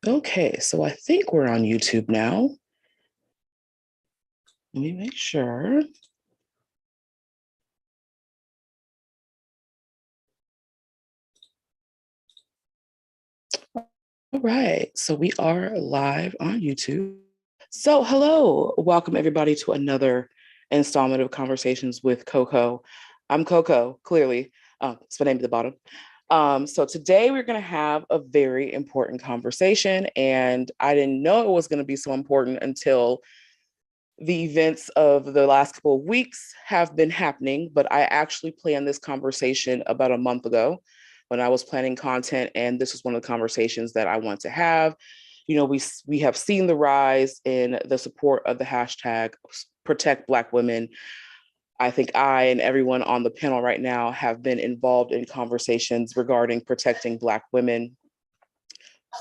Okay, so I think we're on YouTube now. Let me make sure. All right, so we are live on YouTube. So hello, welcome everybody to another installment of Conversations with Coco. I'm Coco, clearly. It's my name at the bottom. So today we're going to have a very important conversation, and I didn't know it was going to be so important until the events of the last couple of weeks have been happening, but I actually planned this conversation about a month ago when I was planning content, and this was one of the conversations that I want to have. You know, we have seen the rise in the support of the hashtag Protect Black Women. I think I and everyone on the panel right now have been involved in conversations regarding protecting Black women.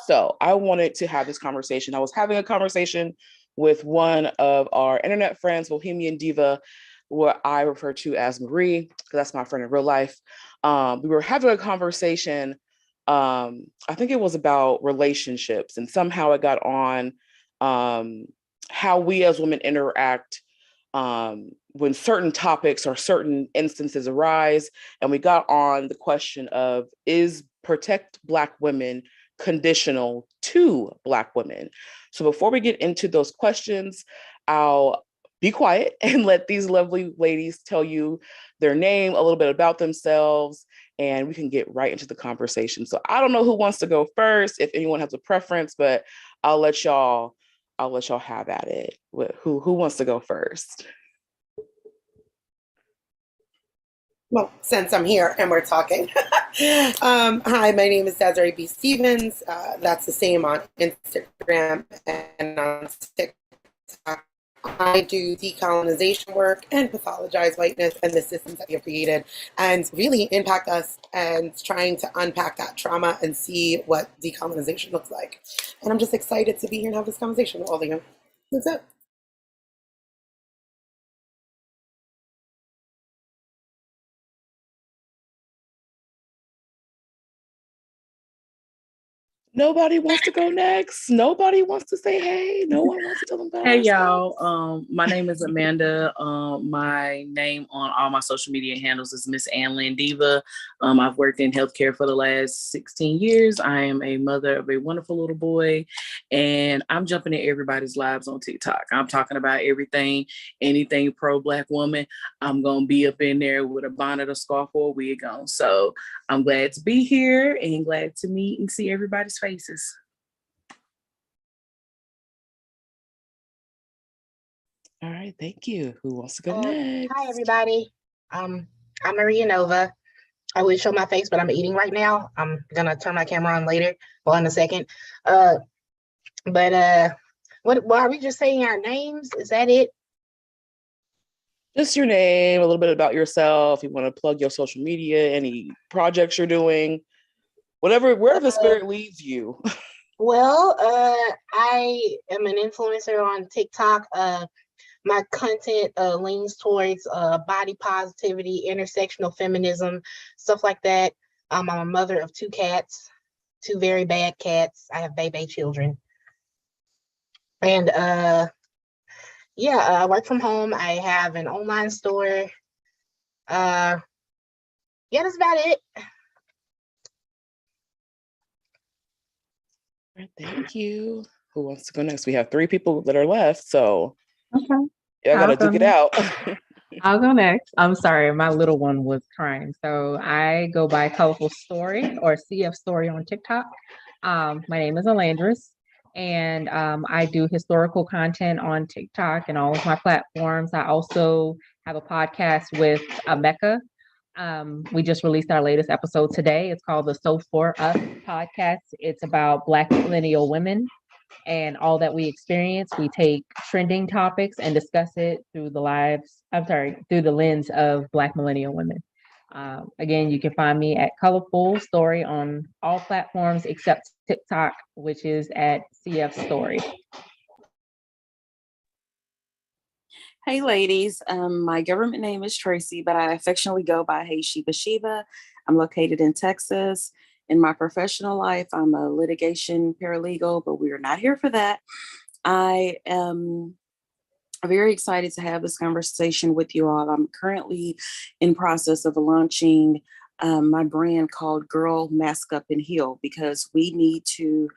So I wanted to have this conversation. I was having a conversation with one of our internet friends, Bohemian Diva, what I refer to as Marie, because that's my friend in real life. We were having a conversation. I think it was about relationships, and somehow it got on how we as women interact when certain topics or certain instances arise. And we got on the question of, is protect Black women conditional to Black women? So before we get into those questions, I'll be quiet and let these lovely ladies tell you their name, a little bit about themselves, and we can get right into the conversation. So I don't know who wants to go first, if anyone has a preference, but I'll let y'all have at it. Who wants to go first? Well, since I'm here and we're talking. Hi, my name is Desiree B. Stevens. That's the same on Instagram and on TikTok. I do decolonization work and pathologize whiteness and the systems that we have created and really impact us and trying to unpack that trauma and see what decolonization looks like. And I'm just excited to be here and have this conversation with all of you. That's it. Nobody wants to go next. Nobody wants to say hey. No one wants to tell them about Hey ourselves. y'all, my name is Amanda. My name on all my social media handles is Miss Ann Lynn Diva. I've worked in healthcare for the last 16 years. I am a mother of a wonderful little boy, and I'm jumping in everybody's lives on TikTok. I'm talking about everything, anything pro-Black woman. I'm gonna be up in there with a bonnet, a scarf, or a wig on. So I'm glad to be here and glad to meet and see everybody's faces. All right, thank you. Who wants to go next? Hi, everybody. I'm Maria Nova. I would show my face, but I'm eating right now. I'm gonna turn my camera on later, well, in a second. What are we just saying our names? Is that it? Just your name, a little bit about yourself. You want to plug your social media, any projects you're doing, wherever the spirit leads you. Well, I am an influencer on TikTok. My content leans towards body positivity, intersectional feminism, stuff like that. I'm a mother of two cats, two very bad cats. I have baby children. And I work from home. I have an online store. Yeah, that's about it. Thank you. Who wants to go next? We have 3 people that are left, so Okay. I gotta duke it out. I'll go next. I'm sorry, my little one was crying. So I go by Colorful Story or CF Story on TikTok. My name is Alandris, and I do historical content on TikTok and all of my platforms. I also have a podcast with Mecca. We just released our latest episode today. It's called the So For Us podcast. It's about Black millennial women and all that we experience. We take trending topics and discuss it through the lens of Black millennial women. Again, you can find me at Colorful Story on all platforms except TikTok, which is at CF Story. Hey ladies, my government name is Tracy, but I affectionately go by Hey Sheba Sheba. I'm located in Texas, In my professional life, I'm a litigation paralegal, but we are not here for that. I am very excited to have this conversation with you all. I'm currently in process of launching my brand called Girl Mask Up and Heal, because we need to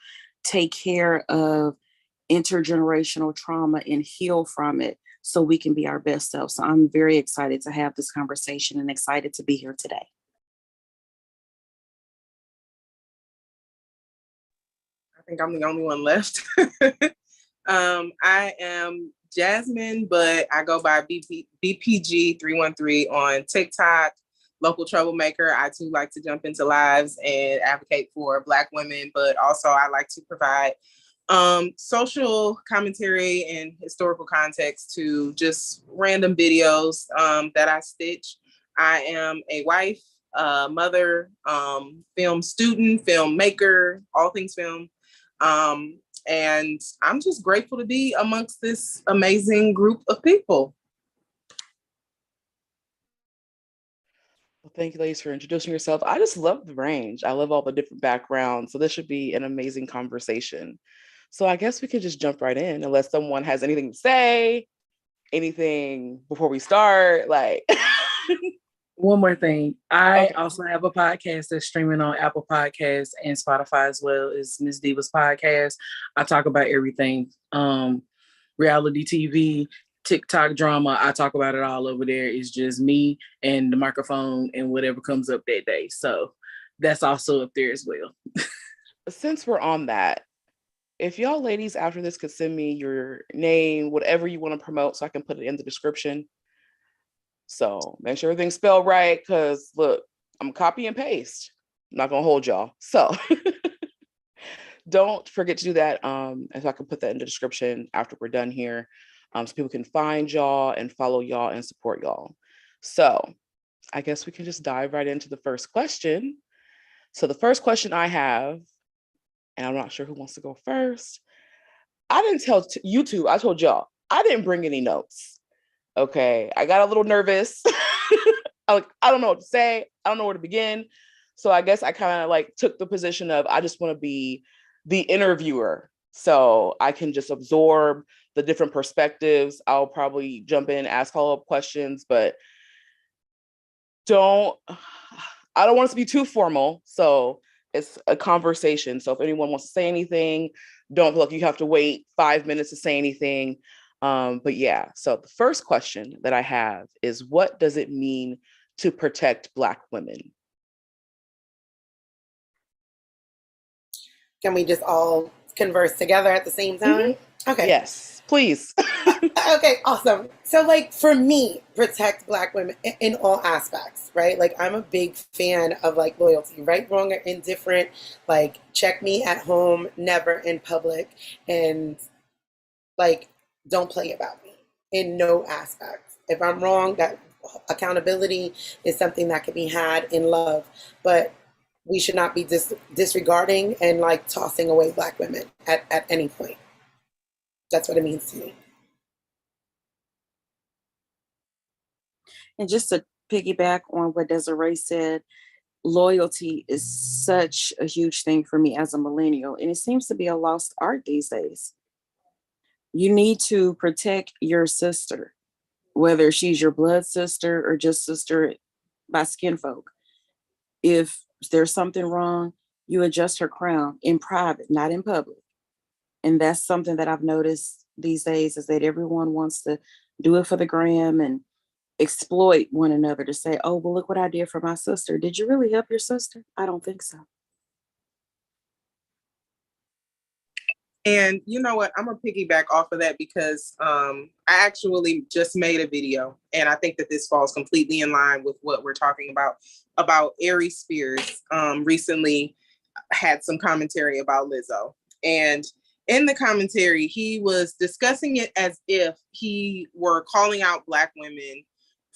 take care of intergenerational trauma and heal from it so we can be our best self. So I'm very excited to have this conversation and excited to be here today. I think I'm the only one left. I am Jasmine, but I go by BPG313 on TikTok, local troublemaker. I too like to jump into lives and advocate for Black women, but also I like to provide social commentary and historical context to just random videos that I stitch. I am a wife, mother, film student, filmmaker, all things film. And I'm just grateful to be amongst this amazing group of people. Well, thank you, ladies, for introducing yourself. I just love the range. I love all the different backgrounds. So this should be an amazing conversation. So I guess we could just jump right in, unless someone has anything to say, anything before we start. Like, One more thing. I okay. also have a podcast that's streaming on Apple Podcasts and Spotify as well. It's Miss Diva's podcast. I talk about everything. Reality TV, TikTok drama. I talk about it all over there. It's just me and the microphone and whatever comes up that day. So that's also up there as well. Since we're on that, if y'all ladies after this could send me your name, whatever you want to promote, so I can put it in the description. So make sure everything's spelled right, because look, I'm copy and paste. I'm not gonna hold y'all. So don't forget to do that. And so I can put that in the description after we're done here. So people can find y'all and follow y'all and support y'all. So I guess we can just dive right into the first question. So the first question I have, and I'm not sure who wants to go first. I didn't tell YouTube, I told y'all, I didn't bring any notes. Okay, I got a little nervous. I don't know what to say. I don't know where to begin. So I guess I kind of like took the position of I just want to be the interviewer, so I can just absorb the different perspectives. I'll probably jump in, ask follow-up questions, but I don't want it to be too formal. So it's a conversation. So if anyone wants to say anything, don't feel like you have to wait 5 minutes to say anything. But yeah, so the first question that I have is, what does it mean to protect Black women? Can we just all converse together at the same time? Mm-hmm. Okay. Yes, please. Okay, awesome. So like for me, protect Black women in all aspects, right? Like I'm a big fan of like loyalty, right, wrong, or indifferent. Like check me at home, never in public, and like don't play about me in no aspect. If I'm wrong, that accountability is something that can be had in love, but we should not be disregarding and like tossing away Black women at any point. That's what it means to me. And just to piggyback on what Desiree said, loyalty is such a huge thing for me as a millennial, and it seems to be a lost art these days. You need to protect your sister, whether she's your blood sister or just sister by skin folk. If there's something wrong, you adjust her crown in private, not in public. And that's something that I've noticed these days, is that everyone wants to do it for the gram and exploit one another to say, oh, well, look what I did for my sister. Did you really help your sister? I don't think so. And you know what? I'm gonna piggyback off of that because I actually just made a video, and I think that this falls completely in line with what we're talking about Aries Spears. Recently had some commentary about Lizzo, and in the commentary, he was discussing it as if he were calling out Black women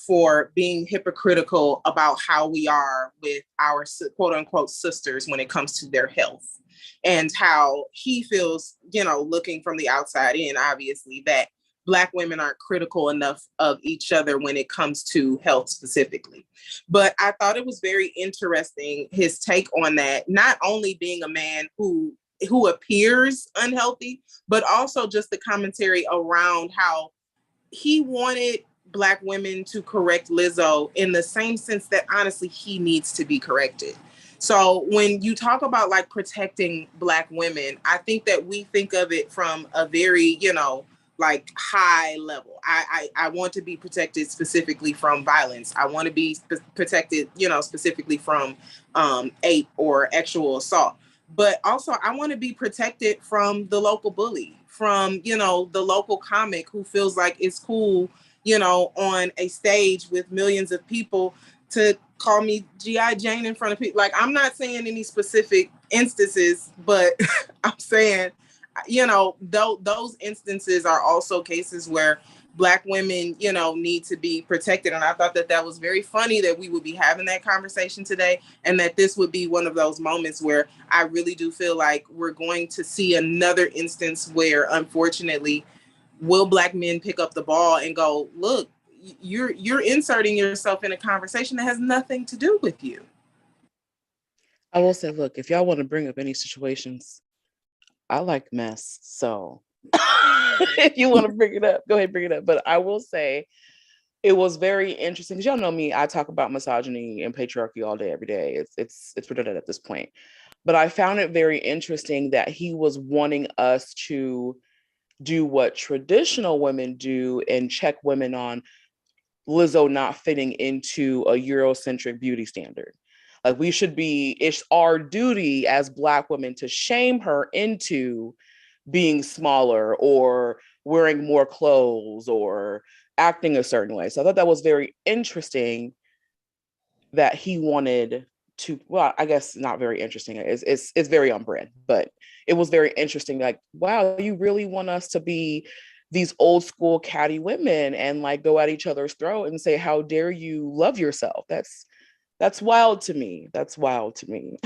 for being hypocritical about how we are with our quote unquote sisters when it comes to their health. And how he feels, looking from the outside in, obviously, that Black women aren't critical enough of each other when it comes to health specifically. But I thought it was very interesting, his take on that, not only being a man who appears unhealthy, but also just the commentary around how he wanted Black women to correct Lizzo in the same sense that honestly he needs to be corrected. So when you talk about like protecting Black women, I think that we think of it from a very, like high level. I want to be protected specifically from violence. I want to be protected, specifically from ape or actual assault. But also I want to be protected from the local bully, from, the local comic who feels like it's cool, on a stage with millions of people to call me G.I. Jane in front of people. Like, I'm not saying any specific instances, but I'm saying, those instances are also cases where Black women, need to be protected. And I thought that that was very funny that we would be having that conversation today, and that this would be one of those moments where I really do feel like we're going to see another instance where, unfortunately, will Black men pick up the ball and go, look, you're inserting yourself in a conversation that has nothing to do with you. I will say, look, if y'all want to bring up any situations, I like mess. So if you want to bring it up, go ahead, bring it up. But I will say it was very interesting because y'all know me, I talk about misogyny and patriarchy all day, every day. It's redundant at this point. But I found it very interesting that he was wanting us to do what traditional women do and check women on Lizzo not fitting into a Eurocentric beauty standard. Like, we should be, it's our duty as Black women to shame her into being smaller or wearing more clothes or acting a certain way. So I thought that was very interesting that he wanted to, well, I guess not very interesting. It's very on brand, but it was very interesting. Like, wow, you really want us to be these old school catty women and like go at each other's throat and say, how dare you love yourself? That's wild to me. That's wild to me.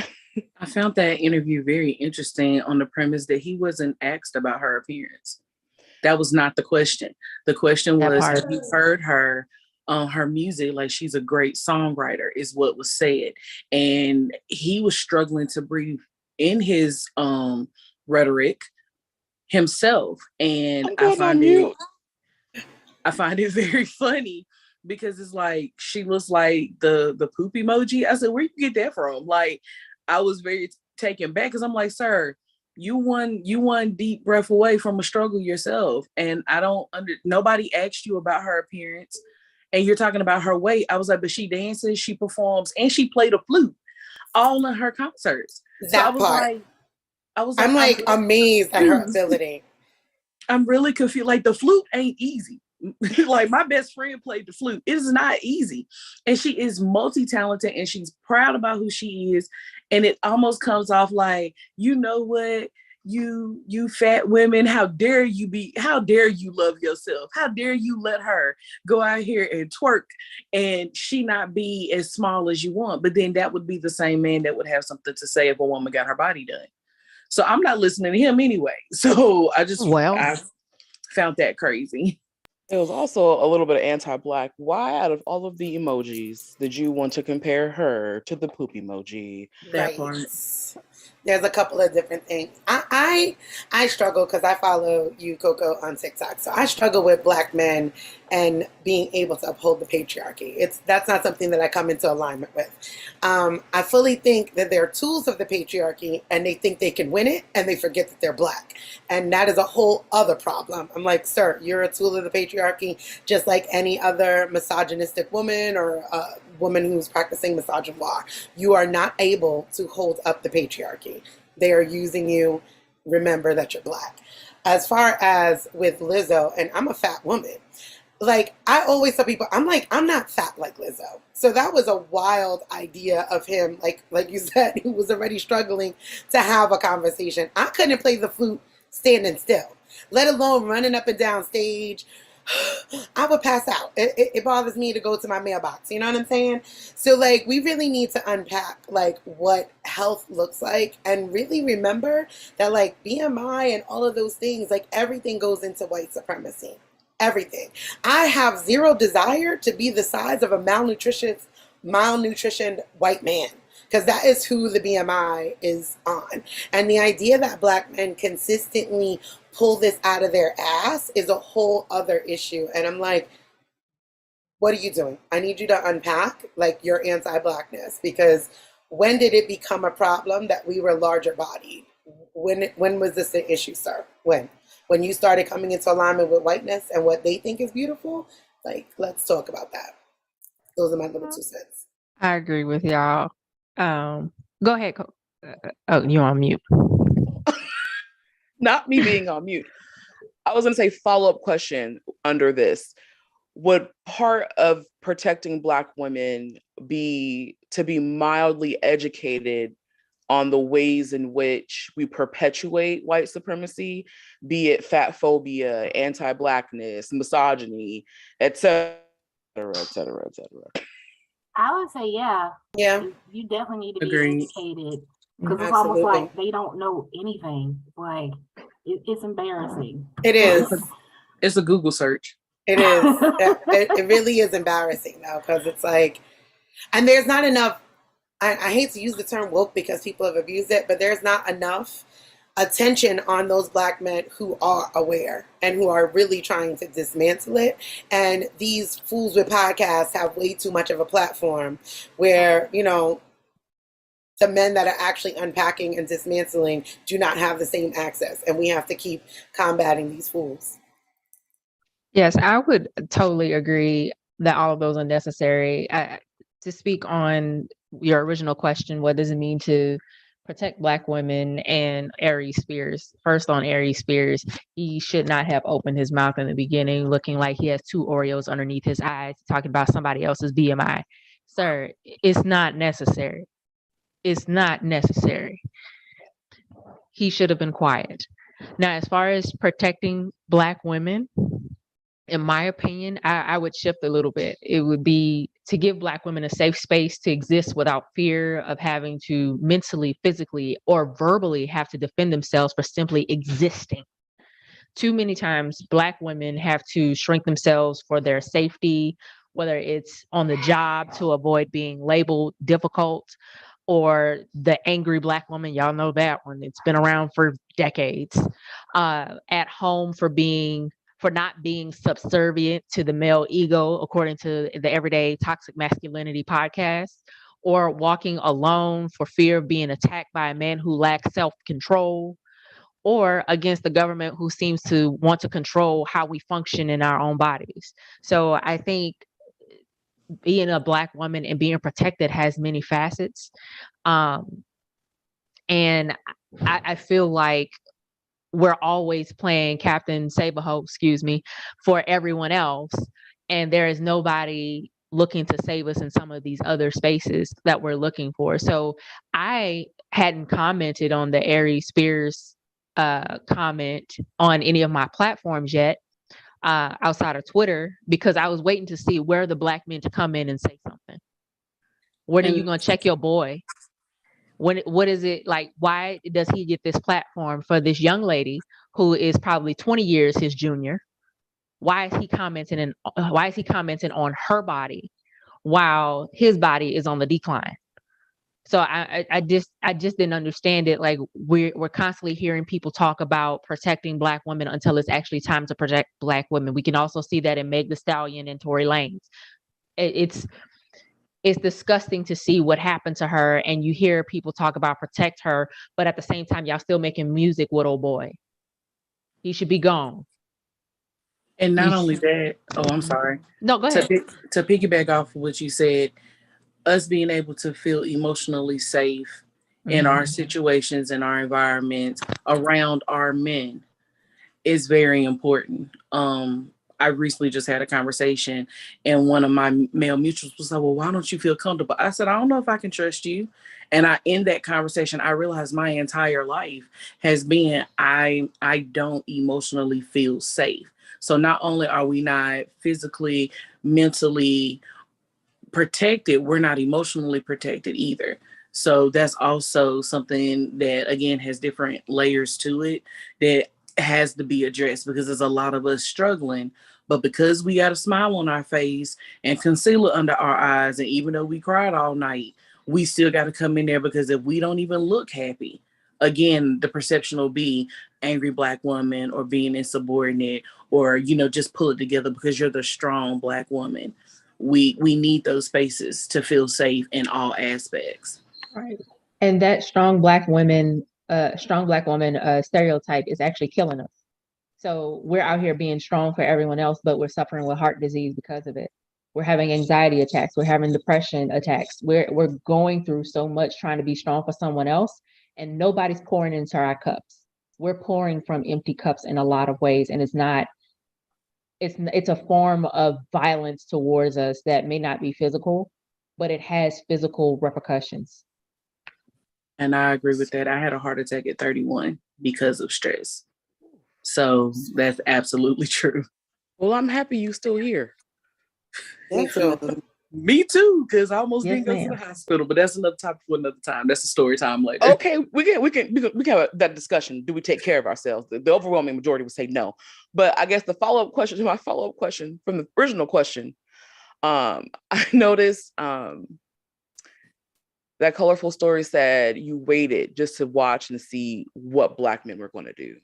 I found that interview very interesting on the premise that he wasn't asked about her appearance. That was not the question. The question was, have you heard her her music? Like, she's a great songwriter, is what was said. And he was struggling to breathe in his rhetoric himself. And I find it very funny because it's like, she looks like the poop emoji. I said, where you get that from? Like, I was very taken back because I'm like, sir, you one deep breath away from a struggle yourself. And nobody asked you about her appearance, and you're talking about her weight. I was like, but she dances, she performs, and she played a flute all in her concerts. I'm like amazed at her ability. I'm really confused. Like, the flute ain't easy. Like, my best friend played the flute. It is not easy. And she is multi-talented and she's proud about who she is. And it almost comes off like, you know what? You fat women, how dare you love yourself? How dare you let her go out here and twerk and she not be as small as you want? But then that would be the same man that would have something to say if a woman got her body done. So I'm not listening to him anyway. So I found that crazy. It was also a little bit of anti-Black. Why, out of all of the emojis, did you want to compare her to the poop emoji? That part. There's a couple of different things. I struggle because I follow you, Coco, on TikTok. So I struggle with Black men and being able to uphold the patriarchy. That's not something that I come into alignment with. I fully think that they're tools of the patriarchy and they think they can win it and they forget that they're Black. And that is a whole other problem. I'm like, sir, you're a tool of the patriarchy just like any other misogynistic woman or woman who's practicing misogyny. You are not able to hold up the patriarchy. They are using you. Remember that you're Black. As far as with Lizzo, and I'm a fat woman, like, I always tell people, I'm like, I'm not fat like Lizzo. So that was a wild idea of him, like you said, who was already struggling to have a conversation. I couldn't play the flute standing still, let alone running up and down stage. I would pass out. It bothers me to go to my mailbox. You know what I'm saying? So, like, we really need to unpack, like, what health looks like and really remember that, like, BMI and all of those things, like, everything goes into white supremacy. everything. I have zero desire to be the size of a malnutritioned white man, because that is who the BMI is on. And the idea that Black men consistently pull this out of their ass is a whole other issue. And I'm like, what are you doing? I need you to unpack like your anti-Blackness, because when did it become a problem that we were larger bodied? When was this an issue, sir? When you started coming into alignment with whiteness and what they think is beautiful? Like, let's talk about that. Those are my little 2 cents. I agree with y'all. Go ahead. Oh, you're on mute. Not me being on mute. I was going to say follow-up question under this. Would part of protecting Black women be to be mildly educated on the ways in which we perpetuate white supremacy, be it fat phobia, anti-Blackness, misogyny, etc., etc., etc.? I would say, yeah. Yeah. You definitely need to be Agreed. educated, because it's Absolutely. almost like they don't know anything. Like, it's embarrassing. It is. It's a Google search. It is. It really is embarrassing though, because it's like, and there's not enough. I hate to use the term woke because people have abused it, but there's not enough attention on those Black men who are aware and who are really trying to dismantle it. And these fools with podcasts have way too much of a platform where, you know, the men that are actually unpacking and dismantling do not have the same access. And we have to keep combating these fools. Yes, I would totally agree that all of those are necessary. To speak on your original question, what does it mean to protect Black women and Aries Spears? First, on Aries Spears, he should not have opened his mouth in the beginning looking like he has 2 Oreos underneath his eyes talking about somebody else's BMI. Sir, it's not necessary. It's not necessary. He should have been quiet. Now, as far as protecting Black women, in my opinion, I would shift a little bit. It would be to give Black women a safe space to exist without fear of having to mentally, physically, or verbally have to defend themselves for simply existing. Too many times, Black women have to shrink themselves for their safety, whether it's on the job to avoid being labeled difficult, or the angry Black woman, y'all know that one. It's been around for decades. At home for not being subservient to the male ego, according to the Everyday Toxic Masculinity podcast, or walking alone for fear of being attacked by a man who lacks self-control, or against the government who seems to want to control how we function in our own bodies. So I think being a Black woman and being protected has many facets. And I feel like we're always playing Captain Saberho, for everyone else. And there is nobody looking to save us in some of these other spaces that we're looking for. So I hadn't commented on the Aries Spears comment on any of my platforms yet, outside of Twitter, because I was waiting to see where the Black men to come in and say something. When are you going to check your boy? What is it like? Why does he get this platform for this young lady who is probably 20 years his junior? Why is he commenting on her body while his body is on the decline? So I just didn't understand it. Like we're constantly hearing people talk about protecting Black women until it's actually time to protect Black women. We can also see that in Meg Thee Stallion and Tory Lanez. It's disgusting to see what happened to her, and you hear people talk about protect her, but at the same time, y'all still making music with old boy. He should be gone. And not only that, I'm sorry. No, go ahead. To piggyback off of what you said, us being able to feel emotionally safe in our situations and our environments around our men is very important. I recently just had a conversation, and one of my male mutuals was like, well, why don't you feel comfortable? I said, I don't know if I can trust you. And in that conversation, I realized my entire life has been, I don't emotionally feel safe. So not only are we not physically, mentally protected, we're not emotionally protected either. So that's also something that, again, has different layers to it that has to be addressed, because there's a lot of us struggling But because we got a smile on our face and concealer under our eyes, and even though we cried all night, we still got to come in there, because if we don't even look happy, again, the perception will be angry Black woman or being insubordinate, or, just pull it together because you're the strong Black woman. We need those spaces to feel safe in all aspects. Right. And that strong Black woman stereotype is actually killing us. So we're out here being strong for everyone else, but we're suffering with heart disease because of it. We're having anxiety attacks. We're having depression attacks. We're going through so much trying to be strong for someone else, and nobody's pouring into our cups. We're pouring from empty cups in a lot of ways, and it's a form of violence towards us that may not be physical, but it has physical repercussions. And I agree with that. I had a heart attack at 31 because of stress. So that's absolutely true. Well, I'm happy you still here. Definitely. Me too, because I almost Yes, didn't go ma'am. to the hospital, but that's another topic for another time. That's a story time later. Okay, we can have that discussion. Do we take care of ourselves? The overwhelming majority would say no. But I guess the follow-up question to my follow-up question from the original question, I noticed that Colorful Story said you waited just to watch and see what Black men were going to do.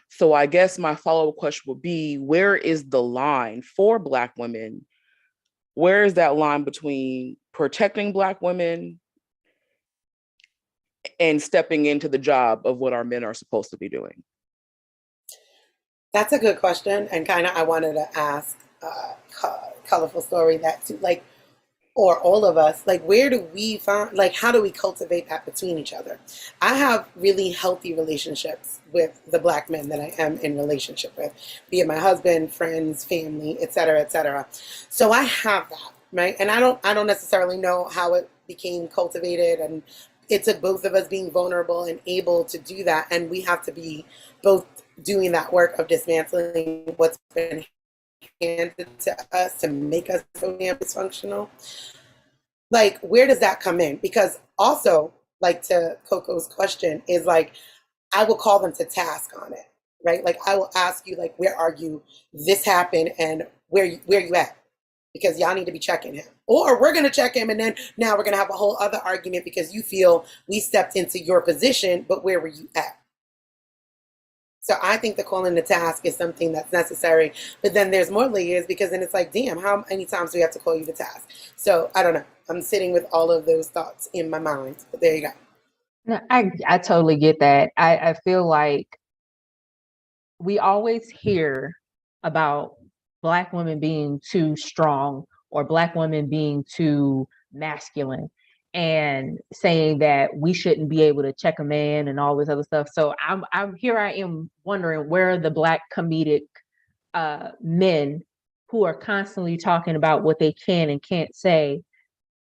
So I guess my follow-up question would be, where is the line for Black women? Where is that line between protecting Black women and stepping into the job of what our men are supposed to be doing? That's a good question, and kind of I wanted to ask Colorful Story that too, like, or all of us, like, where do we find, like, how do we cultivate that between each other? I have really healthy relationships with the Black men that I am in relationship with, be it my husband, friends, family, et cetera, et cetera. So I have that, right? And I don't necessarily know how it became cultivated, and it took both of us being vulnerable and able to do that, and we have to be both doing that work of dismantling what's been handed to us to make us so damn dysfunctional. Like, where does that come in? Because also, like, to Coco's question, is like, I will call them to task on it, right? Like, I will ask you, like, where are you? This happened, and where you at? Because y'all need to be checking him. Or we're going to check him, and then now we're going to have a whole other argument because you feel we stepped into your position, but where were you at? So I think the calling the task is something that's necessary. But then there's more layers, because then it's like, damn, how many times do we have to call you the task? So I don't know. I'm sitting with all of those thoughts in my mind. But there you go. No, I totally get that. I feel like we always hear about Black women being too strong or Black women being too masculine, and saying that we shouldn't be able to check a man and all this other stuff. So I'm here. I am wondering, where are the Black comedic men who are constantly talking about what they can and can't say?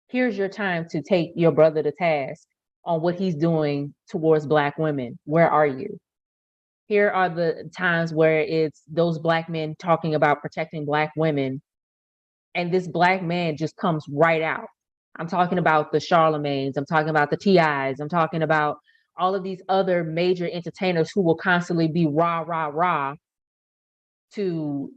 Here's your time to take your brother to task on what he's doing towards Black women. Where are you? Here are the times where it's those Black men talking about protecting Black women, and this Black man just comes right out. I'm talking about the Charlemagnes, I'm talking about the TIs, I'm talking about all of these other major entertainers who will constantly be rah, rah, rah to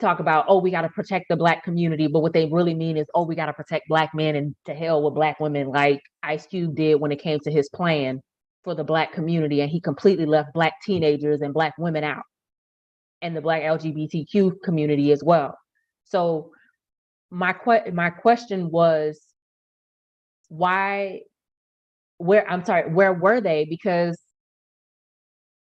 talk about, oh, we got to protect the Black community. But what they really mean is, oh, we got to protect Black men, and to hell with Black women, like Ice Cube did when it came to his plan for the Black community. And he completely left Black teenagers and Black women out, and the Black LGBTQ community as well. So my question was, where were they? Because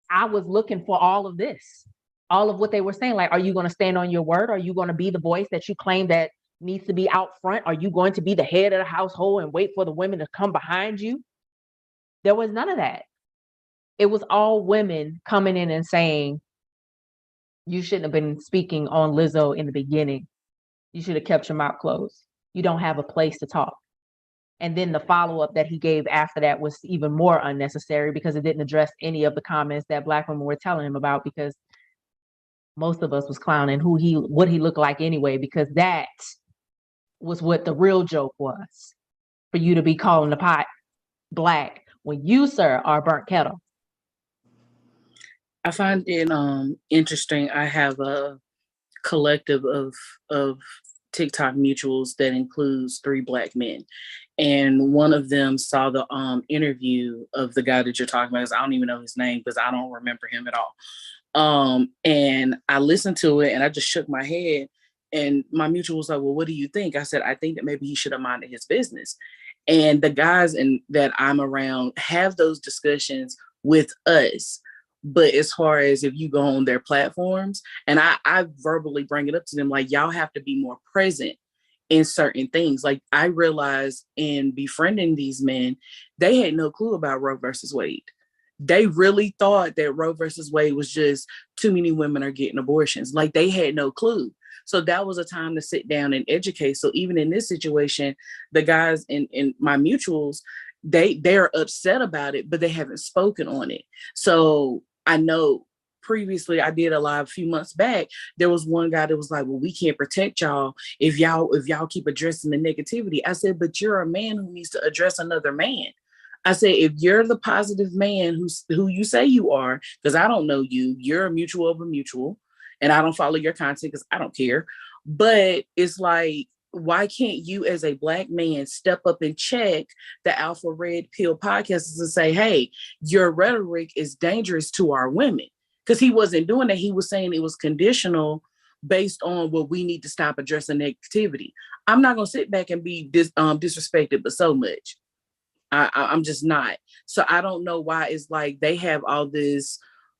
I was looking for all of this, all of what they were saying. Like, are you going to stand on your word? Are you going to be the voice that you claim that needs to be out front? Are you going to be the head of the household and wait for the women to come behind you? There was none of that. It was all women coming in and saying, you shouldn't have been speaking on Lizzo in the beginning. You should have kept your mouth closed. You don't have a place to talk. And then the follow-up that he gave after that was even more unnecessary, because it didn't address any of the comments that Black women were telling him about, because most of us was clowning what he looked like anyway, because that was what the real joke was, for you to be calling the pot black when you, sir, are a burnt kettle. I find it interesting. I have a collective of TikTok mutuals that includes 3 Black men. And one of them saw the interview of the guy that you're talking about. I don't even know his name because I don't remember him at all. And I listened to it and I just shook my head. And my mutual was like, well, what do you think? I said, I think that maybe he should have minded his business. And the guys that I'm around have those discussions with us. But as far as if you go on their platforms, and I verbally bring it up to them, like, y'all have to be more present in certain things. Like, I realized in befriending these men, they had no clue about Roe versus Wade. They really thought that Roe versus Wade was just too many women are getting abortions. Like, they had no clue. So that was a time to sit down and educate. So even in this situation, the guys in my mutuals, they're upset about it, but they haven't spoken on it. So I know previously I did a live a few months back. There was one guy that was like, well, we can't protect y'all if y'all keep addressing the negativity. I said, but you're a man who needs to address another man. I said, if you're the positive man who you say you are, because I don't know you, you're a mutual of a mutual, and I don't follow your content because I don't care. But it's like, why can't you as a Black man step up and check the Alpha Red Pill podcasters and say, hey, your rhetoric is dangerous to our women? Because he wasn't doing that. He was saying it was conditional based on what we need to stop addressing negativity. I'm not going to sit back and be disrespected, but so much. I'm just not. So I don't know why it's like they have all this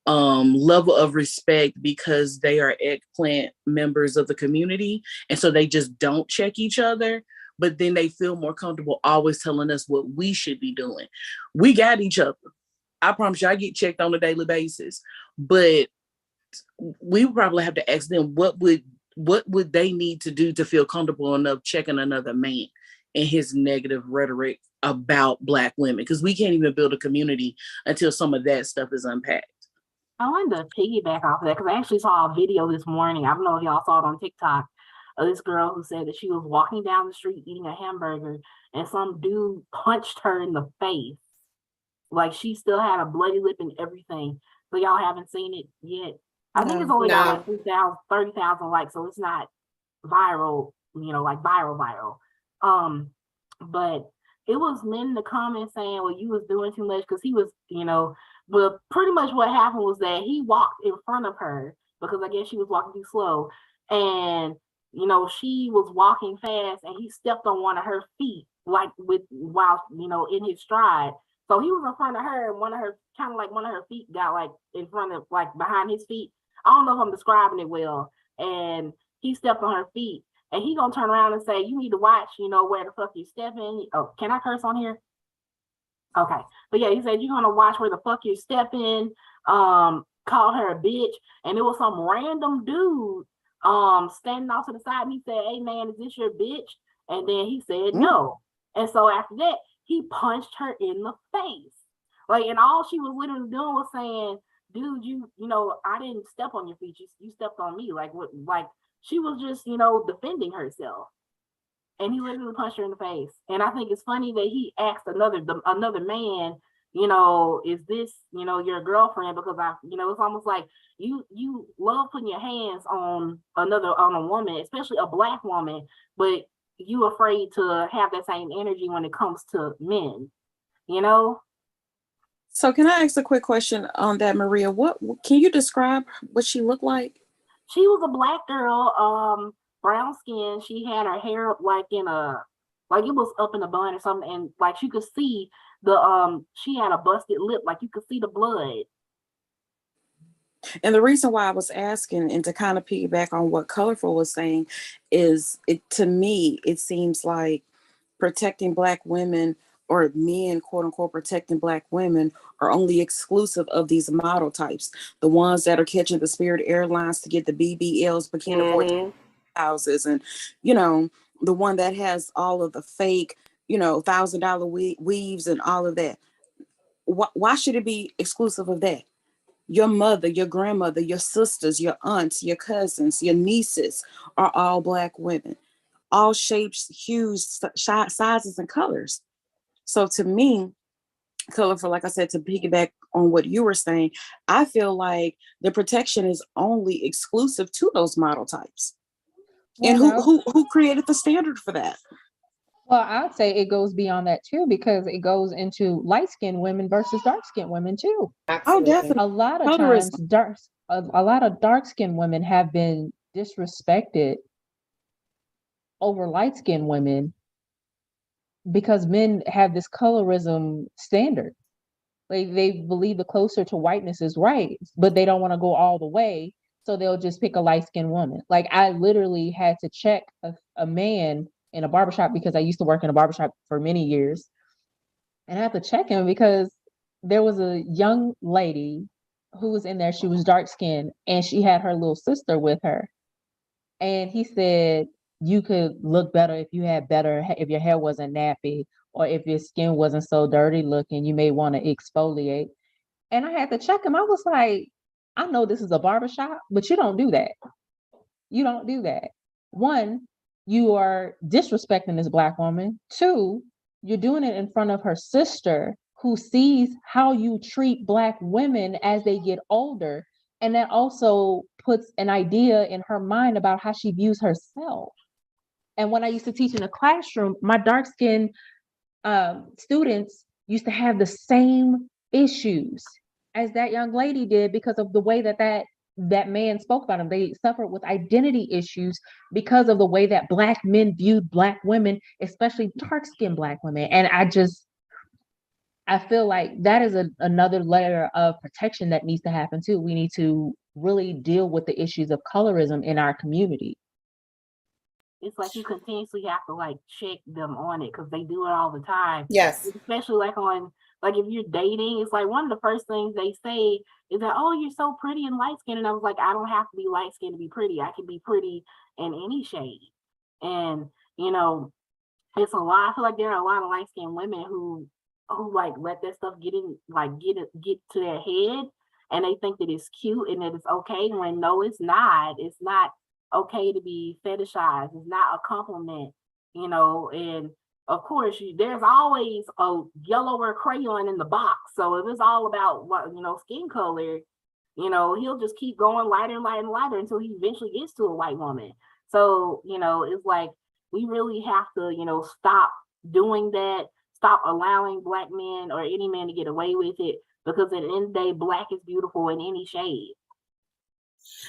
level of respect because they are eggplant members of the community. And so they just don't check each other, but then they feel more comfortable always telling us what we should be doing. We got each other. I promise you, I get checked on a daily basis, but we probably have to ask them what would they need to do to feel comfortable enough checking another man and his negative rhetoric about Black women, because we can't even build a community until some of that stuff is unpacked. I wanted to piggyback off of that because I actually saw a video this morning. I don't know if y'all saw it on TikTok of this girl who said that she was walking down the street eating a hamburger and some dude punched her in the face. Like, she still had a bloody lip and everything. So y'all haven't seen it yet. I think it's only got like 3,000, 30,000 likes, so it's not viral, like viral. But it was men in the comments saying, well, you was doing too much because he was, but pretty much what happened was that he walked in front of her because I guess she was walking too slow. And, she was walking fast and he stepped on one of her feet, like while in his stride. So he was in front of her and one of her feet got like in front of, like behind his feet. I don't know if I'm describing it well. And he stepped on her feet. And he gonna turn around and say, you need to watch, where the fuck you stepping. Oh, can I curse on here? Okay. But yeah, he said, you're gonna watch where the fuck you stepping. Call her a bitch. And it was some random dude standing off to the side. And he said, hey man, is this your bitch? And then he said no. And so after that, he punched her in the face. Like, and all she was literally doing was saying, dude, I didn't step on your feet. You stepped on me. Like, what? Like, she was just, defending herself. And he literally punched her in the face. And I think it's funny that he asked another man, is this, your girlfriend? Because it's almost like you love putting your hands on a woman, especially a Black woman, but you afraid to have that same energy when it comes to men, So can I ask a quick question on that, Maria? What can you describe what she looked like? She was a Black girl, brown skin. She had her hair like it was up in a bun or something, and like you could see she had a busted lip, like you could see the blood. And the reason why I was asking, and to kind of piggyback on what Colorful was saying, is to me, it seems like protecting Black women, or men, quote unquote, protecting Black women, are only exclusive of these model types. The ones that are catching the Spirit Airlines to get the BBLs but can't afford houses, and, the one that has all of the fake, $1,000 weaves and all of that. Why should it be exclusive of that? Your mother, your grandmother, your sisters, your aunts, your cousins, your nieces are all Black women, all shapes, hues, sizes, and colors. So to me, Colorful, like I said, to piggyback on what you were saying, I feel like the protection is only exclusive to those model types. And Well, who created the standard for that? well, I'd say it goes beyond that too, because it goes into light-skinned women versus dark-skinned women too. Oh, Absolutely. definitely. A lot of Colorism. times, a lot of dark-skinned women have been disrespected over light-skinned women because men have this colorism standard. They believe the closer to whiteness is right, but they don't want to go all the way, so they'll just pick a light-skinned woman. Like, I literally had to check a man in a barbershop because I used to work in a barbershop for many years. And I had to check him because there was a young lady who was in there. She was dark skinned and she had her little sister with her. And he said, you could look better if you had better, if your hair wasn't nappy or if your skin wasn't so dirty looking, you may want to exfoliate. And I had to check him. I was like, I know this is a barbershop, but you don't do that. You don't do that. One, you are disrespecting this Black woman. Two, you're doing it in front of her sister who sees how you treat Black women as they get older. And that also puts an idea in her mind about how she views herself. And when I used to teach in a classroom, my dark skinned students used to have the same issues as that young lady did because of the way that man spoke about them. They suffered with identity issues because of the way that Black men viewed Black women, especially dark-skinned Black women. And I feel like that is another layer of protection that needs to happen too. We need to really deal with the issues of colorism in our community. It's like you continuously have to like check them on it because they do it all the time. Yes. Especially like if you're dating, it's like one of the first things they say is that, oh, you're so pretty and light skinned. And I was like, I don't have to be light skinned to be pretty. I can be pretty in any shade. And it's a lot. I feel like there are a lot of light skinned women who like let that stuff get to their head, and they think that it's cute and that it's okay, when no, it's not. It's not okay to be fetishized. It's not a compliment, and of course there's always a yellower crayon in the box. So if it's all about skin color, he'll just keep going lighter and lighter and lighter until he eventually gets to a white woman. So it's like we really have to stop doing that, stop allowing Black men or any man to get away with it, because at the end of the day, Black is beautiful in any shade.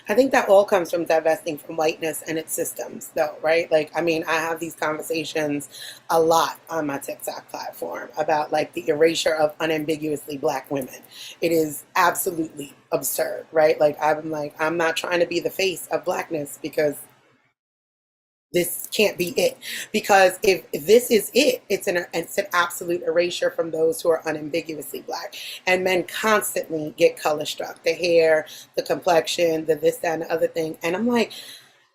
I think that all comes from divesting from whiteness and its systems, though, right? Like, I mean, I have these conversations a lot on my TikTok platform about like the erasure of unambiguously Black women. It is absolutely absurd, right? Like, I'm not trying to be the face of Blackness because this can't be it. Because if this is it, it's an absolute erasure from those who are unambiguously Black. And men constantly get color struck: the hair, the complexion, the this, that, and the other thing. And I'm like,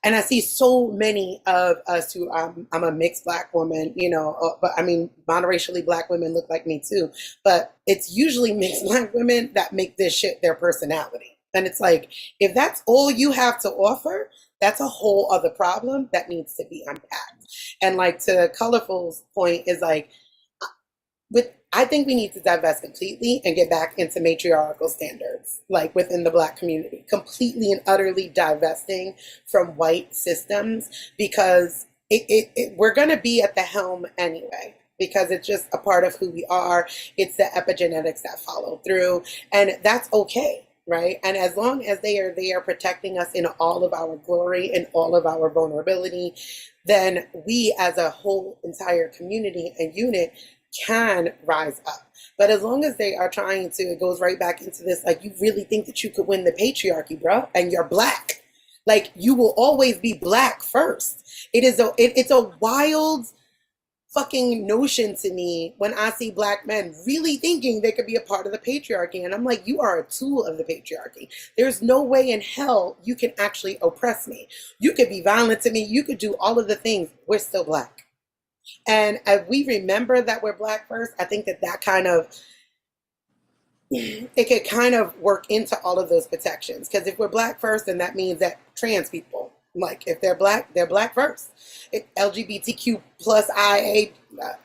and I see so many of us who I'm a mixed Black woman, but I mean, monoracially Black women look like me too. But it's usually mixed Black women that make this shit their personality. And it's like, if that's all you have to offer, that's a whole other problem that needs to be unpacked. And like, to Colorful's point is like, I think we need to divest completely and get back into matriarchal standards, like within the Black community, completely and utterly divesting from white systems, because we're going to be at the helm anyway, because it's just a part of who we are. It's the epigenetics that follow through, and that's okay. Right. And as long as they are there protecting us in all of our glory and all of our vulnerability, then we as a whole entire community and unit can rise up. But as long as they are trying to, it goes right back into this, like, you really think that you could win the patriarchy, bro, and you're Black. Like, you will always be Black first. It's a wild fucking notion to me when I see Black men really thinking they could be a part of the patriarchy. And I'm like, you are a tool of the patriarchy. There's no way in hell you can actually oppress me. You could be violent to me. You could do all of the things. We're still Black. And as we remember that we're Black first, I think that kind of, it could kind of work into all of those protections. Because if we're Black first, then that means that trans people Like if they're black first. LGBTQ plus IA,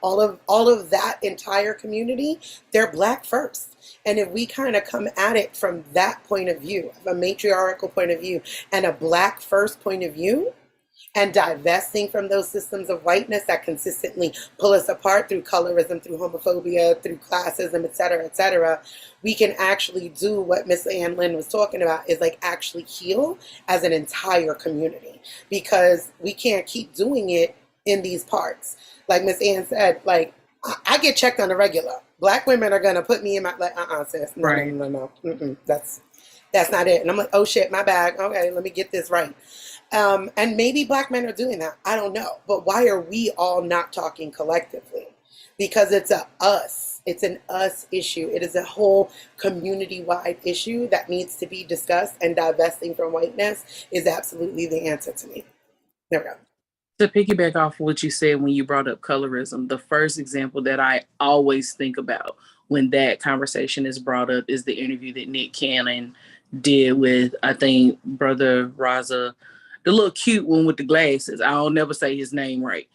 all of that entire community, they're black first. And if we kind of come at it from that point of view, a matriarchal point of view, and a black first point of view, and divesting from those systems of whiteness that consistently pull us apart through colorism, through homophobia, through classism, et cetera, we can actually do what Miss Ann Lynn was talking about, is like actually heal as an entire community, because we can't keep doing it in these parts. Like Miss Ann said, like, I get checked on the regular. Black women are gonna put me in my, like, sis, no, Right. no. That's not it. And I'm like, oh shit, my bag. Okay, let me get this right. And maybe black men are doing that. I don't know. But why are we all not talking collectively? Because it's a us. It's an us issue. It is a whole community-wide issue that needs to be discussed, and divesting from whiteness is absolutely the answer to me. There we go. To piggyback off what you said when you brought up colorism, the first example that I always think about when that conversation is brought up is the interview that Nick Cannon did with, I think, Brother Raza, the little cute one with the glasses. I'll never say his name right.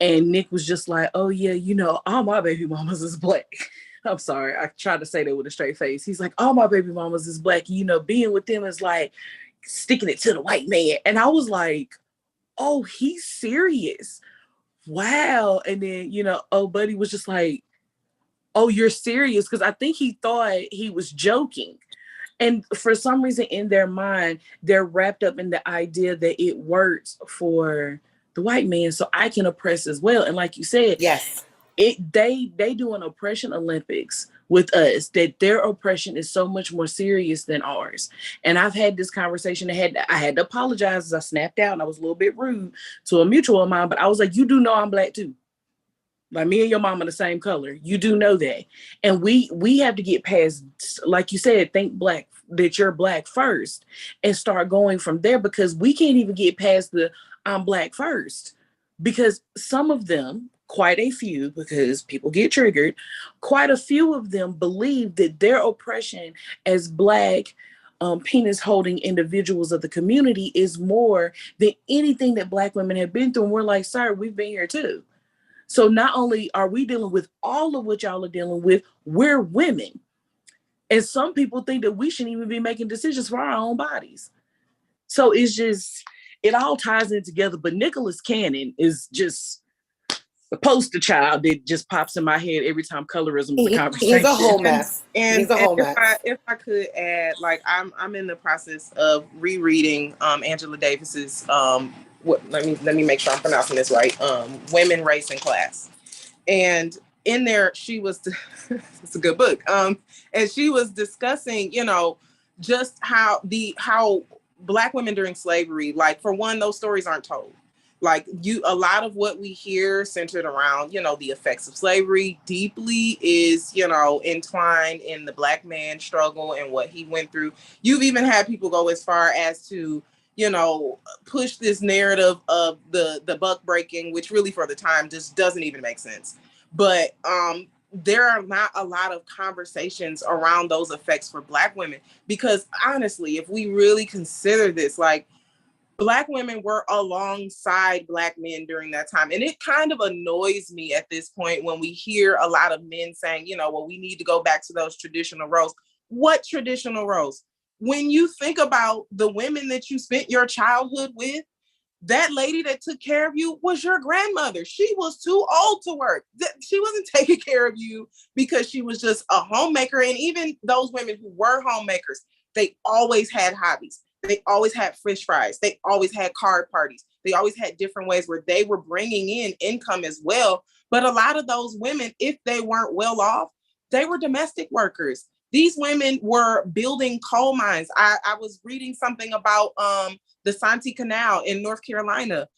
And Nick was just like, oh yeah, you know, all my baby mamas is black. I'm sorry, I tried to say that with a straight face. He's like, all my baby mamas is black. You know, being with them is like sticking it to the white man. And I was like, oh, he's serious. Wow. And then, you know, oh, Buddy was just like, oh, you're serious? Because I think he thought he was joking. And for some reason in their mind, they're wrapped up in the idea that it works for the white man, so I can oppress as well. And like you said, yes, they do an oppression Olympics with us, that their oppression is so much more serious than ours. And I've had this conversation. I had to apologize as I snapped out and I was a little bit rude to a mutual of mine, but I was like, you do know I'm black too. Like me and your mom are the same color. You do know that. And we have to get past, like you said, think black, that you're black first, and start going from there, because we can't even get past the I'm black first. Because some of them, quite a few, because people get triggered, quite a few of them believe that their oppression as black penis holding individuals of the community is more than anything that black women have been through. And we're like, sir, we've been here too. So not only are we dealing with all of what y'all are dealing with, we're women. And some people think that we shouldn't even be making decisions for our own bodies. So it's just, it all ties in together. But Nicholas Cannon is just the poster child that just pops in my head every time colorism is a conversation. He's a whole mess. And if I could add, like, I'm in the process of rereading Angela Davis's let me make sure I'm pronouncing this right. Women, Race, and Class. And in there, she was it's a good book. And she was discussing, you know, just how Black women during slavery, like, for one, those stories aren't told. Like, a lot of what we hear centered around, you know, the effects of slavery deeply is, you know, entwined in the Black man struggle and what he went through. You've even had people go as far as to, you know, push this narrative of the buck breaking, which really for the time just doesn't even make sense. But there are not a lot of conversations around those effects for Black women, because honestly, if we really consider this, like, Black women were alongside Black men during that time. And it kind of annoys me at this point when we hear a lot of men saying, you know, well, we need to go back to those traditional roles. What traditional roles? When you think about the women that you spent your childhood with, that lady that took care of you was your grandmother. She was too old to work. She wasn't taking care of you because she was just a homemaker. And even those women who were homemakers, they always had hobbies. They always had fish fries. They always had card parties. They always had different ways where they were bringing in income as well. But a lot of those women, if they weren't well off, they were domestic workers. These women were building coal mines. I was reading something about the Santee Canal in North Carolina.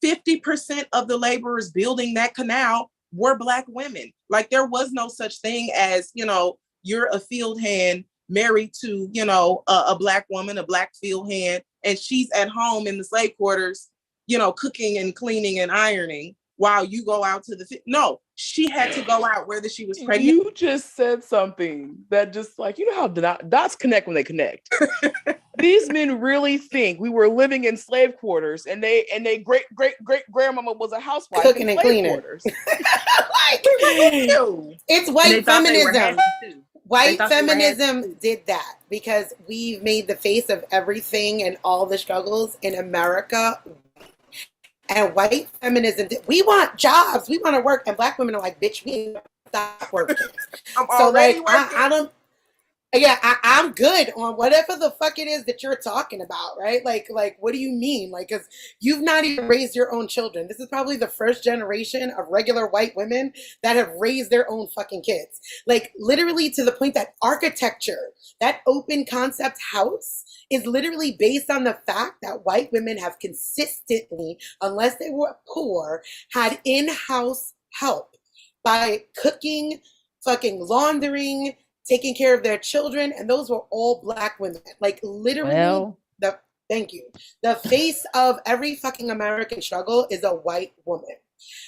50% of the laborers building that canal were Black women. Like, there was no such thing as, you know, you're a field hand married to, you know, a Black woman, a Black field hand, and she's at home in the slave quarters, you know, cooking and cleaning and ironing. while you go out to the no, she had to go out whether she was pregnant. You just said something that just like, you know how dots connect when they connect. These men really think we were living in slave quarters, and they great grandmama was a housewife cooking in and slave cleaning. Quarters. It's white feminism. White thought they were feminism did that because we've made the face of everything and all the struggles in America. And white feminism, we want jobs, we want to work, and black women are like, bitch, we ain't stop working. I'm So already like, working. I don't. Yeah, I'm good on whatever the fuck it is that you're talking about, right? Like, what do you mean? Like, because you've not even raised your own children. This is probably the first generation of regular white women that have raised their own fucking kids. Like, literally to the point that architecture, that open concept house, is literally based on the fact that white women have consistently, unless they were poor, had in-house help by cooking, fucking laundering, taking care of their children, and those were all black women. Like literally, thank you. The face of every fucking American struggle is a white woman.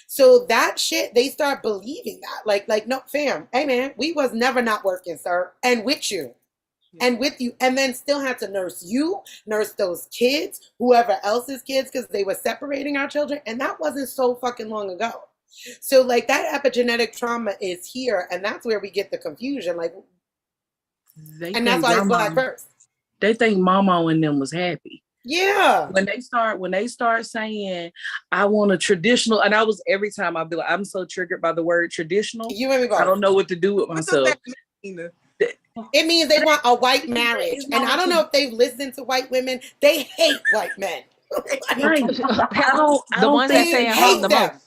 So that shit, they start believing that. Like, no, fam, hey man, we was never not working, sir, and with you. And with you, and then still had to nurse you, nurse those kids, whoever else's kids, because they were separating our children, and that wasn't so fucking long ago. So like that epigenetic trauma is here, and that's where we get the confusion. Like, and that's why it's black first. They think mama and them was happy. Yeah. When they start saying, I want a traditional, and I was every time I'd be like, I'm so triggered by the word traditional. You and me both. I don't know what to do with myself. It means they want a white marriage. And I don't know if they've listened to white women. They hate white men. Right. The ones that say hate the most.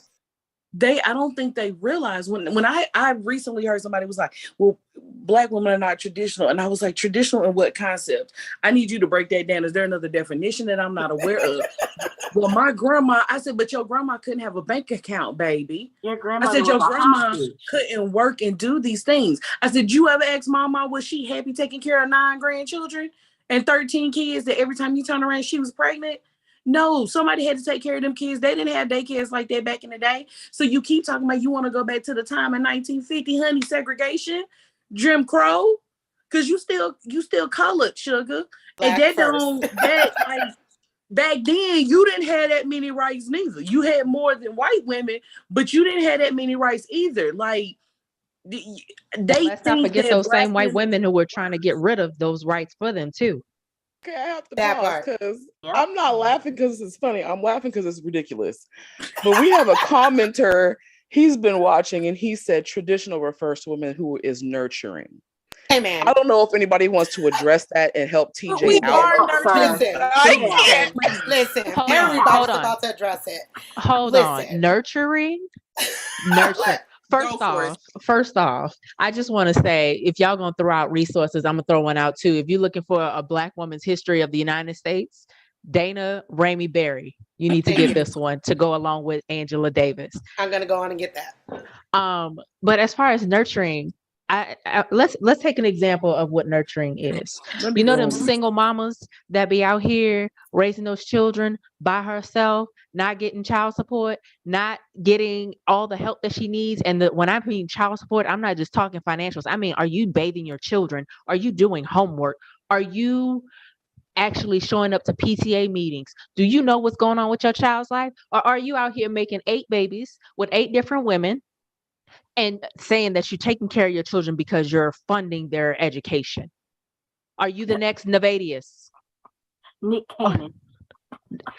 I don't think they realize when I recently heard somebody was like, well, black women are not traditional. And I was like, traditional in what concept? I need you to break that down. Is there another definition that I'm not aware of? Well, my grandma, I said, but your grandma couldn't have a bank account, baby. I said, your grandma couldn't work and do these things. I said, you ever ask mama, was she happy taking care of 9 grandchildren and 13 kids that every time you turn around, she was pregnant? No, somebody had to take care of them kids. They didn't have daycares like that back in the day. So you keep talking about you want to go back to the time in 1950, honey, segregation, Jim Crow, because you still colored, sugar. Black and like back then you didn't have that many rights neither. You had more than white women, but you didn't have that many rights either. Like let's not forget those same white women who were trying to get rid of those rights for them too. Okay, I have to pause because I'm not laughing because it's funny. I'm laughing because it's ridiculous. But we have a commenter. He's been watching, and he said traditional refers to a woman who is nurturing. Hey, man. I don't know if anybody wants to address that and help TJ out. Listen, everybody's about to address it. Hold on. Nurturing? Nurturing. First off, I just want to say, if y'all gonna throw out resources, I'm gonna throw one out too. If you're looking for a black woman's history of the United States, Dana Ramey Berry, you need to get this one to go along with Angela Davis. I'm gonna go on and get that. But as far as nurturing, let's take an example of what nurturing is. You know them single mamas that be out here raising those children by herself, not getting child support, not getting all the help that she needs. And when I mean child support, I'm not just talking financials. I mean, are you bathing your children? Are you doing homework? Are you actually showing up to PTA meetings? Do you know what's going on with your child's life? Or are you out here making 8 babies with 8 different women and saying that you're taking care of your children because you're funding their education? Are you the next Nevadius? Nick Cannon.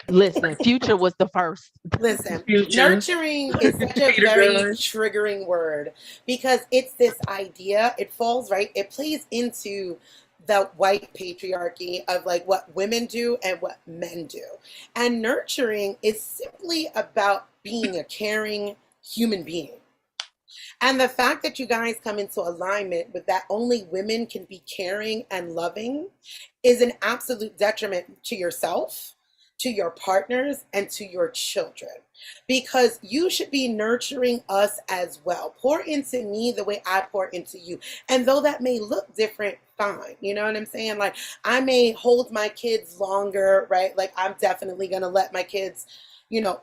Listen, Future was the first. Listen, nurturing is such a very triggering word because it's this idea, it plays into the white patriarchy of like what women do and what men do. And nurturing is simply about being a caring human being. And the fact that you guys come into alignment with that only women can be caring and loving is an absolute detriment to yourself, to your partners, and to your children. Because you should be nurturing us as well. Pour into me the way I pour into you. And though that may look different, fine. You know what I'm saying? Like, I may hold my kids longer, right? Like, I'm definitely going to let my kids,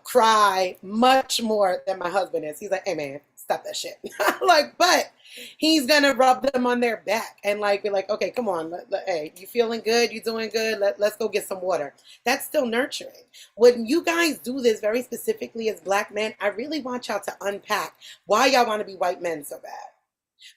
cry much more than my husband is. He's like, hey man, stop that shit. Like, but he's gonna rub them on their back and like be like, okay, come on, hey, you feeling good? You doing good? Let's go get some water. That's still nurturing. When you guys do this very specifically as Black men, I really want y'all to unpack why y'all want to be white men so bad.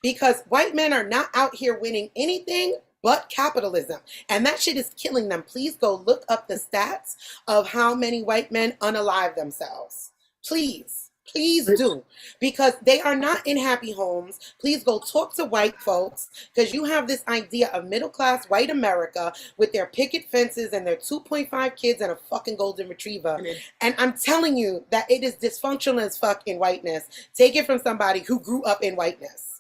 Because white men are not out here winning anything but capitalism. And that shit is killing them. Please go look up the stats of how many white men unalive themselves. Please do. Because they are not in happy homes. Please go talk to white folks, because you have this idea of middle-class white America with their picket fences and their 2.5 kids and a fucking golden retriever. And I'm telling you that it is dysfunctional as fuck in whiteness. Take it from somebody who grew up in whiteness.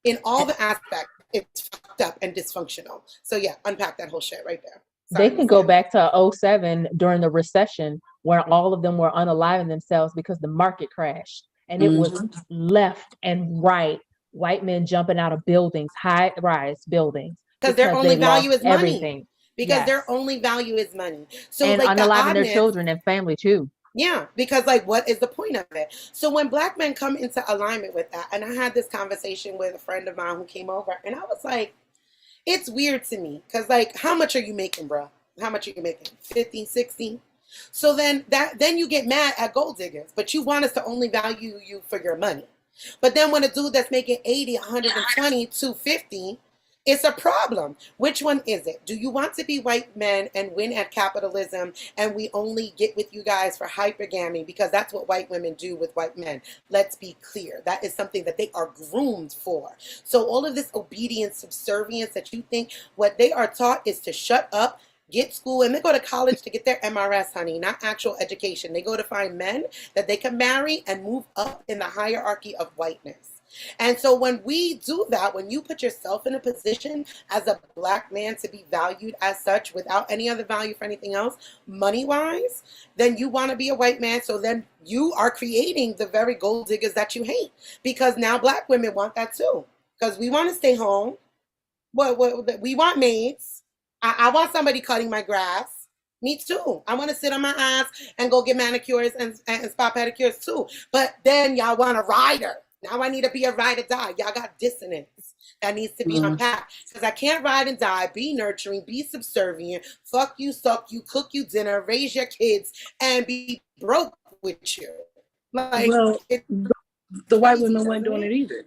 In all the aspects, it's fucked up and dysfunctional. So yeah, unpack that whole shit right there. Sorry, they can go back to 2007 during the recession where all of them were unaliving themselves because the market crashed. And it was left and right, white men jumping out of buildings, high-rise buildings. Because their only value is money. Everything. Because their only value is money. So and like unaliving their children and family too. Yeah, because like, what is the point of it? So when Black men come into alignment with that, and I had this conversation with a friend of mine who came over, and I was like, it's weird to me, because like, how much are you making, bro? How much are you making? 50, 60? So then you get mad at gold diggers, but you want us to only value you for your money. But then when a dude that's making 80, 120, 250, it's a problem. Which one is it? Do you want to be white men and win at capitalism, and we only get with you guys for hypergamy because that's what white women do with white men? Let's be clear. That is something that they are groomed for. So all of this obedience, subservience that you think, what they are taught is to shut up, get school, and they go to college to get their MRS, honey, not actual education. They go to find men that they can marry and move up in the hierarchy of whiteness. And so when we do that, when you put yourself in a position as a Black man to be valued as such without any other value for anything else, money-wise, then you want to be a white man. So then you are creating the very gold diggers that you hate, because now Black women want that too. Because we want to stay home. We want maids. I want somebody cutting my grass. Me too. I want to sit on my ass and go get manicures and spa pedicures too. But then y'all want a rider. Now I need to be a ride or die. Y'all got dissonance that needs to be unpacked. Because I can't ride and die, be nurturing, be subservient, fuck you, suck you, cook you dinner, raise your kids, and be broke with you. Like, well, the white women weren't doing it either.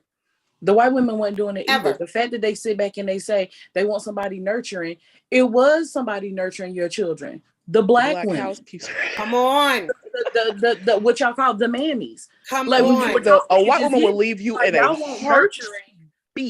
The white women weren't doing it either. The fact that they sit back and they say they want somebody nurturing, it was somebody nurturing your children. The black women. Housekeeper. Come on. The what y'all call the mammies. Come on. A white woman will leave you in a nurturing.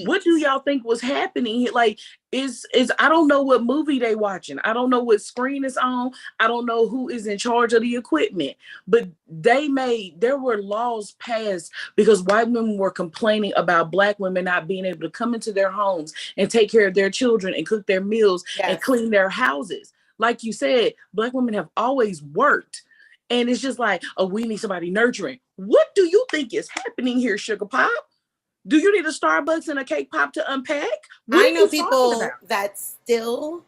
What do y'all think was happening? Like, is I don't know what movie they watching. I don't know what screen is on. I don't know who is in charge of the equipment. But there were laws passed because white women were complaining about Black women not being able to come into their homes and take care of their children and cook their meals and clean their houses. Like you said, Black women have always worked. And it's just like, oh, we need somebody nurturing. What do you think is happening here, Sugar Pop? Do you need a Starbucks and a cake pop to unpack? I know people that still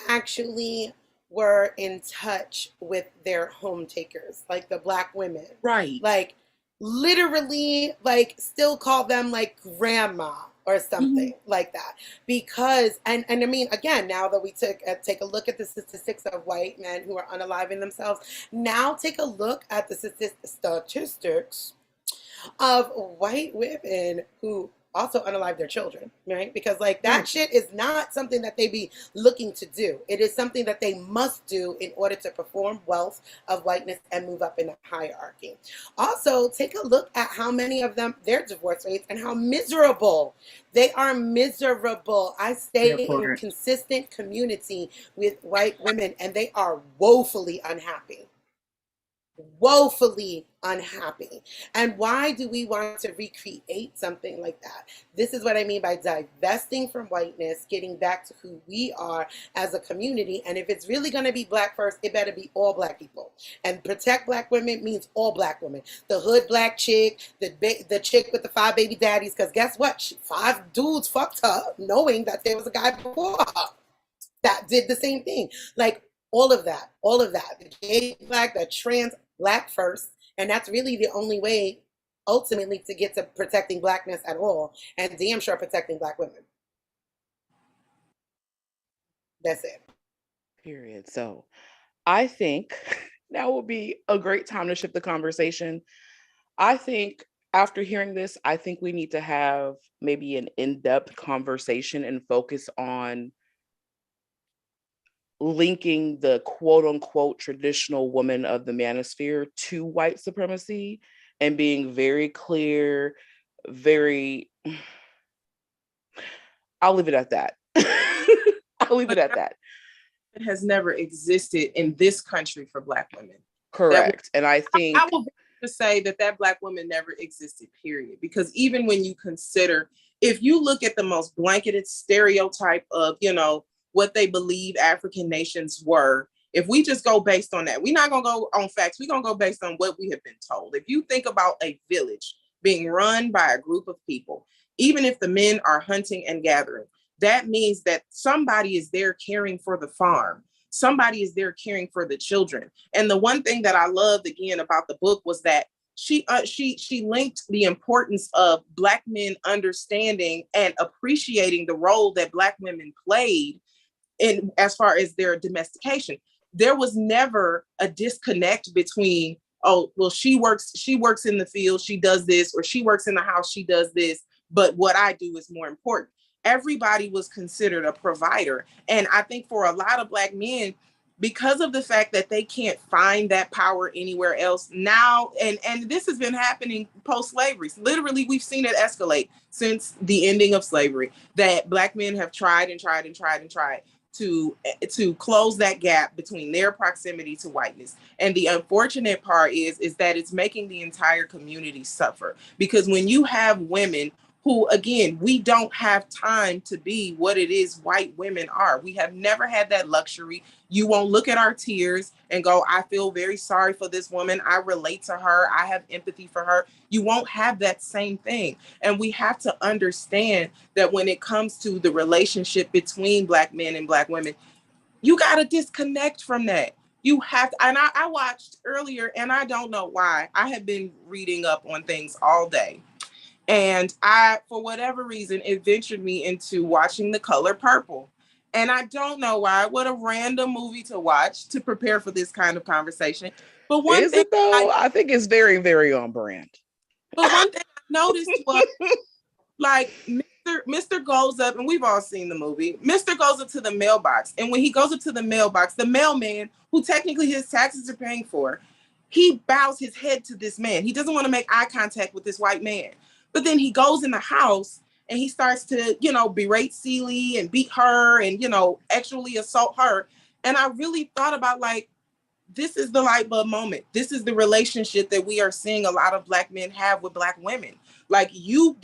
actually were in touch with their home takers, like the Black women. Right. Like, literally, like, still call them, like, grandma or something like that. Because, and I mean, again, now that we take a look at the statistics of white men who are unaliving themselves, now take a look at the statistics of white women who also unalive their children, right? Because like that shit is not something that they be looking to do. It is something that they must do in order to perform wealth of whiteness and move up in the hierarchy. Also, take a look at how many of them, their divorce rates, and how miserable they are. Miserable. I stay in consistent community with white women, and they are woefully unhappy. Woefully unhappy. And why do we want to recreate something like that? This is what I mean by divesting from whiteness, getting back to who we are as a community. And if it's really going to be Black first, it better be all Black people. And protect Black women means all Black women. The hood Black chick, the chick with the 5 baby daddies, because guess what? 5 dudes fucked her knowing that there was a guy before her that did the same thing. Like, all of that, the gay Black, the trans, Black first. And that's really the only way ultimately to get to protecting Blackness at all, and damn sure protecting Black women. That's it. Period. So I think now will be a great time to shift the conversation. I think after hearing this, I think we need to have maybe an in-depth conversation and focus on linking the quote unquote traditional woman of the manosphere to white supremacy and being very clear, very, I'll leave it at that. I'll leave it at that. It has never existed in this country for Black women. Correct. And I think I will say that Black woman never existed, period. Because even when you consider, if you look at the most blanketed stereotype of, what they believe African nations were, if we just go based on that, we're not going to go on facts. We're going to go based on what we have been told. If you think about a village being run by a group of people, even if the men are hunting and gathering, that means that somebody is there caring for the farm. Somebody is there caring for the children. And the one thing that I loved again about the book was that she linked the importance of Black men understanding and appreciating the role that Black women played in as far as their domestication. There was never a disconnect between, oh, well, she works in the field, she does this, or she works in the house, she does this, but what I do is more important. Everybody was considered a provider. And I think for a lot of Black men, because of the fact that they can't find that power anywhere else now, and this has been happening post-slavery. Literally, we've seen it escalate since the ending of slavery, that Black men have tried to close that gap between their proximity to whiteness. And the unfortunate part is that it's making the entire community suffer. Because when you have women who, again, we don't have time to be what it is white women are. We have never had that luxury. You won't look at our tears and go, I feel very sorry for this woman. I relate to her. I have empathy for her. You won't have that same thing. And we have to understand that when it comes to the relationship between Black men and Black women, you got to disconnect from that. You have to, and I watched earlier, and I don't know why. I have been reading up on things all day. And for whatever reason, it ventured me into watching The Color Purple. And I don't know why. What a random movie to watch to prepare for this kind of conversation. But one is thing it though? I think it's very, very on brand. But one thing I noticed was like Mr. goes up, and we've all seen the movie. Mr. goes up to the mailbox. And when he goes up to the mailbox, the mailman, who technically his taxes are paying for, he bows his head to this man. He doesn't want to make eye contact with this white man. But then he goes in the house and he starts to, berate Celie and beat her and, actually assault her. And I really thought about like, this is the light bulb moment. This is the relationship that we are seeing a lot of Black men have with Black women. Like you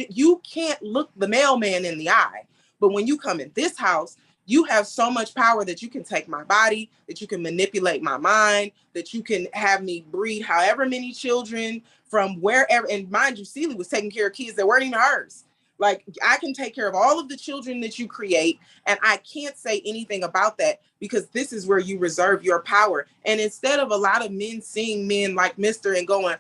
can't look the mailman in the eye, but when you come in this house, you have so much power that you can take my body, that you can manipulate my mind, that you can have me breed however many children from wherever. And mind you, Celie was taking care of kids that weren't even hers. Like I can take care of all of the children that you create, and I can't say anything about that because this is where you reserve your power. And instead of a lot of men seeing men like Mr. and going,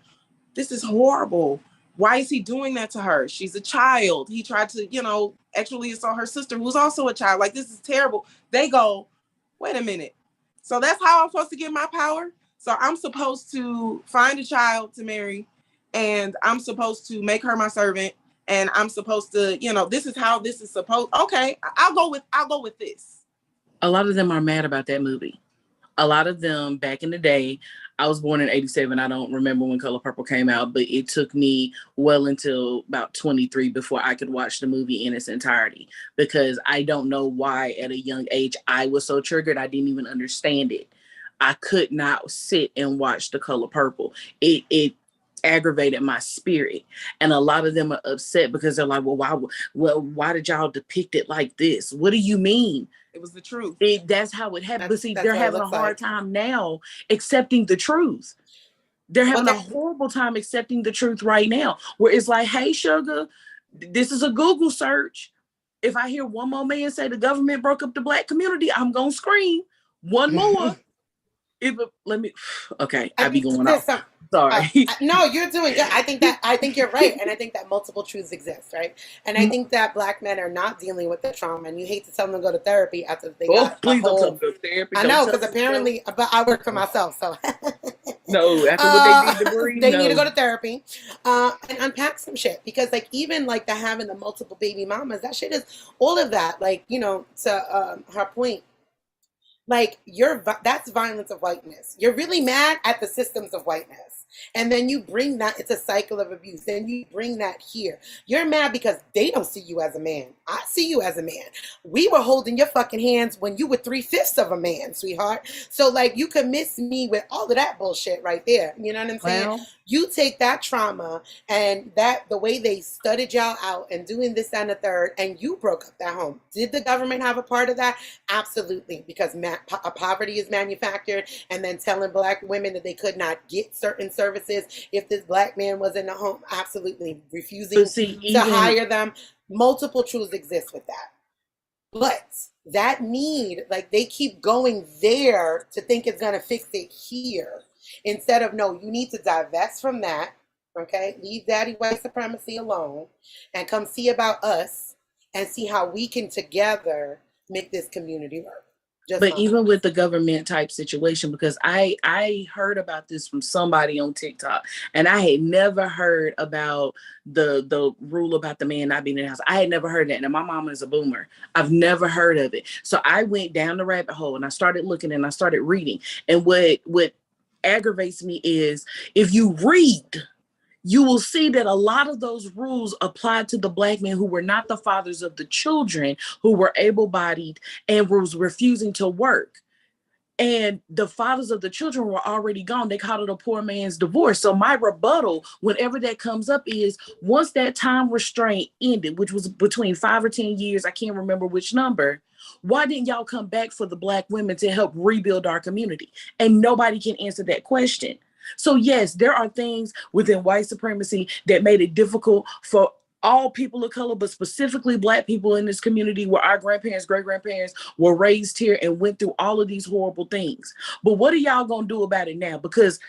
this is horrible. Why is he doing that to her? She's a child. He tried to, actually assault her sister, who's also a child. Like, this is terrible. They go, wait a minute. So that's how I'm supposed to get my power? So I'm supposed to find a child to marry, and I'm supposed to make her my servant, and I'm supposed to, this is how this is supposed. Okay, I'll go with this. A lot of them are mad about that movie. A lot of them back in the day, I was born in 87. I don't remember when Color Purple came out, but it took me well until about 23 before I could watch the movie in its entirety, because I don't know why at a young age I was so triggered. I didn't even understand it. I could not sit and watch The Color Purple. It aggravated my spirit. And a lot of them are upset because they're like, why did y'all depict it like this? What do you mean? It was the truth. That's how it happened. But see, they're having a hard time now accepting the truth. They're having a horrible time accepting the truth right now, where it's like, hey, sugar, this is a Google search. If I hear one more man say the government broke up the Black community, I'm going to scream. One more. Let me. Okay, I I be think going there's off. some. Sorry. No, you're doing good. I think you're right, and I think that multiple truths exist, right? And I think that Black men are not dealing with the trauma, and you hate to tell them to go to therapy after they Oh, got a please don't tell me whole. to go to therapy. I Don't know, tell because me to go. apparently, but I work for myself, so No, after what they did to Bree, they need to no. go to therapy and unpack some shit, because like even like the having the multiple baby mamas, that shit is all of that. Like, you know, to her point, like that's violence of whiteness. You're really mad at the systems of whiteness, and then you bring that. It's a cycle of abuse. Then you bring that here. You're mad because they don't see you as a man. I see you as a man. We were holding your fucking hands when you were 3/5 of a man, sweetheart. So like you could miss me with all of that bullshit right there. You know what I'm saying? Well, You take that trauma and that the way they studied y'all out and doing this and the third, and you broke up that home. Did the government have a part of that? Absolutely, because poverty is manufactured, and then telling Black women that they could not get certain services if this Black man was in the home. Absolutely, refusing But see, to even hire them. Multiple truths exist with that. But that need, like they keep going there to think it's going to fix it here. Instead of, no, you need to divest from that. Okay. Leave daddy white supremacy alone and come see about us and see how we can together make this community work. Just but my even with the government type situation, because I heard about this from somebody on TikTok, and I had never heard about the rule about the man not being in the house. I had never heard that. And my mama is a boomer. I've never heard of it. So I went down the rabbit hole and I started looking and I started reading. And what aggravates me is if you read, you will see that a lot of those rules apply to the Black men who were not the fathers of the children, who were able-bodied and was refusing to work. And the fathers of the children were already gone. They called it a poor man's divorce. So my rebuttal, whenever that comes up, is once that time restraint ended, which was between 5 or 10 years, I can't remember which number, why didn't y'all come back for the Black women to help rebuild our community? And nobody can answer that question. So yes, there are things within white supremacy that made it difficult for all people of color, but specifically Black people in this community where our grandparents, great grandparents were raised here and went through all of these horrible things. But what are y'all gonna do about it now? Because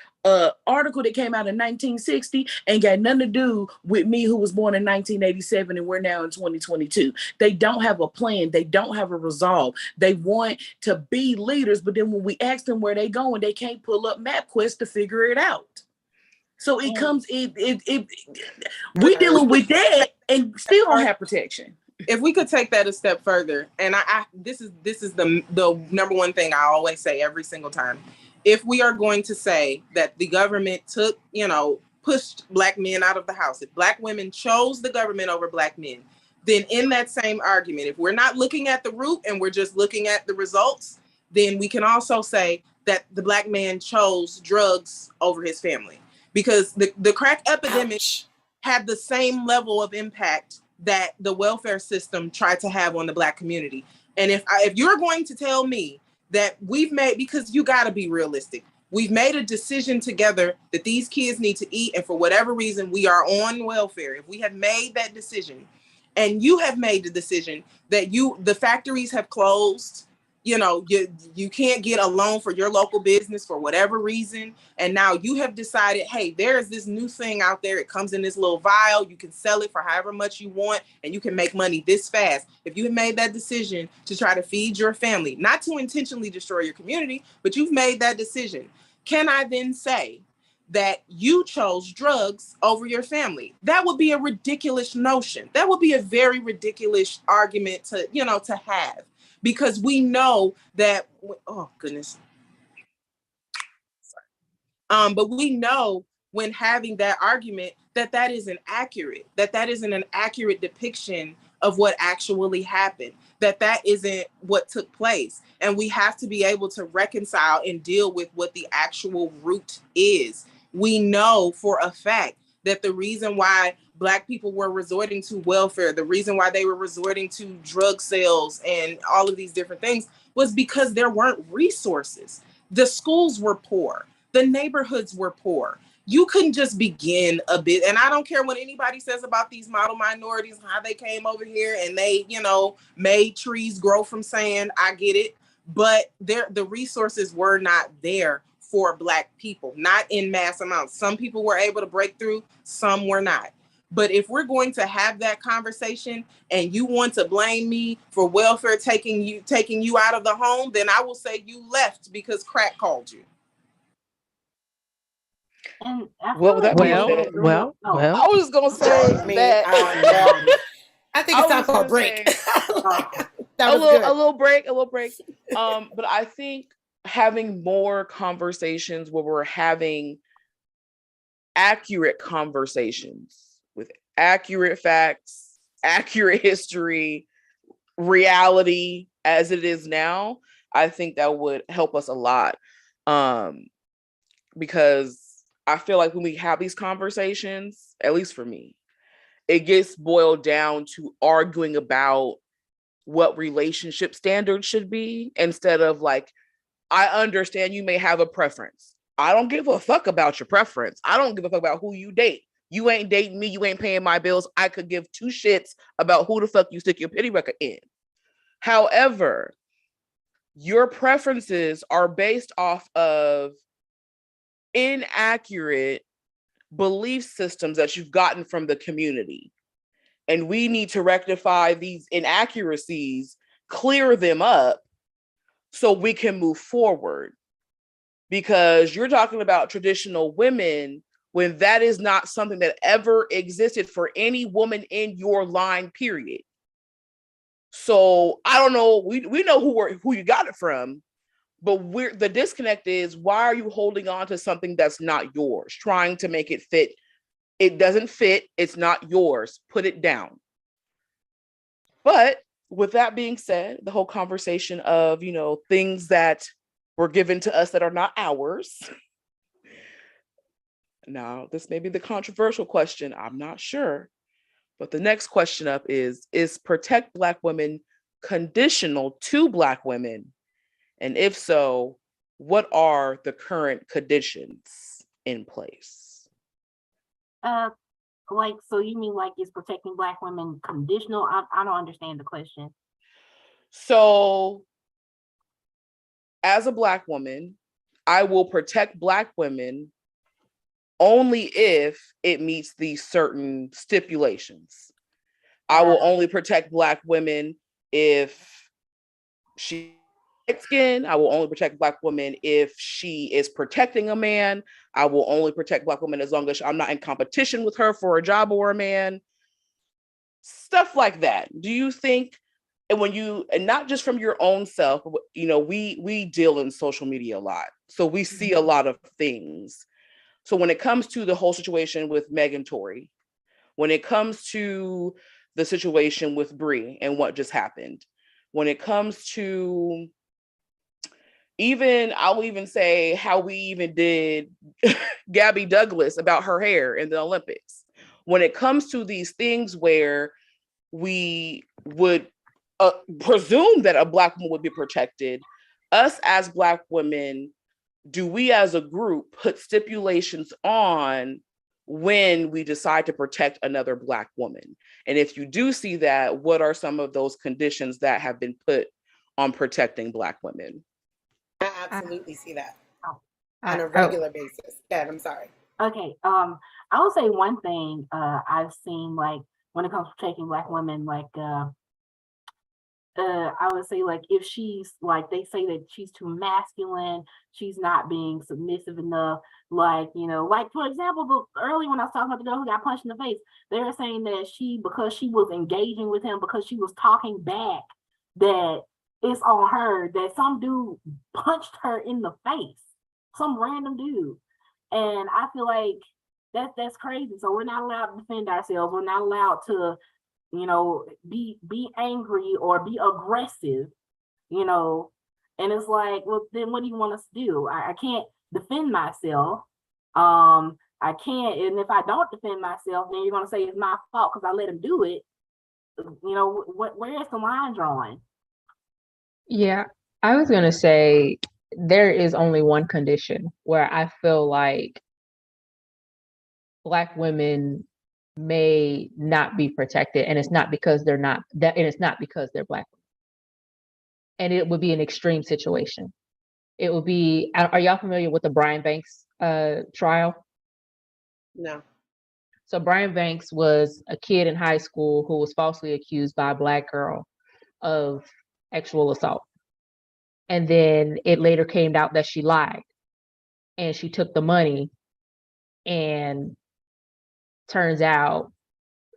article that came out in 1960 ain't got nothing to do with me who was born in 1987 and we're now in 2022. They don't have a plan. They don't have a resolve. They want to be leaders, but then when we ask them where they going, they can't pull up MapQuest to figure it out. So it comes, we dealing with that and still don't have protection. If we could take that a step further, and this is the number one thing I always say every single time. If we are going to say that the government took, pushed Black men out of the house, if Black women chose the government over Black men, then in that same argument, if we're not looking at the root and we're just looking at the results, then we can also say that the Black man chose drugs over his family, because the crack epidemic Ouch. had the same level of impact that the welfare system tried to have on the Black community. And if you're going to tell me that we've made, because you got to be realistic, we've made a decision together that these kids need to eat, and for whatever reason we are on welfare, if we have made that decision and you have made the decision that the factories have closed, you can't get a loan for your local business for whatever reason, and now you have decided, hey, there's this new thing out there, it comes in this little vial, you can sell it for however much you want and you can make money this fast. If you have made that decision to try to feed your family, not to intentionally destroy your community, but you've made that decision, can I then say that you chose drugs over your family? That would be a ridiculous notion. That would be a very ridiculous argument to have. Because we know that, oh goodness. But we know when having that argument that isn't accurate, that isn't an accurate depiction of what actually happened, that isn't what took place. And we have to be able to reconcile and deal with what the actual root is. We know for a fact that the reason why Black people were resorting to welfare, the reason why they were resorting to drug sales and all of these different things was because there weren't resources. The schools were poor. The neighborhoods were poor. You couldn't just begin a bit. And I don't care what anybody says about these model minorities, how they came over here and they, made trees grow from sand. I get it. but the resources were not there for Black people, not in mass amounts. Some people were able to break through, some were not. But if we're going to have that conversation and you want to blame me for welfare taking you out of the home, then I will say you left because crack called you. And Well, with that being said, I was just gonna say that I think it's time for a break. a little break. But I think having more conversations where we're having accurate conversations with accurate facts, accurate history, reality as it is now, I think that would help us a lot. Because I feel like when we have these conversations, at least for me, it gets boiled down to arguing about what relationship standards should be instead of like, I understand you may have a preference. I don't give a fuck about your preference. I don't give a fuck about who you date. You ain't dating me. You ain't paying my bills. I could give two shits about who the fuck you stick your pity record in. However, your preferences are based off of inaccurate belief systems that you've gotten from the community. And we need to rectify these inaccuracies, clear them up so we can move forward. Because you're talking about traditional women when that is not something that ever existed for any woman in your line, period. So I don't know. We know who you got it from, but the disconnect is, why are you holding on to something that's not yours, trying to make it fit? It doesn't fit. It's not yours. Put it down. But with that being said, the whole conversation of, things that were given to us that are not ours. Now, this may be the controversial question. I'm not sure. But the next question up is protect Black women conditional to Black women? And if so, what are the conditions in place? So you mean like is protecting Black women conditional? I don't understand the question. So as a Black woman, I will protect Black women only if it meets these certain stipulations. I will only protect Black women if she skin. I will only protect Black women if she is protecting a man. I will only protect Black women as long as I'm not in competition with her for a job or a man. Stuff like that. Do you think, and not just from your own self, we deal in social media a lot. So we see a lot of things. So when it comes to the whole situation with Meg and Tory, when it comes to the situation with Bree and what just happened, when it comes to I'll even say how we even did Gabby Douglas about her hair in the Olympics. When it comes to these things where we would presume that a Black woman would be protected, us as Black women, do we as a group put stipulations on when we decide to protect another Black woman? And if you do see that, what are some of those conditions that have been put on protecting Black women? I absolutely see that on a regular basis. Yeah, I'm sorry. Okay. I will say one thing I've seen, like when it comes to protecting Black women, like I would say, like, if she's like, they say that she's too masculine, she's not being submissive enough. Like, like for example, early when I was talking about the girl who got punched in the face, they were saying that because she was engaging with him, because she was talking back, that it's on her, that some dude punched her in the face, some random dude. And I feel like that's crazy. So we're not allowed to defend ourselves. We're not allowed to be angry or be aggressive, and it's like, well, then what do you want us to do? I can't defend myself. I can't, and if I don't defend myself, then you're gonna say it's my fault because I let him do it. Where is the line drawn? Yeah, I was gonna say there is only one condition where I feel like Black women may not be protected, and it's not because they're not that, and it's not because they're Black. and it would be an extreme situation. It would be, are y'all familiar with the Brian Banks trial? No. So Brian Banks was a kid in high school who was falsely accused by a Black girl of sexual assault. And then it later came out that she lied and she took the money, and turns out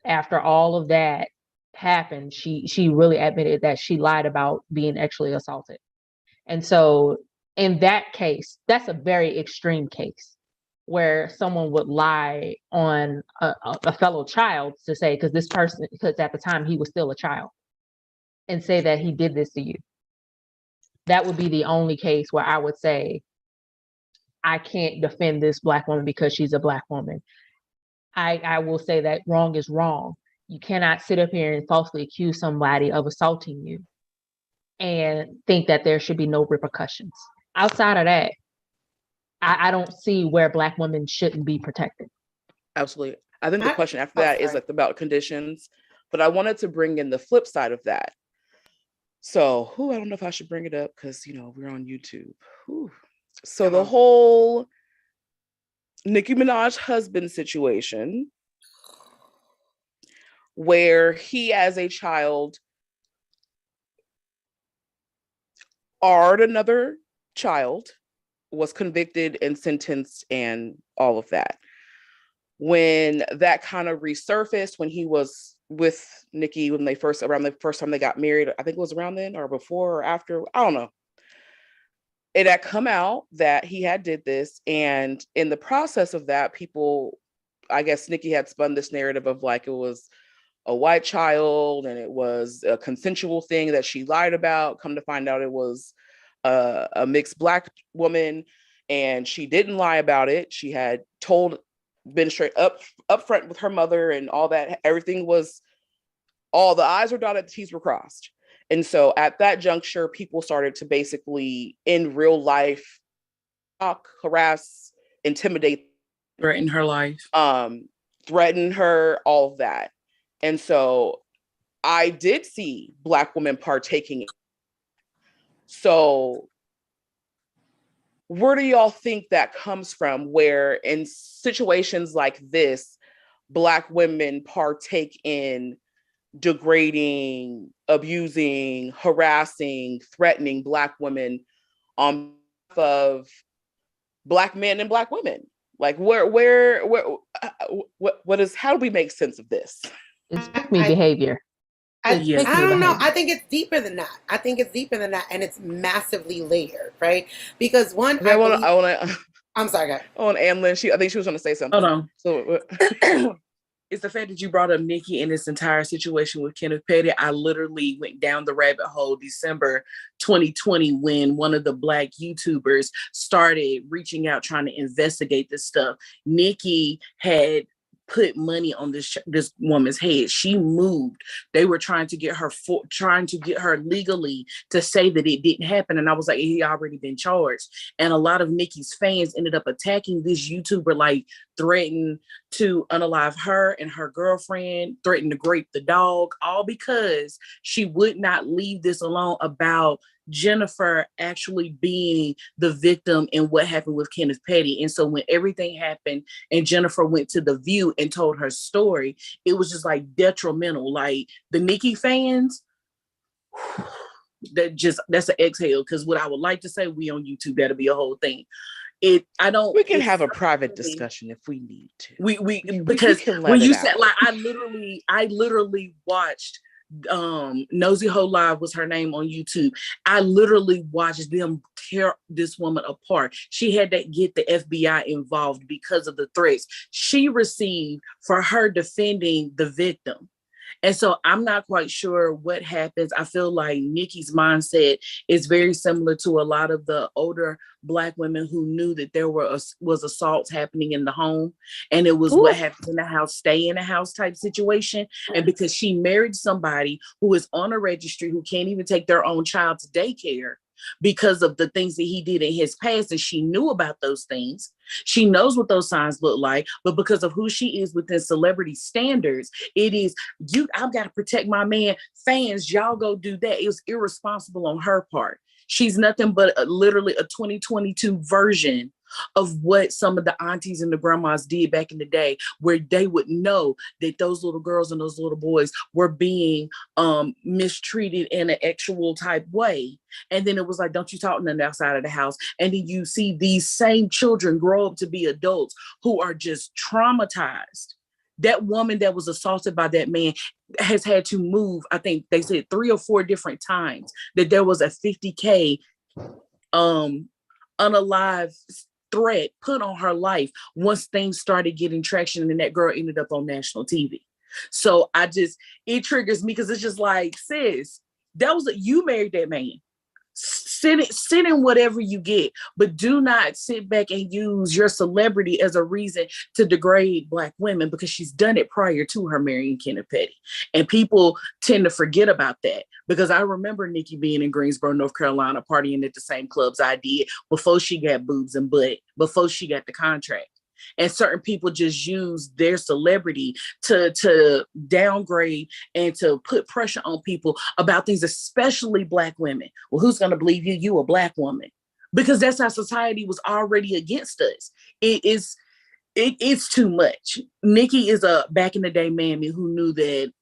after all of that happened, she really admitted that she lied about being sexually assaulted. And so in that case, that's a very extreme case where someone would lie on a fellow child to say, because at the time he was still a child, and say that he did this to you. That would be the only case where I would say, I can't defend this Black woman because she's a Black woman. I will say that wrong is wrong. You cannot sit up here and falsely accuse somebody of assaulting you and think that there should be no repercussions. Outside of that, I don't see where Black women shouldn't be protected. Absolutely. I think the question after that is like about conditions, but I wanted to bring in the flip side of that. So, I don't know if I should bring it up because, we're on YouTube. So the whole Nicki Minaj husband situation, where he as a child arred another child, was convicted and sentenced and all of that. When that kind of resurfaced, when he was with Nicki, around the first time they got married, I think it was around then or before or after, I don't know. It had come out that he had did this, and in the process of that, people, I guess Nicki had spun this narrative of like it was a white child and it was a consensual thing that she lied about. Come to find out it was a mixed Black woman, and she didn't lie about it. She had been straight up front with her mother and all that. Everything was, all the I's were dotted, the T's were crossed. And so at that juncture, people started to basically, in real life, talk, harass, intimidate, threaten her life, threaten her, all of that. And so I did see Black women partaking. So where do y'all think that comes from, where in situations like this, Black women partake in degrading, abusing, harassing, threatening Black women on behalf of Black men and Black women? Like how do we make sense of this? It's me behavior. I don't know. I think it's deeper than that. And it's massively layered, right? Because one, I'm sorry, guys. On Amlin, I think she was going to say something. Hold on. So it's the fact that you brought up Nicki and this entire situation with Kenneth Petty. I literally went down the rabbit hole December 2020 when one of the Black YouTubers started reaching out, trying to investigate this stuff. Nicki had put money on this woman's head. She moved. They were trying to get her legally to say that it didn't happen. And I was like, he already been charged. And a lot of Nicki's fans ended up attacking this YouTuber, like threatened to unalive her and her girlfriend, threatened to grape the dog, all because she would not leave this alone about Jennifer actually being the victim in what happened with Kenneth Petty. And so when everything happened and Jennifer went to The View and told her story, it was just like detrimental. Like the Nicki fans, that's an exhale, because what I would like to say, we on YouTube, that'll be a whole thing. We can have a private discussion if we need to. Because when you said, like, I literally watched Nosy Ho Live was her name on YouTube. I literally watched them tear this woman apart. She had to get the FBI involved because of the threats she received for her defending the victim. And so I'm not quite sure what happens. I feel like Nicki's mindset is very similar to a lot of the older Black women who knew that there was assaults happening in the home, and it was what happens in the house, stay in the house type situation. And because she married somebody who is on a registry, who can't even take their own child to daycare, because of the things that he did in his past, and she knew about those things. She knows what those signs look like, but because of who she is within celebrity standards, it is I've got to protect my man. Fans, y'all go do that. It was irresponsible on her part. She's nothing but literally a 2022 version of what some of the aunties and the grandmas did back in the day, where they would know that those little girls and those little boys were being mistreated in an actual type way. And then it was like, don't you talk nothing outside of the house. And then you see these same children grow up to be adults who are just traumatized. That woman that was assaulted by that man has had to move, I think they said 3 or 4 different times, that there was a $50K unalive threat put on her life once things started getting traction, and that girl ended up on national TV. So it triggers me, because it's just like, sis, you married that man. Sit in whatever you get, but do not sit back and use your celebrity as a reason to degrade Black women, because she's done it prior to her marrying Kenneth Petty. And people tend to forget about that, because I remember Nikki being in Greensboro, North Carolina, partying at the same clubs I did before she got boobs and butt, before she got the contract. And certain people just use their celebrity to downgrade and to put pressure on people about things, especially Black women. Well, who's going to believe you? You a Black woman. Because that's how society was already against us. It's too much. Nikki is a back in the day mammy who knew that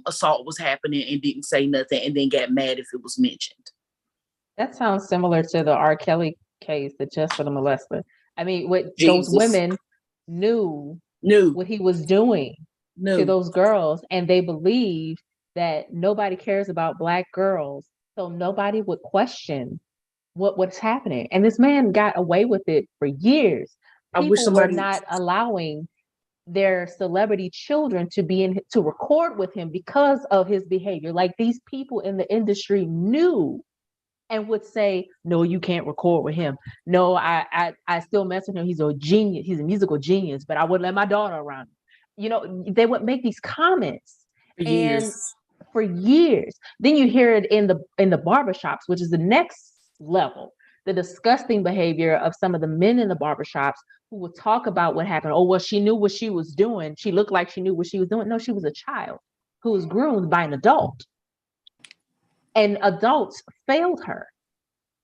assault was happening and didn't say nothing, and then got mad if it was mentioned. That sounds similar to the R. Kelly case, the Just for the Molester. I mean, what Jesus. those women knew what he was doing to those girls, and they believe that nobody cares about Black girls, so nobody would question what's happening. And this man got away with it for years. People were not allowing their celebrity children to record with him because of his behavior. Like, these people in the industry knew and would say, no, you can't record with him. No, I still mess with him. He's a genius. He's a musical genius, but I wouldn't let my daughter around him. You know, they would make these comments for years. Then you hear it in the barbershops, which is the next level. The disgusting behavior of some of the men in the barbershops who would talk about what happened. Oh, well, she knew what she was doing. She looked like she knew what she was doing. No, she was a child who was groomed by an adult. And adults failed her.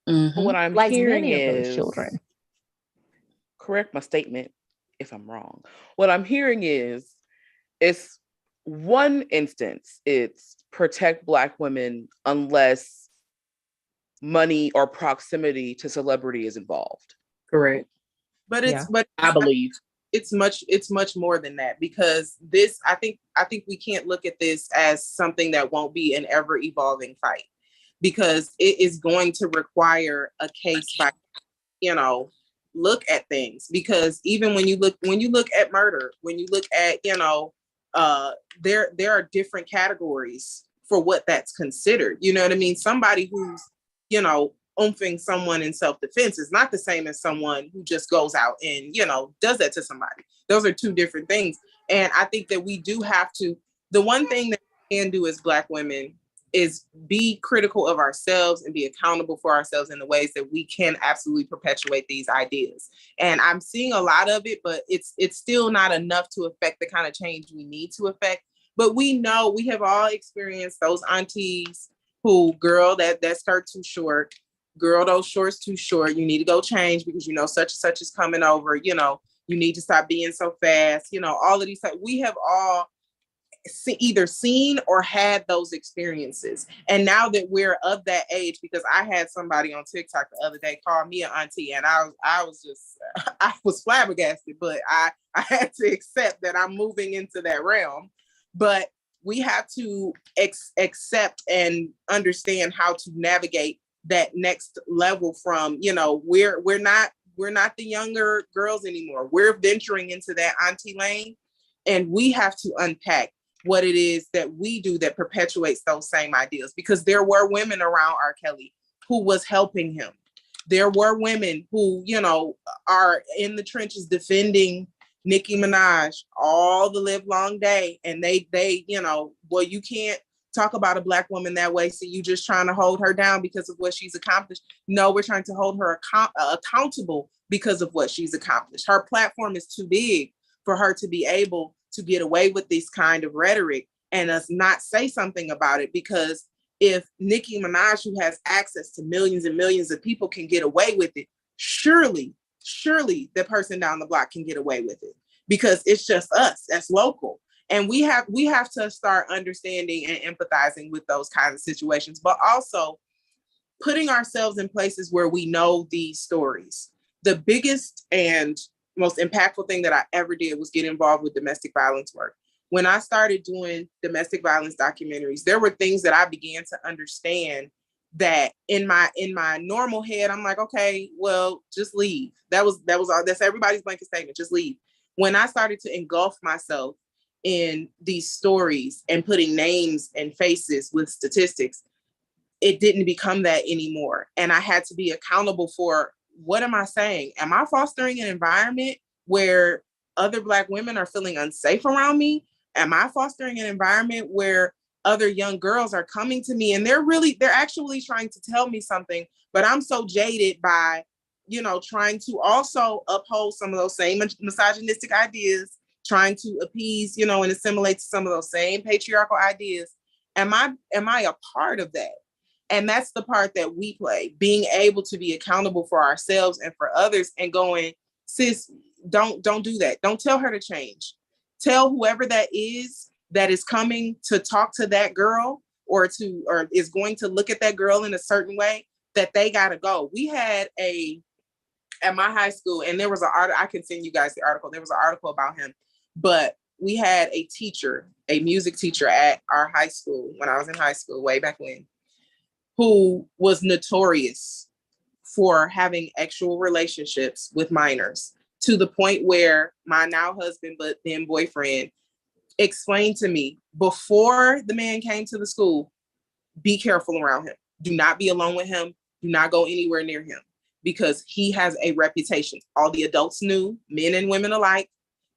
Mm-hmm. What I'm hearing is, those children. Correct my statement if I'm wrong. What I'm hearing is, it's one instance, it's protect Black women unless money or proximity to celebrity is involved. Correct. But I believe it's much more than that, because I think we can't look at this as something that won't be an ever evolving fight, because it is going to require a case by, look at things. Because even when you look at murder, when you look at, there are different categories for what that's considered. You know what I mean? Somebody who's, oomping someone in self-defense is not the same as someone who just goes out and, does that to somebody. Those are two different things. And I think that we do have to, the one thing that we can do as Black women is be critical of ourselves and be accountable for ourselves in the ways that we can absolutely perpetuate these ideas. And I'm seeing a lot of it, but it's still not enough to affect the kind of change we need to affect. But we know, we have all experienced those aunties who, girl, that skirt too short, girl, those shorts too short, you need to go change because such and such is coming over, you need to stop being so fast, all of these things. We have all either seen or had those experiences. And now that we're of that age, because I had somebody on TikTok the other day call me an auntie, and I was flabbergasted, but I had to accept that I'm moving into that realm. But we have to accept and understand how to navigate that next level from, we're not the younger girls anymore. We're venturing into that auntie lane, and we have to unpack what it is that we do that perpetuates those same ideas. Because there were women around R. Kelly who was helping him. There were women who, are in the trenches defending Nicki Minaj all the live long day. And they, well, you can't talk about a Black woman that way. So you just trying to hold her down because of what she's accomplished. No, we're trying to hold her accountable because of what she's accomplished. Her platform is too big for her to be able to get away with this kind of rhetoric and us not say something about it. Because if Nicki Minaj, who has access to millions and millions of people, can get away with it, surely the person down the block can get away with it, because it's just us, that's local. And we have to start understanding and empathizing with those kinds of situations, but also putting ourselves in places where we know these stories. The biggest and most impactful thing that I ever did was get involved with domestic violence work. When I started doing domestic violence documentaries, there were things that I began to understand that in my normal head, I'm like, okay, well, just leave. That's everybody's blanket statement, just leave. When I started to engulf myself in these stories and putting names and faces with statistics, it didn't become that anymore. And I had to be accountable for, what am I saying? Am I fostering an environment where other Black women are feeling unsafe around me? Am I fostering an environment where other young girls are coming to me and they're actually trying to tell me something, but I'm so jaded by, trying to also uphold some of those same misogynistic ideas, trying to appease, and assimilate to some of those same patriarchal ideas. Am I a part of that? And that's the part that we play, being able to be accountable for ourselves and for others, and going, sis, don't do that. Don't tell her to change. Tell whoever that is coming to talk to that girl or is going to look at that girl in a certain way, that they gotta go. We had at my high school, and there was an article, I can send you guys the article. There was an article about him, but we had a teacher, a music teacher at our high school when I was in high school, way back when, who was notorious for having actual relationships with minors, to the point where my now husband, but then boyfriend, explained to me before the man came to the school, be careful around him. Do not be alone with him. Do not go anywhere near him, because he has a reputation. All the adults knew, men and women alike,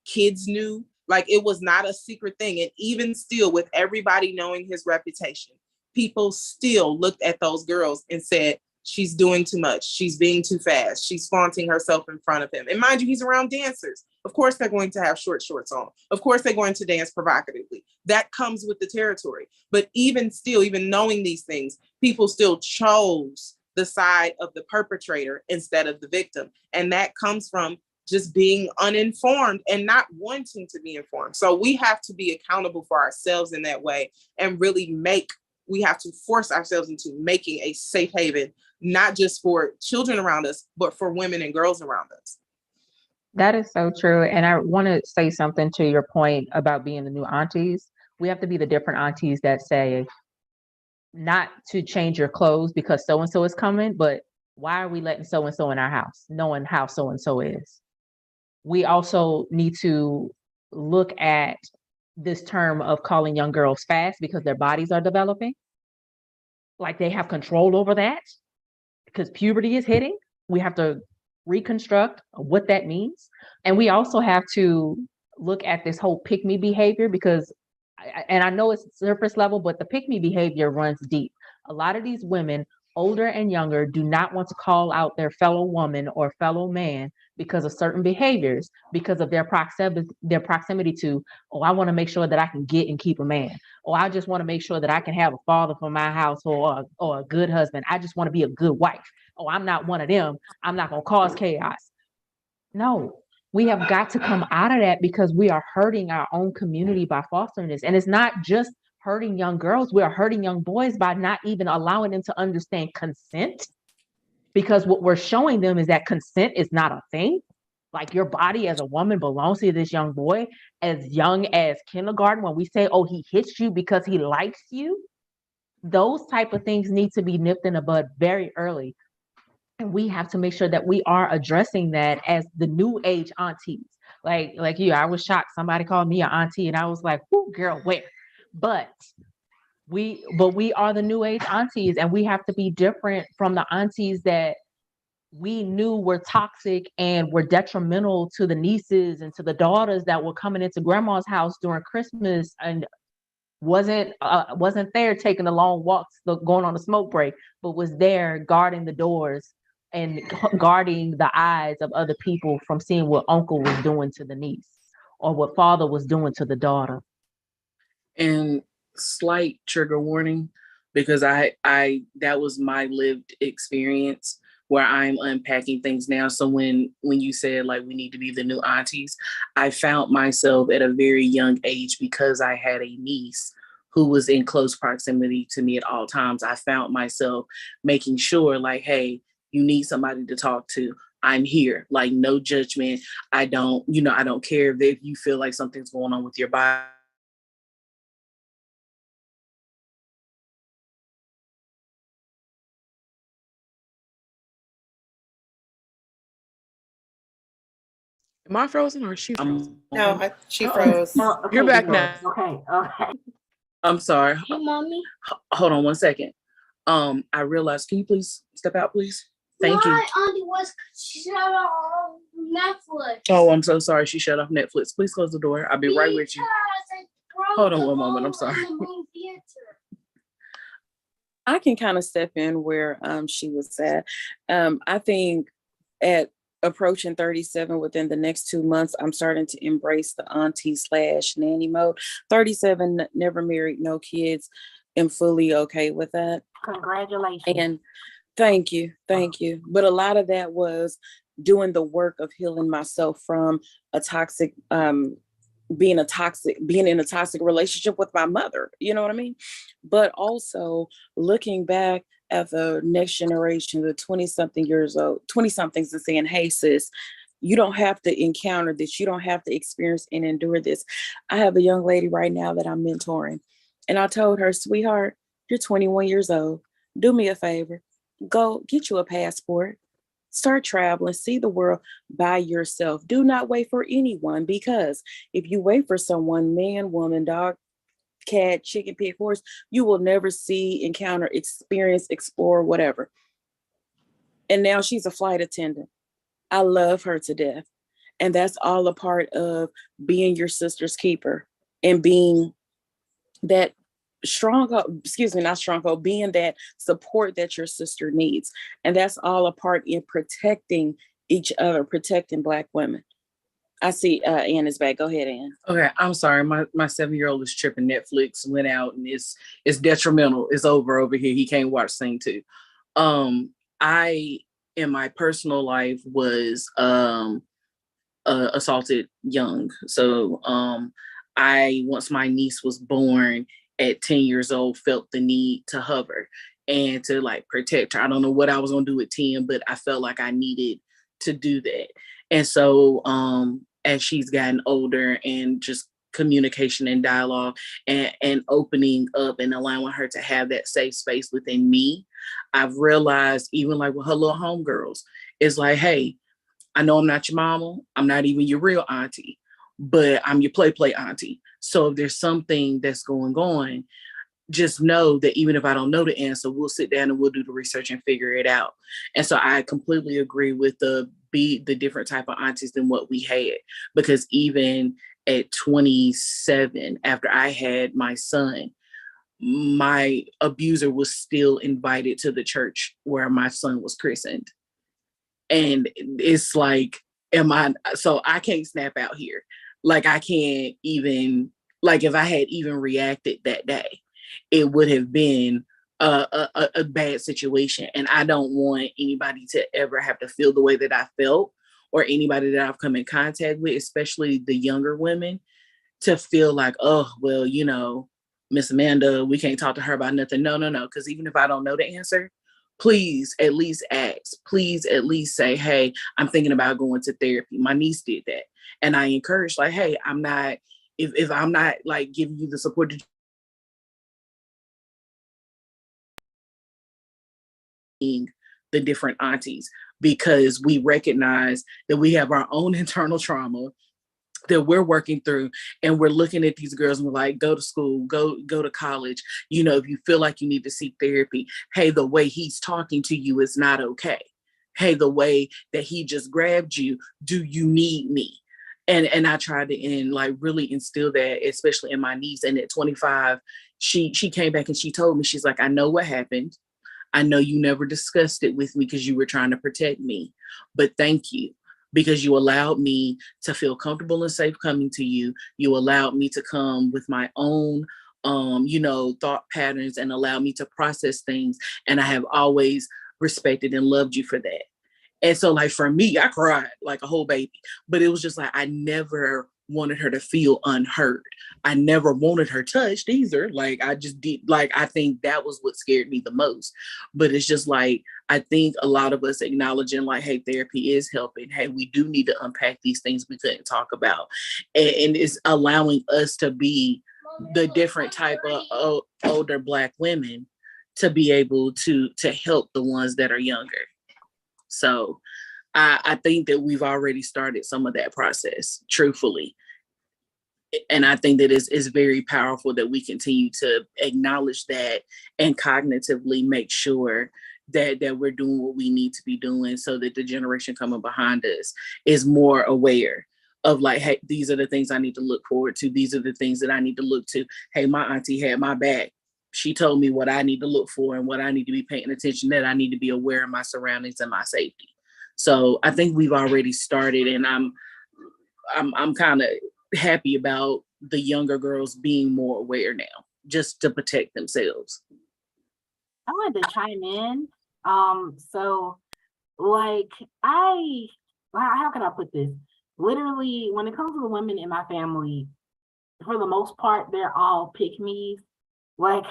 kids knew, like it was not a secret thing. And even still, with everybody knowing his reputation, people still looked at those girls and said, she's doing too much. She's being too fast. She's flaunting herself in front of him. And mind you, he's around dancers. Of course, they're going to have short shorts on. Of course, they're going to dance provocatively. That comes with the territory. But even still, even knowing these things, people still chose the side of the perpetrator instead of the victim. And that comes from just being uninformed and not wanting to be informed. So we have to be accountable for ourselves in that way, and really we have to force ourselves into making a safe haven, not just for children around us, but for women and girls around us. That is so true. And I want to say something to your point about being the new aunties. We have to be the different aunties that say, not to change your clothes because so-and-so is coming, but why are we letting so-and-so in our house, knowing how so-and-so is? We also need to look at this term of calling young girls fast because their bodies are developing. Like they have control over that because puberty is hitting. We have to reconstruct what that means. And we also have to look at this whole pick me behavior, because I know it's surface level, but the pick me behavior runs deep. A lot of these women, older and younger, do not want to call out their fellow woman or fellow man because of certain behaviors, because of their proximity to, oh, I want to make sure that I can get and keep a man. Or I just want to make sure that I can have a father for my house, or a good husband. I just want to be a good wife. Oh, I'm not one of them. I'm not going to cause chaos. No, we have got to come out of that, because we are hurting our own community by fostering this. And it's not just hurting young girls. We are hurting young boys by not even allowing them to understand consent, because what we're showing them is that consent is not a thing. Like, your body as a woman belongs to this young boy as young as kindergarten. When we say, oh, he hits you because he likes you, those type of things need to be nipped in the bud very early. And we have to make sure that we are addressing that as the new age aunties. Like you, I was shocked. Somebody called me an auntie and I was like, whoo, girl, where? But we are the new age aunties, and we have to be different from the aunties that we knew were toxic and were detrimental to the nieces and to the daughters that were coming into grandma's house during Christmas and wasn't there taking the long walks, going on a smoke break, but was there guarding the doors and guarding the eyes of other people from seeing what uncle was doing to the niece or what father was doing to the daughter. And slight trigger warning, because I that was my lived experience where I'm unpacking things now. So when you said like we need to be the new aunties, I found myself at a very young age, because I had a niece who was in close proximity to me at all times. I found myself making sure like, hey, you need somebody to talk to. I'm here, like no judgment. I don't care if you feel like something's going on with your body. Am I frozen or is she frozen? No, she Uh-oh. froze. No, okay, You're back good. now. Okay. I'm sorry. Hey, mommy. Hold on one second. I realized, can you please step out, please? Thank you. My auntie was shut off Netflix. Oh, I'm so sorry. She shut off Netflix. Please close the door. I'll be right with you. Hold on one moment. I'm sorry. I can kind of step in where she was at. I think at approaching 37, within the next 2 months, I'm starting to embrace the auntie/nanny mode. 37, never married, no kids, am fully okay with that. Congratulations. And thank you. But a lot of that was doing the work of healing myself from a toxic, being in a toxic relationship with my mother, you know what I mean? But also looking back at the next generation, the 20-somethings, and saying, hey, sis, you don't have to encounter this. You don't have to experience and endure this. I have a young lady right now that I'm mentoring. And I told her, sweetheart, you're 21 years old. Do me a favor. Go get you a passport. Start traveling, see the world by yourself. Do not wait for anyone, because if you wait for someone, man, woman, dog, cat, chicken, pig, horse, you will never see, encounter, experience, explore, whatever. And now she's a flight attendant. I love her to death. And that's all a part of being your sister's keeper and being that being that support that your sister needs. And that's all a part in protecting each other, protecting Black women. I see Ann is back. Go ahead, Ann. Okay, I'm sorry. My 7-year-old is tripping. Netflix went out and it's detrimental. It's over here. He can't watch Sing 2. I in my personal life was assaulted young. So I, once my niece was born at 10 years old, felt the need to hover and to like protect her. I don't know what I was gonna do at 10, but I felt like I needed to do that. And so as she's gotten older, and just communication and dialogue and opening up and allowing her to have that safe space within me, I've realized, even like with her little homegirls, it's like, hey, I know I'm not your mama. I'm not even your real auntie, but I'm your play auntie. So if there's something that's going on, just know that even if I don't know the answer, we'll sit down and we'll do the research and figure it out. And so I completely agree with the different type of aunties than what we had, because even at 27, after I had my son, my abuser was still invited to the church where my son was christened. And it's like, so I can't snap out here. Like I can't even, like if I had even reacted that day, it would have been a bad situation. And I don't want anybody to ever have to feel the way that I felt, or anybody that I've come in contact with, especially the younger women, to feel like, oh, well, Miss Amanda, we can't talk to her about nothing. No. Because even if I don't know the answer, please at least ask. Please at least say, hey, I'm thinking about going to therapy. My niece did that. And I encouraged, like, hey, I'm not, if I'm not like giving you the support that the different aunties, because we recognize that we have our own internal trauma that we're working through, and we're looking at these girls and we're like, go to school, go to college. If you feel like you need to seek therapy, hey, the way he's talking to you is not okay. Hey, the way that he just grabbed you, do you need me? And I tried to like really instill that, especially in my niece. And at 25, she came back and she told me, she's like, I know what happened. I know you never discussed it with me because you were trying to protect me, but thank you, because you allowed me to feel comfortable and safe coming to you. You allowed me to come with my own thought patterns and allowed me to process things. And I have always respected and loved you for that. And so, like, for me, I cried like a whole baby, but it was just like, I never wanted her to feel unheard. I never wanted her touched either. Like, I just did, like, I think that was what scared me the most. But it's just like, I think a lot of us acknowledging, like, hey, therapy is helping. Hey, we do need to unpack these things we couldn't talk about. And it's allowing us to be the different type of older Black women to be able to help the ones that are younger. So I think that we've already started some of that process, truthfully. And I think that it's very powerful that we continue to acknowledge that and cognitively make sure that we're doing what we need to be doing so that the generation coming behind us is more aware of, like, hey, these are the things I need to look forward to. These are the things that I need to look to. Hey, my auntie had my back. She told me what I need to look for and what I need to be paying attention, that I need to be aware of my surroundings and my safety. So I think we've already started, and I'm kind of happy about the younger girls being more aware now, just to protect themselves. I wanted to chime in. So like how can I put this? Literally, when it comes to the women in my family, for the most part, they're all pick me's. Like,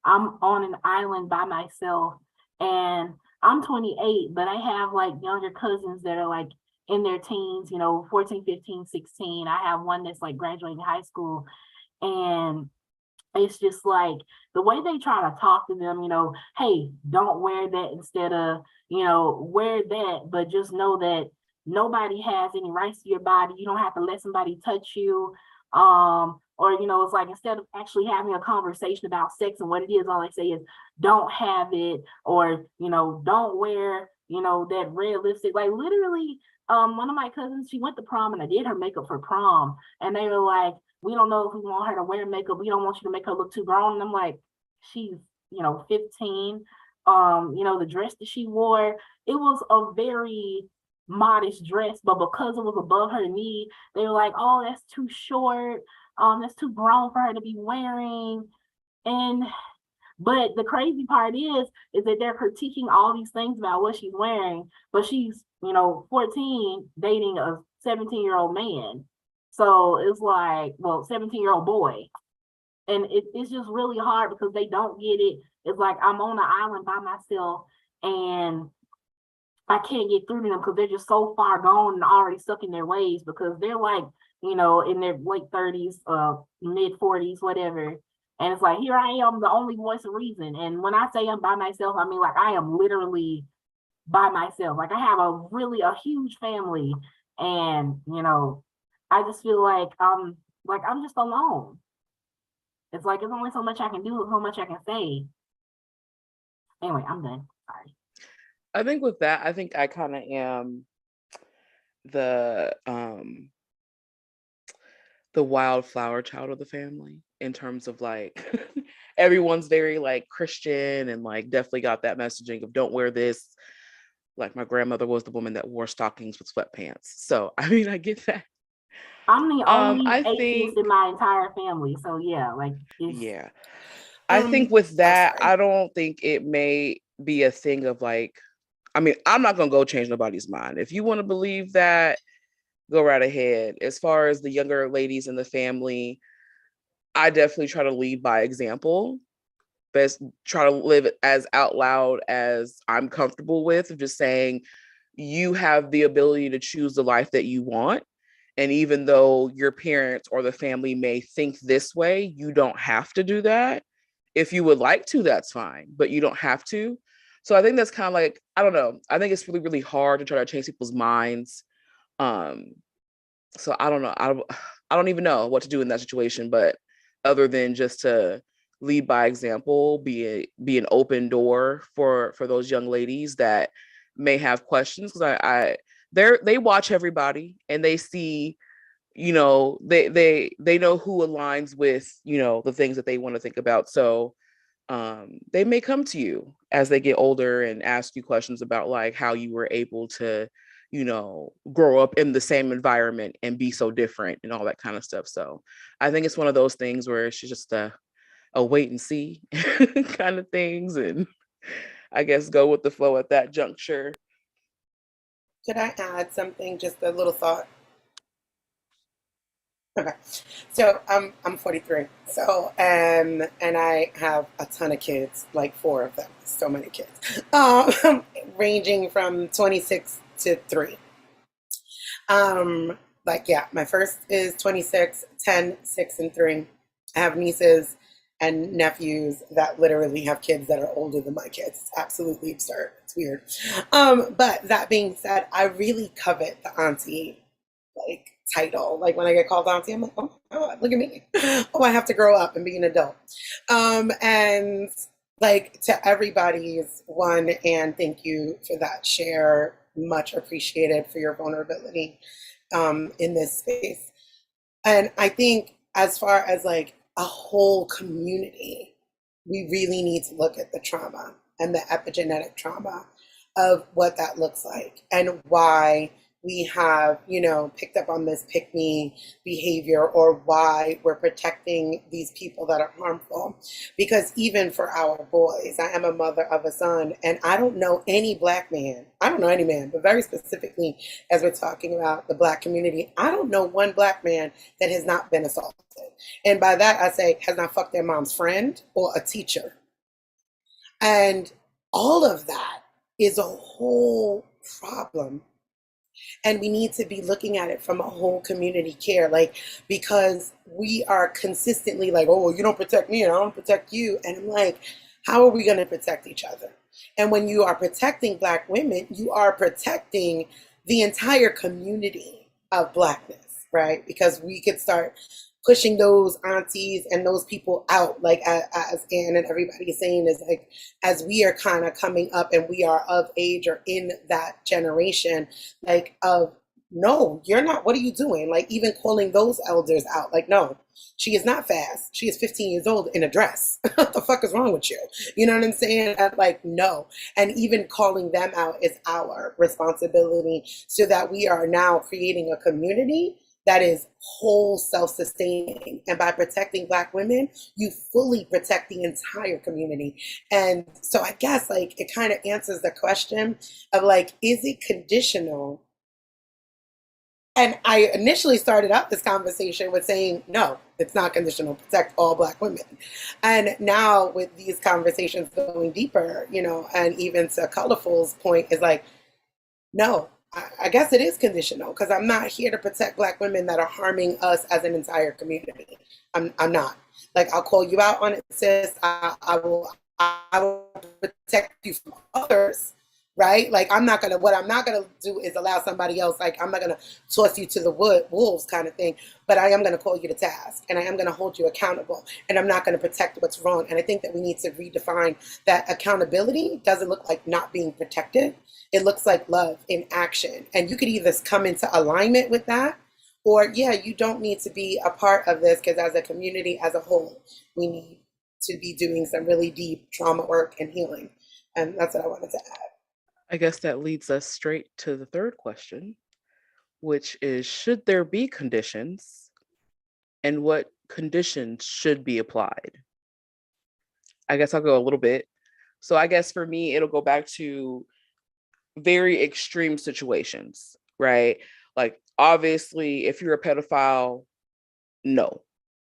I'm on an island by myself, and I'm 28, but I have like younger cousins that are like in their teens, 14, 15, 16. I have one that's like graduating high school, and it's just like the way they try to talk to them, hey, don't wear that instead of, wear that, but just know that nobody has any rights to your body. You don't have to let somebody touch you. Or, it's like, instead of actually having a conversation about sex and what it is, all they say is don't have it, or, don't wear, that red lipstick. Like, literally, one of my cousins, she went to prom and I did her makeup for prom. And they were like, we don't know if we want her to wear makeup. We don't want you to make her look too grown. And I'm like, she's, 15. The dress that she wore, it was a very modest dress, but because it was above her knee, they were like, oh, that's too short. That's too grown for her to be wearing. And but the crazy part is that they're critiquing all these things about what she's wearing, but she's, 14 dating a 17-year-old man. So it's like, well, 17-year-old boy. And it's just really hard because they don't get it. It's like, I'm on an island by myself and I can't get through to them because they're just so far gone and already stuck in their ways, because they're like, in their late 30s, mid 40s, whatever. And it's like, here I am, the only voice of reason. And when I say I'm by myself, I mean, like, I am literally by myself. Like, I have a huge family, and I just feel like I'm just alone. It's like, there's only so much I can do, so much I can say. Anyway, I'm done. Sorry. I think with that, I think I kind of am the wildflower child of the family, in terms of like everyone's very like Christian and like definitely got that messaging of don't wear this. Like, my grandmother was the woman that wore stockings with sweatpants. So I mean, I get that. I'm the only I atheist think, in my entire family. So yeah, like, yeah. I think with that, I don't think it may be a thing of like, I mean, I'm not gonna go change nobody's mind. If you want to believe that, go right ahead. As far as the younger ladies in the family, I definitely try to lead by example. Best try to live as out loud as I'm comfortable with, of just saying you have the ability to choose the life that you want. And even though your parents or the family may think this way, you don't have to do that. If you would like to, that's fine, but you don't have to. So I think that's kind of like, I don't know. I think it's really, really hard to try to change people's minds. Um, so I don't know. I don't even know what to do in that situation, but other than just to lead by example, be an open door for those young ladies that may have questions, because they watch everybody and they see they know who aligns with, the things that they want to think about. So they may come to you as they get older and ask you questions about like how you were able to, grow up in the same environment and be so different and all that kind of stuff. So I think it's one of those things where it's just a wait and see kind of things, and I guess go with the flow at that juncture. Could I add something? Just a little thought. Okay. So I'm 43. So and I have a ton of kids, like four of them. So many kids. Ranging from 26 to 3. Like yeah, my first is 26, 10, 6, and 3. I have nieces and nephews that literally have kids that are older than my kids. It's absolutely absurd. It's weird. But that being said, I really covet the auntie like title. Like when I get called auntie, I'm like, oh my God, look at me. Oh, I have to grow up and be an adult. And like to everybody's one, and thank you for that share. Much appreciated for your vulnerability in this space. And I think as far as like a whole community, we really need to look at the trauma and the epigenetic trauma of what that looks like and why we have, picked up on this pick me behavior, or why we're protecting these people that are harmful. Because even for our boys, I am a mother of a son, and I don't know any Black man, I don't know any man, but very specifically, as we're talking about the Black community, I don't know one Black man that has not been assaulted. And by that, I say has not fucked their mom's friend or a teacher. And all of that is a whole problem. And we need to be looking at it from a whole community care, like, because we are consistently like, oh, well, you don't protect me and I don't protect you. And I'm like, how are we going to protect each other? And when you are protecting Black women, you are protecting the entire community of Blackness, right? Because we could start pushing those aunties and those people out, like as Ann and everybody is saying, is like, as we are kind of coming up and we are of age or in that generation, like of, no, you're not, what are you doing? Like even calling those elders out, like, no, she is not fast. She is 15 years old in a dress. What the fuck is wrong with you? You know what I'm saying? And like, no. And even calling them out is our responsibility, so that we are now creating a community that is whole self-sustaining. And by protecting Black women, you fully protect the entire community. And so I guess like it kind of answers the question of like, is it conditional? And I initially started out this conversation with saying, no, it's not conditional. Protect all Black women. And now with these conversations going deeper, and even to Colorful's point is like, no, I guess it is conditional, because I'm not here to protect Black women that are harming us as an entire community. I'm not. Like, I'll call you out on it, sis. I will protect you from others, right? Like, what I'm not gonna do is allow somebody else, like, I'm not gonna toss you to the wolves kind of thing, but I am gonna call you to task, and I am gonna hold you accountable, and I'm not gonna protect what's wrong. And I think that we need to redefine that accountability doesn't look like not being protected. It looks like love in action. And you could either come into alignment with that, or yeah, you don't need to be a part of this, because as a community as a whole, we need to be doing some really deep trauma work and healing. And that's what I wanted to add. I guess that leads us straight to the third question, which is, should there be conditions, and what conditions should be applied? I guess I'll go a little bit. So I guess for me, it'll go back to very extreme situations, right? Like, obviously, if you're a pedophile, no.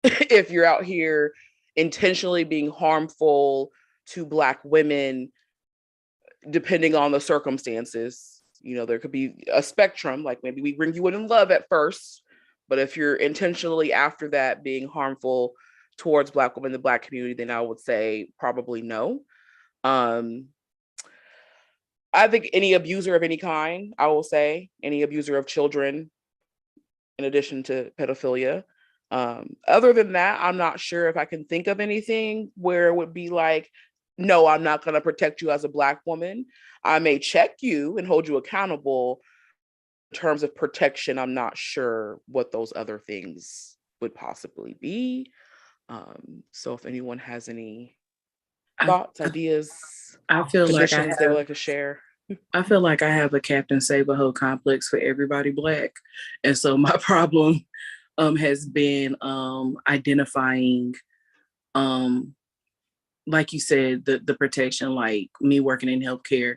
If you're out here intentionally being harmful to Black women, depending on the circumstances, there could be a spectrum. Like maybe we bring you in love at first, but if you're intentionally after that being harmful towards Black women, the Black community, then I would say probably no. I think any abuser of any kind, I will say, any abuser of children, in addition to pedophilia. Other than that, I'm not sure if I can think of anything where it would be like, no, I'm not going to protect you as a Black woman. I may check you and hold you accountable, terms of protection, I'm not sure what those other things would possibly be. So if anyone has any thoughts, ideas, I feel like positions they would like to share. I feel like I have a Captain Saberho complex for everybody Black. And so my problem has been identifying, like you said, the protection, like me working in healthcare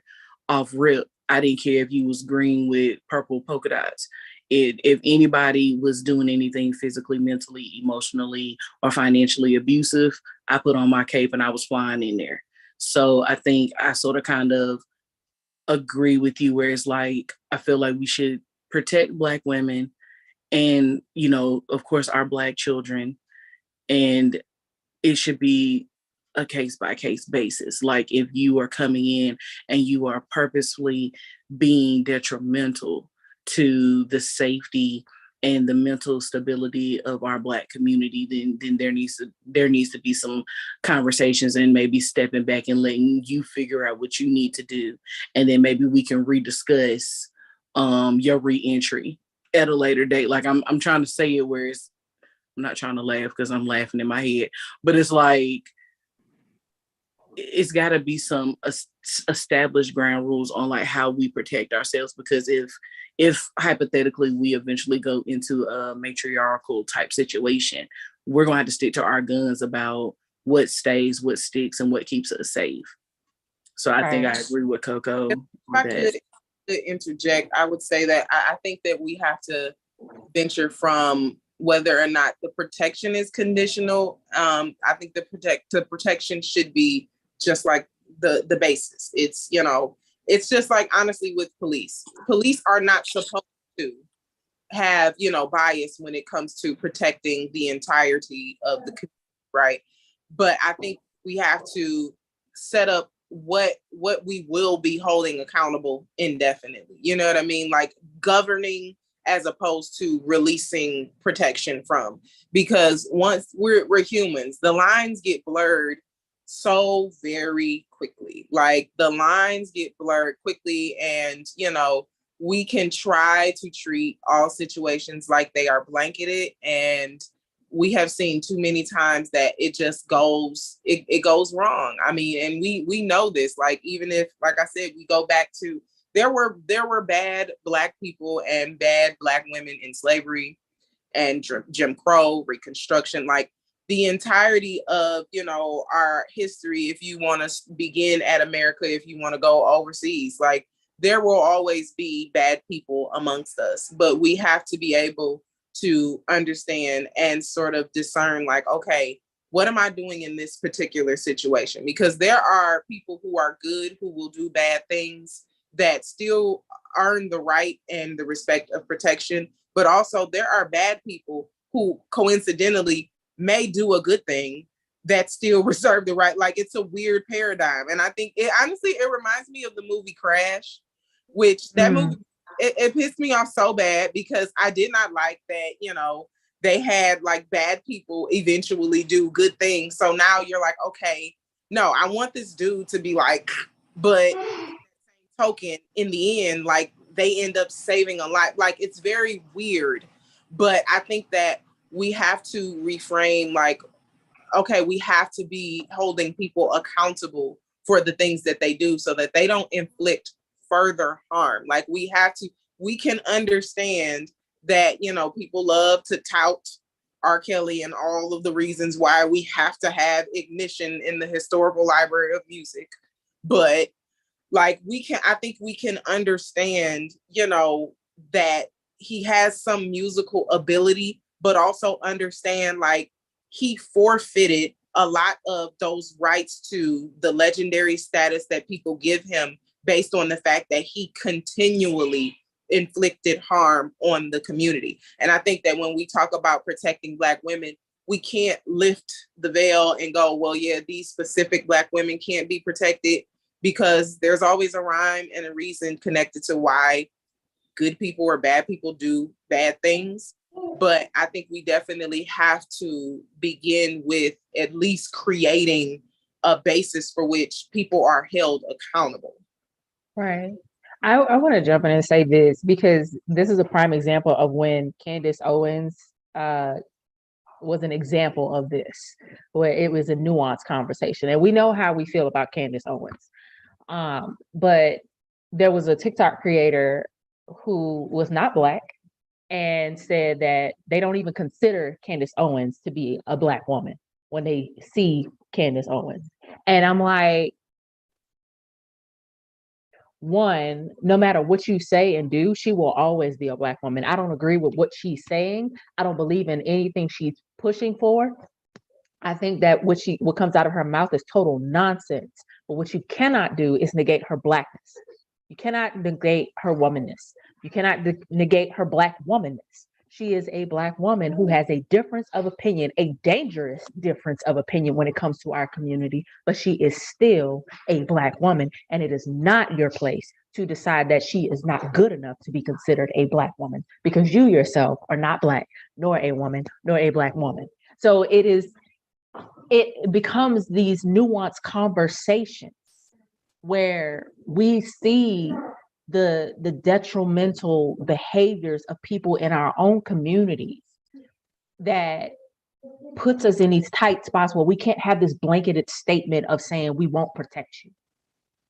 off rip. I didn't care if you was green with purple polka dots. If anybody was doing anything physically, mentally, emotionally, or financially abusive, I put on my cape and I was flying in there. So I think I sort of kind of agree with you where it's like, I feel like we should protect Black women and, you know, of course, our Black children. And it should be a case by case basis. Like if you are coming in and you are purposefully being detrimental to the safety and the mental stability of our Black community, then there needs to be some conversations and maybe stepping back and letting you figure out what you need to do, and then maybe we can rediscuss your reentry at a later date. Like I'm trying to say it where it's, I'm not trying to laugh because I'm laughing in my head, but it's like, it's got to be some established ground rules on like how we protect ourselves. Because if hypothetically we eventually go into a matriarchal type situation, we're going to have to stick to our guns about what stays, what sticks, and what keeps us safe. So I think I agree with Coco. If I could interject, I would say that I think that we have to venture from whether or not the protection is conditional. I think the protection should be just like the basis. It's, you know, it's just like, honestly, with police are not supposed to have, you know, bias when it comes to protecting the entirety of the community, right? But I think we have to set up what we will be holding accountable indefinitely. You know what I mean? Like governing as opposed to releasing protection from, because once we're humans, the lines get blurred so very quickly. Like the lines get blurred quickly, and you know, we can try to treat all situations like they are blanketed, and we have seen too many times that it just goes, it goes wrong. I mean, and we know this, like, even if, like I said, we go back to, there were bad Black people and bad Black women in slavery and Jim Crow, Reconstruction, like the entirety of, you know, our history. If you want to begin at America, if you want to go overseas, like there will always be bad people amongst us, but we have to be able to understand and sort of discern, like, okay, what am I doing in this particular situation? Because there are people who are good, who will do bad things that still earn the right and the respect of protection. But also there are bad people who coincidentally may do a good thing that still reserve the right. Like it's a weird paradigm. And I think it honestly, it reminds me of the movie Crash, which that movie, it pissed me off so bad because I did not like that, you know, they had like bad people eventually do good things. So now you're like, okay, no, I want this dude to be like, but token, in the end, like they end up saving a life. Like it's very weird. But I think that we have to reframe, like, okay, we have to be holding people accountable for the things that they do so that they don't inflict further harm. Like we can understand that, you know, people love to tout R. Kelly and all of the reasons why we have to have ignition in the historical library of music. But like I think we can understand, you know, that he has some musical ability, but also understand like he forfeited a lot of those rights to the legendary status that people give him based on the fact that he continually inflicted harm on the community. And I think that when we talk about protecting Black women, we can't lift the veil and go, well, yeah, these specific Black women can't be protected, because there's always a rhyme and a reason connected to why good people or bad people do bad things. But I think we definitely have to begin with at least creating a basis for which people are held accountable. Right. I want to jump in and say this because this is a prime example of when Candace Owens was an example of this, where it was a nuanced conversation. And we know how we feel about Candace Owens. But there was a TikTok creator who was not Black and said that they don't even consider Candace Owens to be a Black woman when they see Candace Owens. And I'm like, one, no matter what you say and do, she will always be a Black woman. I don't agree with what she's saying. I don't believe in anything she's pushing for. I think that what comes out of her mouth is total nonsense. But what you cannot do is negate her Blackness. You cannot negate her womanness. You cannot negate her Black womanness. She is a Black woman who has a difference of opinion, a dangerous difference of opinion when it comes to our community, but she is still a Black woman, and it is not your place to decide that she is not good enough to be considered a Black woman, because you yourself are not Black, nor a woman, nor a Black woman. So it becomes these nuanced conversations where we see the detrimental behaviors of people in our own communities that puts us in these tight spots where we can't have this blanketed statement of saying we won't protect you.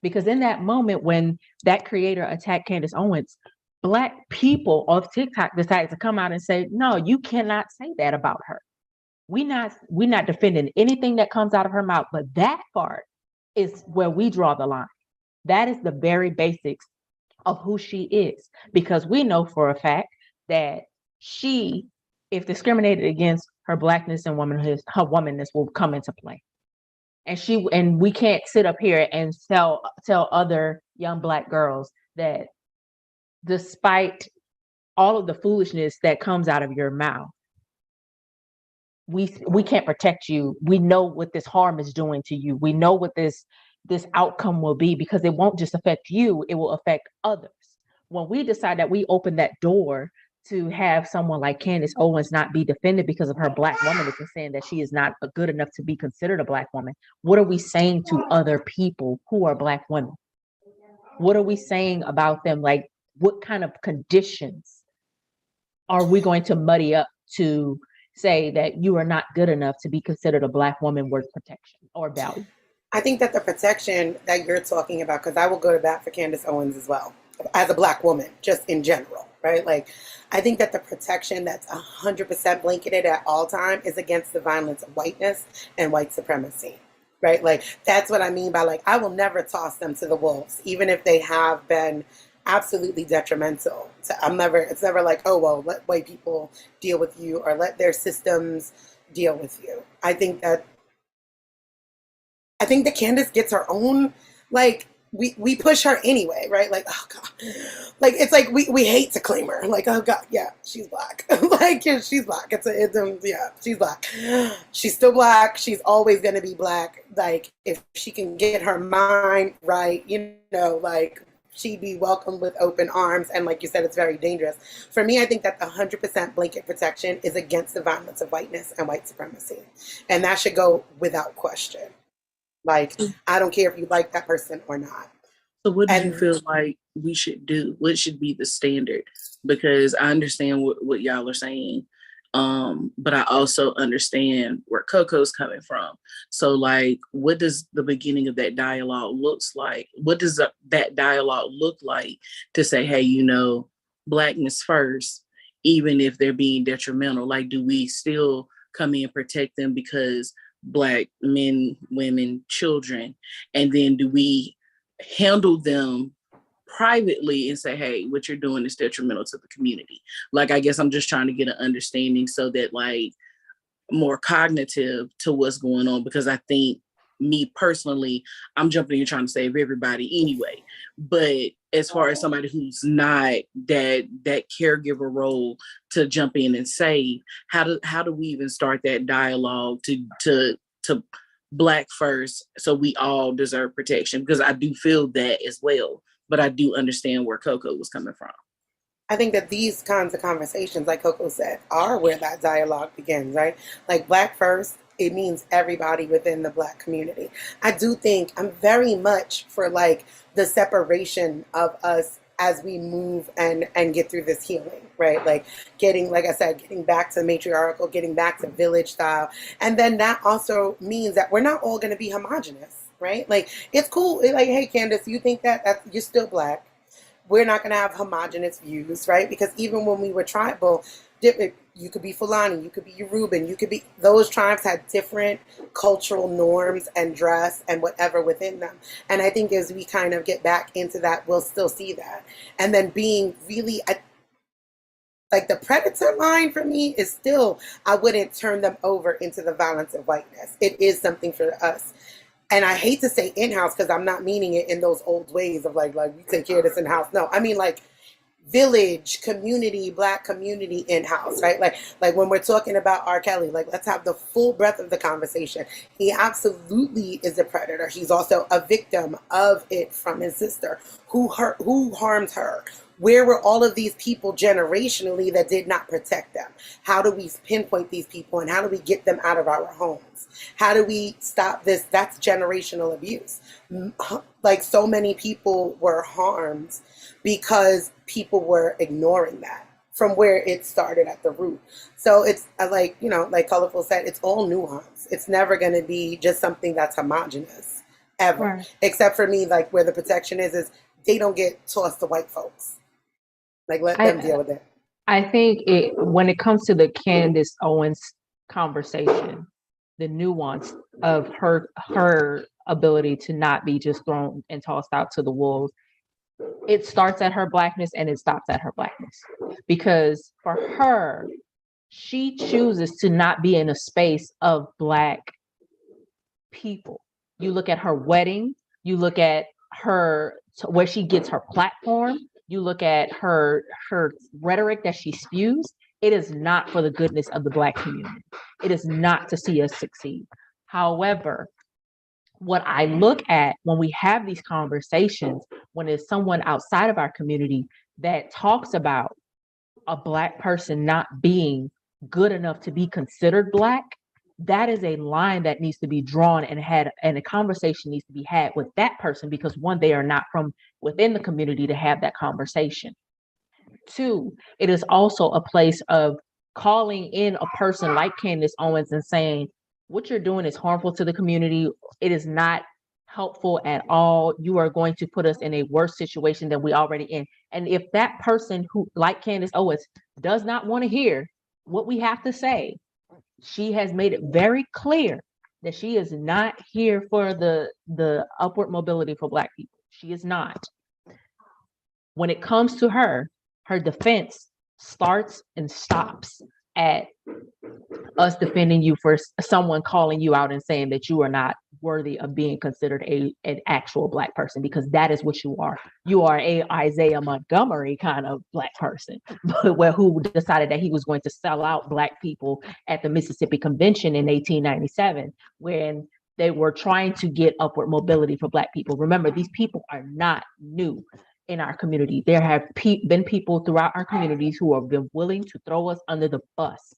Because in that moment when that creator attacked Candace Owens, Black people of TikTok decided to come out and say, no, you cannot say that about her. We're not defending anything that comes out of her mouth, but that part is where we draw the line. That is the very basics of who she is, because we know for a fact that she, if discriminated against, her Blackness and womanhood, her womanness will come into play. And we can't sit up here and tell other young Black girls that despite all of the foolishness that comes out of your mouth, we can't protect you. We know what this harm is doing to you. We know what this outcome will be, because it won't just affect you, it will affect others. When we decide that we open that door to have someone like Candace Owens not be defended because of her Black woman, and saying that she is not good enough to be considered a Black woman, what are we saying to other people who are Black women? What are we saying about them? Like, what kind of conditions are we going to muddy up to say that you are not good enough to be considered a Black woman worth protection or value? I think that the protection that you're talking about, because I will go to bat for Candace Owens as well, as a Black woman, just in general, right? Like, I think that the protection that's 100% blanketed at all time is against the violence of whiteness and white supremacy, right? Like, that's what I mean by, like, I will never toss them to the wolves, even if they have been absolutely detrimental. It's never like, oh, well, let white people deal with you, or let their systems deal with you. I think that Candace gets her own, like, we push her anyway, right? Like, oh God, like, it's like we hate to claim her. Like, oh God, yeah, she's Black. Like, yeah, she's Black. Yeah, she's Black. She's still Black. She's always gonna be Black. Like, if she can get her mind right, like, she'd be welcomed with open arms. And like you said, it's very dangerous. For me, I think that the 100% blanket protection is against the violence of whiteness and white supremacy, and that should go without question. Like, I don't care if you like that person or not. So what do you feel like we should do? What should be the standard? Because I understand what y'all are saying, but I also understand where Coco's coming from. So, like, what does the beginning of that dialogue looks like? What does that dialogue look like to say, hey, Blackness first, even if they're being detrimental? Like, do we still come in and protect them because Black men, women, children, and then do we handle them privately and say, hey, what you're doing is detrimental to the community? Like, I guess I'm just trying to get an understanding so that, like, more cognitive to what's going on, because I think, me personally, I'm jumping in trying to save everybody anyway. But as far as somebody who's not that caregiver role to jump in and save, how do we even start that dialogue to Black first, so we all deserve protection? Because I do feel that as well, but I do understand where Coco was coming from. I think that these kinds of conversations, like Coco said, are where that dialogue begins, right? Like, Black first, it means everybody within the Black community. I do think I'm very much for like the separation of us as we move and get through this healing, right? Like getting, like I said, getting back to matriarchal, getting back to village style. And then that also means that we're not all going to be homogenous, right? Like it's cool. Like, hey, Candace, you think that you're still Black. We're not going to have homogenous views, right? Because even when we were tribal, you could be Fulani, you could be Yoruban, you could be, those tribes had different cultural norms and dress and whatever within them. And I think as we kind of get back into that, we'll still see that. And then being really, like the predator line for me is still, I wouldn't turn them over into the violence of whiteness. It is something for us. And I hate to say in-house because I'm not meaning it in those old ways of like we take care of this in-house. No, I mean like village community, Black community in-house, right? Like when we're talking about R. Kelly, like let's have the full breadth of the conversation. He absolutely is a predator. He's also a victim of it from his sister who harmed her. Where were all of these people generationally that did not protect them? How do we pinpoint these people and how do we get them out of our homes? How do we stop this? That's generational abuse. Like so many people were harmed because people were ignoring that from where it started at the root. So it's like, you know, like Colorful said, it's all nuance. It's never going to be just something that's homogenous ever. Right. Except for me, like where the protection is they don't get tossed to white folks. Like let them deal with it. I think when it comes to the Candace Owens conversation, the nuance of her ability to not be just thrown and tossed out to the wolves, it starts at her Blackness and it stops at her Blackness. Because for her, she chooses to not be in a space of Black people. You look at her wedding, you look at her where she gets her platform, you look at her rhetoric that she spews, it is not for the goodness of the Black community. It is not to see us succeed. However, what I look at when we have these conversations, when it's someone outside of our community that talks about a Black person not being good enough to be considered Black, that is a line that needs to be drawn and a conversation needs to be had with that person because one, they are not from within the community to have that conversation. Two, it is also a place of calling in a person like Candace Owens and saying, what you're doing is harmful to the community. It is not helpful at all. You are going to put us in a worse situation than we already in. And if that person who, like Candace Owens, does not want to hear what we have to say, she has made it very clear that she is not here for the upward mobility for Black people. She is not. When it comes to her defense starts and stops at us defending you for someone calling you out and saying that you are not worthy of being considered an actual Black person, because that is what you are. You are a Isaiah Montgomery kind of Black person, who decided that he was going to sell out Black people at the Mississippi Convention in 1897 when they were trying to get upward mobility for Black people. Remember, these people are not new in our community. There have been people throughout our communities who have been willing to throw us under the bus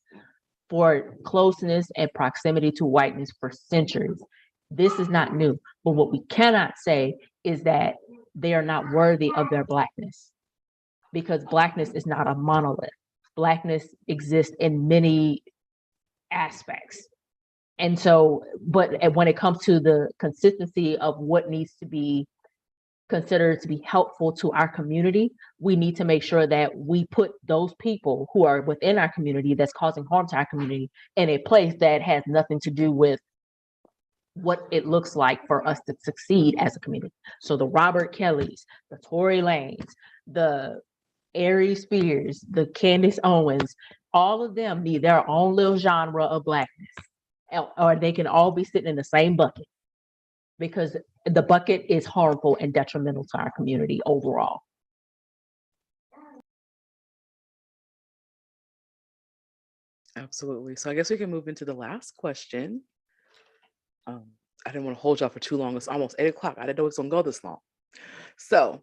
for closeness and proximity to whiteness for centuries. This is not new. But what we cannot say is that they are not worthy of their Blackness, because Blackness is not a monolith. Blackness exists in many aspects. And so, but when it comes to the consistency of what needs to be considered to be helpful to our community, we need to make sure that we put those people who are within our community that's causing harm to our community in a place that has nothing to do with what it looks like for us to succeed as a community. So the Robert Kellys, the Tory Lanes, the Aries Spears, the Candace Owens, all of them need their own little genre of Blackness, or they can all be sitting in the same bucket, because the bucket is harmful and detrimental to our community overall. Absolutely. So I guess we can move into the last question. I didn't want to hold y'all for too long. It's almost 8 o'clock. I didn't know it was going to go this long. So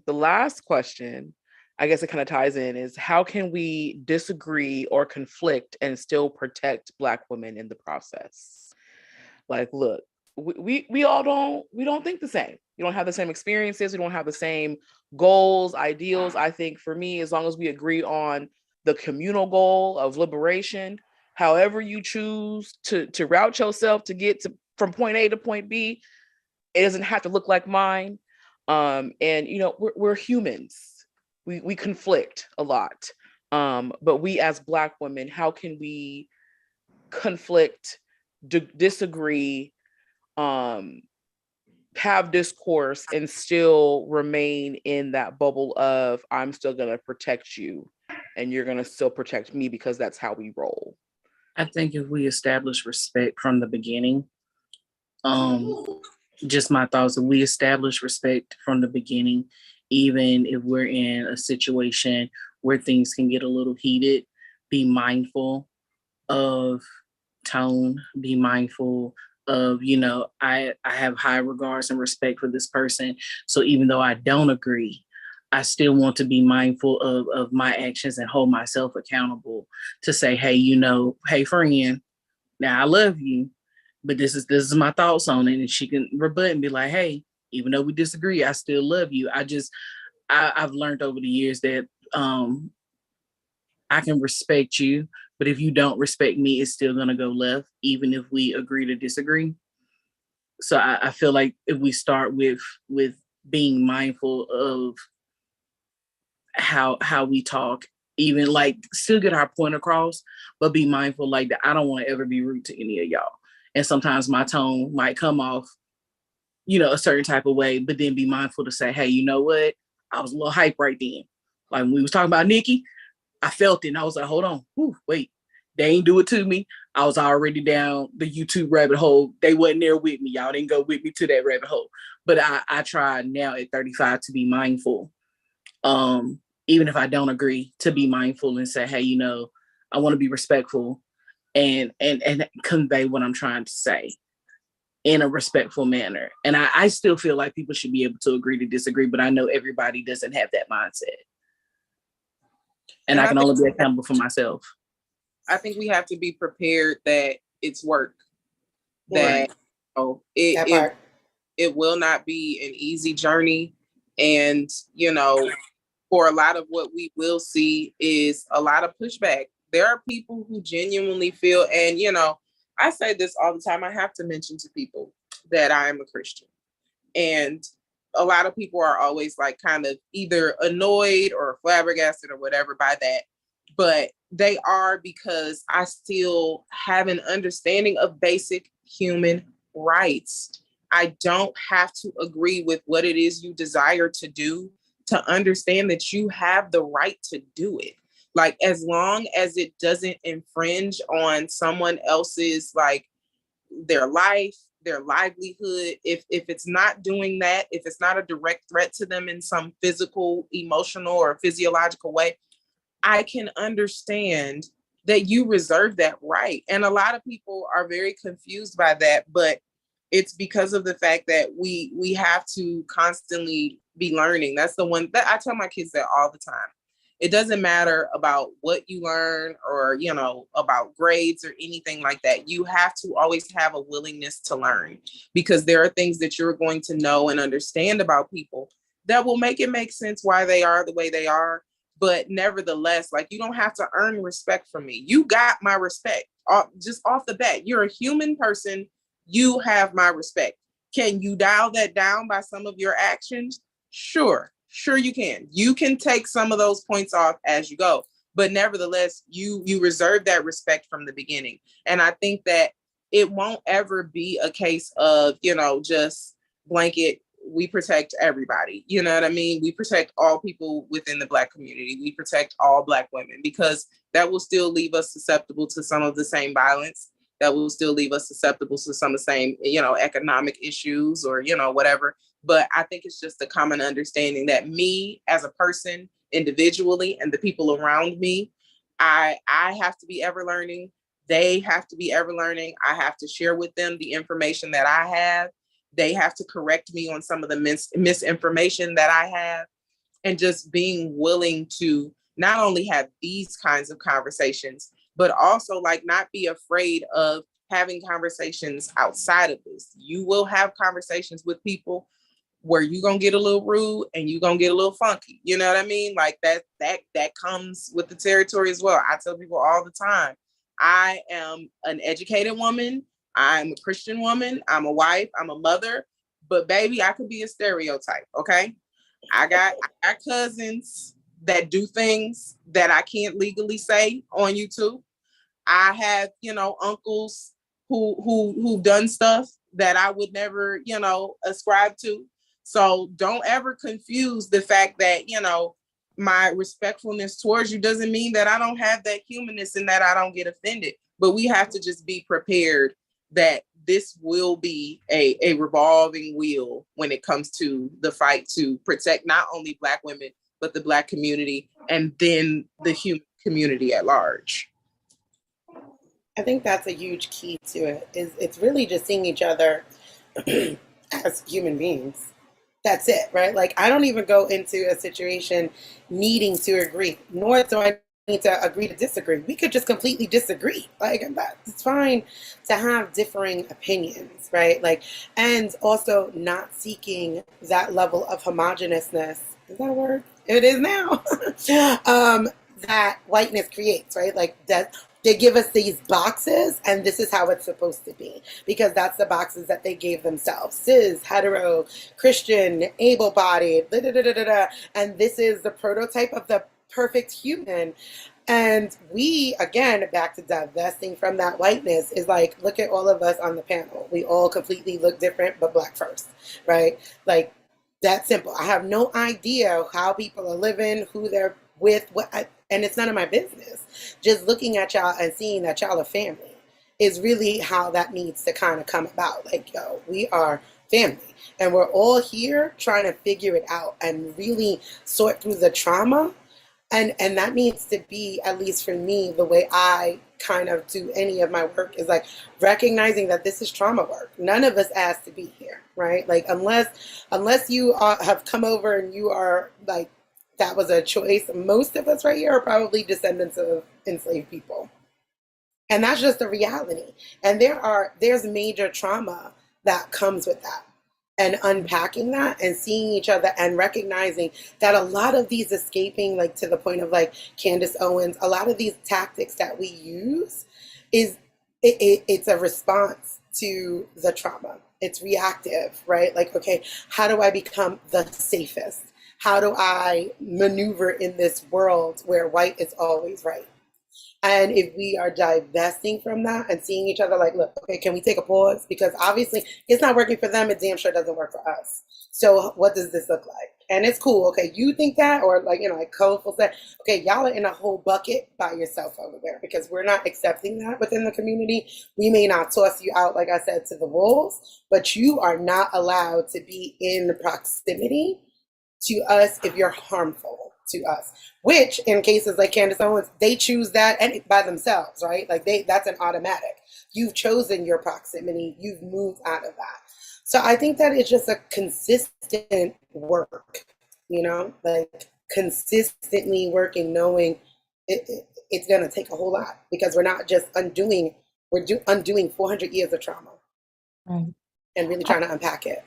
the last question I guess it kind of ties in, is how can we disagree or conflict and still protect Black women in the process? Like, look, we all don't think the same. We don't have the same experiences. We don't have the same goals, ideals. I think for me, as long as we agree on the communal goal of liberation, however you choose to route yourself to get to from point A to point B, it doesn't have to look like mine. And you know, we're humans. We conflict a lot. But we as Black women, how can we conflict, disagree, have discourse, and still remain in that bubble of I'm still gonna protect you and you're gonna still protect me because that's how we roll? I think if we establish respect from the beginning, just my thoughts, if we establish respect from the beginning, even if we're in a situation where things can get a little heated, be mindful of tone, be mindful of, you know, I have high regards and respect for this person. So even though I don't agree, I still want to be mindful of my actions and hold myself accountable to say, hey, you know, hey friend, now I love you, but this is my thoughts on it. And she can rebut and be like, hey, even though we disagree, I still love you. I've learned over the years that I can respect you, but if you don't respect me, it's still gonna go left, even if we agree to disagree. So I feel like if we start with being mindful of how we talk, even like still get our point across, but be mindful like that. I don't want to ever be rude to any of y'all. And sometimes my tone might come off, you know, a certain type of way, but then be mindful to say, hey, you know what? I was a little hype right then. Like when we was talking about Nikki, I felt it and I was like, hold on, wait, they ain't do it to me. I was already down the YouTube rabbit hole. They wasn't there with me. Y'all didn't go with me to that rabbit hole. But I try now at 35 to be mindful. Even if I don't agree, to be mindful and say, hey, you know, I want to be respectful and convey what I'm trying to say in a respectful manner. And I still feel like people should be able to agree to disagree, but I know everybody doesn't have that mindset. And I can only be accountable for myself. I think we have to be prepared that it's work. Right. That it will not be an easy journey. And, you know, for a lot of what we will see is a lot of pushback. There are people who genuinely feel, and, you know, I say this all the time, I have to mention to people that I am a Christian. And a lot of people are always like kind of either annoyed or flabbergasted or whatever by that. But they are, because I still have an understanding of basic human rights. I don't have to agree with what it is you desire to do to understand that you have the right to do it. Like, as long as it doesn't infringe on someone else's, like, their life, their livelihood, if it's not doing that, if it's not a direct threat to them in some physical, emotional, or physiological way, I can understand that you reserve that right. And a lot of people are very confused by that, but it's because of the fact that we have to constantly be learning. That's the one that I tell my kids that all the time. It doesn't matter about what you learn or, you know, about grades or anything like that. You have to always have a willingness to learn, because there are things that you're going to know and understand about people that will make it make sense why they are the way they are. But nevertheless, like, you don't have to earn respect from me. You got my respect just off the bat. You're a human person. You have my respect. Can you dial that down by some of your actions? Sure you can. You can take some of those points off as you go, but nevertheless, you reserve that respect from the beginning. And I think that it won't ever be a case of, you know, just blanket, we protect everybody. You know what I mean? We protect all people within the Black community. We protect all Black women, because that will still leave us susceptible to some of the same violence. That will still leave us susceptible to some of the same, you know, economic issues or, you know, whatever. But I think it's just a common understanding that me as a person individually and the people around me, I have to be ever learning. They have to be ever learning. I have to share with them the information that I have. They have to correct me on some of the misinformation that I have. and just being willing to not only have these kinds of conversations, but also like not be afraid of having conversations outside of this. You will have conversations with people where you're gonna get a little rude and you're gonna get a little funky. You know what I mean? Like that comes with the territory as well. I tell people all the time, I am an educated woman, I'm a Christian woman, I'm a wife, I'm a mother, but baby, I could be a stereotype, okay? I got cousins that do things that I can't legally say on YouTube. I have, uncles who've done stuff that I would never, ascribe to. So don't ever confuse the fact that, my respectfulness towards you doesn't mean that I don't have that humanness and that I don't get offended. But we have to just be prepared that this will be a revolving wheel when it comes to the fight to protect not only Black women, but the Black community and then the human community at large. I think that's a huge key to it. It's really just seeing each other as human beings. That's it, right? Like, I don't even go into a situation needing to agree, nor do I need to agree to disagree. We could just completely disagree. Like, it's fine to have differing opinions, right? Like, and also not seeking that level of homogeneousness. Is that a word? It is now. That whiteness creates, right? Like, that they give us these boxes and this is how it's supposed to be, because that's the boxes that they gave themselves: cis, hetero, Christian, able-bodied, and this is the prototype of the perfect human. And we, again, back to divesting from that whiteness, is like, look at all of us on the panel. We all completely look different, but Black first, right? Like, that simple. I have no idea how people are living, who they're with, and it's none of my business. Just looking at y'all and seeing that y'all are family is really how that needs to kind of come about. Like, yo, we are family, and we're all here trying to figure it out and really sort through the trauma. And that needs to be, at least for me, the way I kind of do any of my work, is like recognizing that this is trauma work. None of us asked to be here, right? Like, unless you have come over and you are like, that was a choice. Most of us right here are probably descendants of enslaved people. And that's just the reality. And there's major trauma that comes with that. And unpacking that and seeing each other and recognizing that a lot of these escaping, like to the point of like Candace Owens, a lot of these tactics that we use it's a response to the trauma. It's reactive, right? Like, okay, how do I become the safest? How do I maneuver in this world where white is always right? And if we are divesting from that and seeing each other like, look, okay, can we take a pause? Because obviously it's not working for them. It damn sure doesn't work for us. So what does this look like? And it's cool. Okay, you think that, or like, like Colorful said, okay, y'all are in a whole bucket by yourself over there, because we're not accepting that within the community. We may not toss you out, like I said, to the wolves, but you are not allowed to be in proximity to us if you're harmful to us, which in cases like Candace Owens, they choose that and by themselves, right? Like that's an automatic. You've chosen your proximity, you've moved out of that. So I think that it's just a consistent work, like consistently working, knowing it's going to take a whole lot, because we're not just undoing 400 years of trauma, Right. And really trying to unpack it.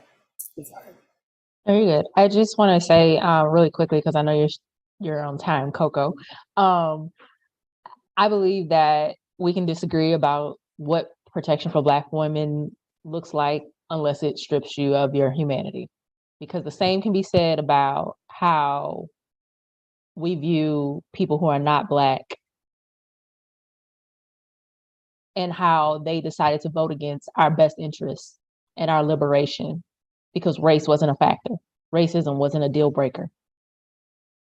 I'm sorry. Very good. I just want to say really quickly, because I know you're on time, Coco. I believe that we can disagree about what protection for Black women looks like unless it strips you of your humanity. Because the same can be said about how we view people who are not Black and how they decided to vote against our best interests and our liberation because race wasn't a factor. Racism wasn't a deal breaker.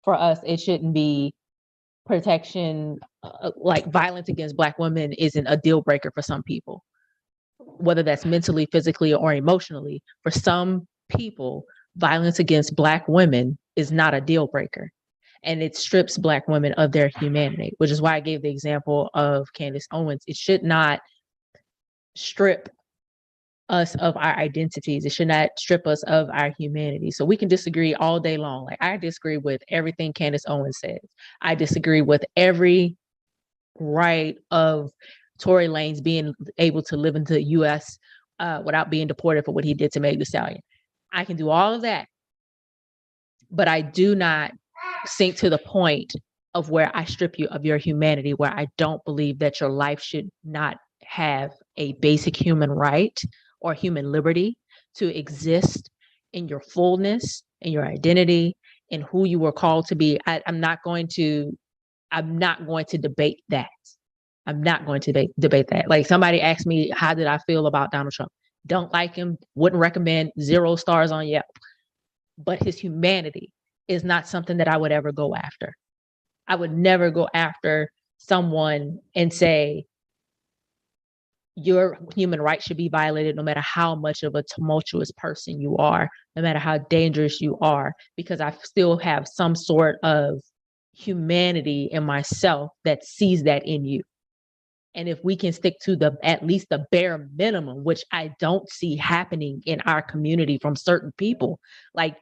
For us, it shouldn't be protection, like violence against Black women isn't a deal breaker for some people, whether that's mentally, physically, or emotionally. For some people, violence against Black women is not a deal breaker. And it strips Black women of their humanity, which is why I gave the example of Candace Owens. It should not strip us of our identities. It should not strip us of our humanity. So we can disagree all day long. Like I disagree with everything Candace Owens says. I disagree with every right of Tory Lanez being able to live into the U.S. Without being deported for what he did to Meg Thee Stallion. I can do all of that, but I do not sink to the point of where I strip you of your humanity, where I don't believe that your life should not have a basic human right or human liberty to exist in your fullness, in your identity, in who you were called to be. I'm not going to debate that. I'm not going to debate that. Like somebody asked me, how did I feel about Donald Trump? Don't like him, wouldn't recommend, 0 stars on Yelp. But his humanity is not something that I would ever go after. I would never go after someone and say, your human rights should be violated no matter how much of a tumultuous person you are, no matter how dangerous you are, because I still have some sort of humanity in myself that sees that in you. And if we can stick to at least the bare minimum, which I don't see happening in our community from certain people, like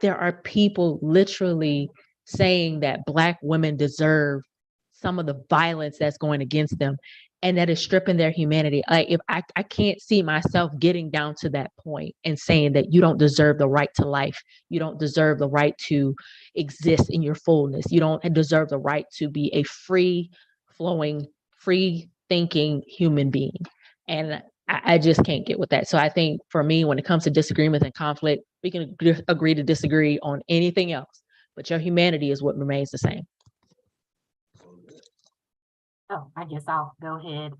there are people literally saying that Black women deserve some of the violence that's going against them, and that is stripping their humanity. Like if I can't see myself getting down to that point and saying that you don't deserve the right to life, you don't deserve the right to exist in your fullness, you don't deserve the right to be a free flowing, free thinking human being. And I just can't get with that. So I think for me, when it comes to disagreements and conflict, we can agree to disagree on anything else, but your humanity is what remains the same. Oh, I guess I'll go ahead.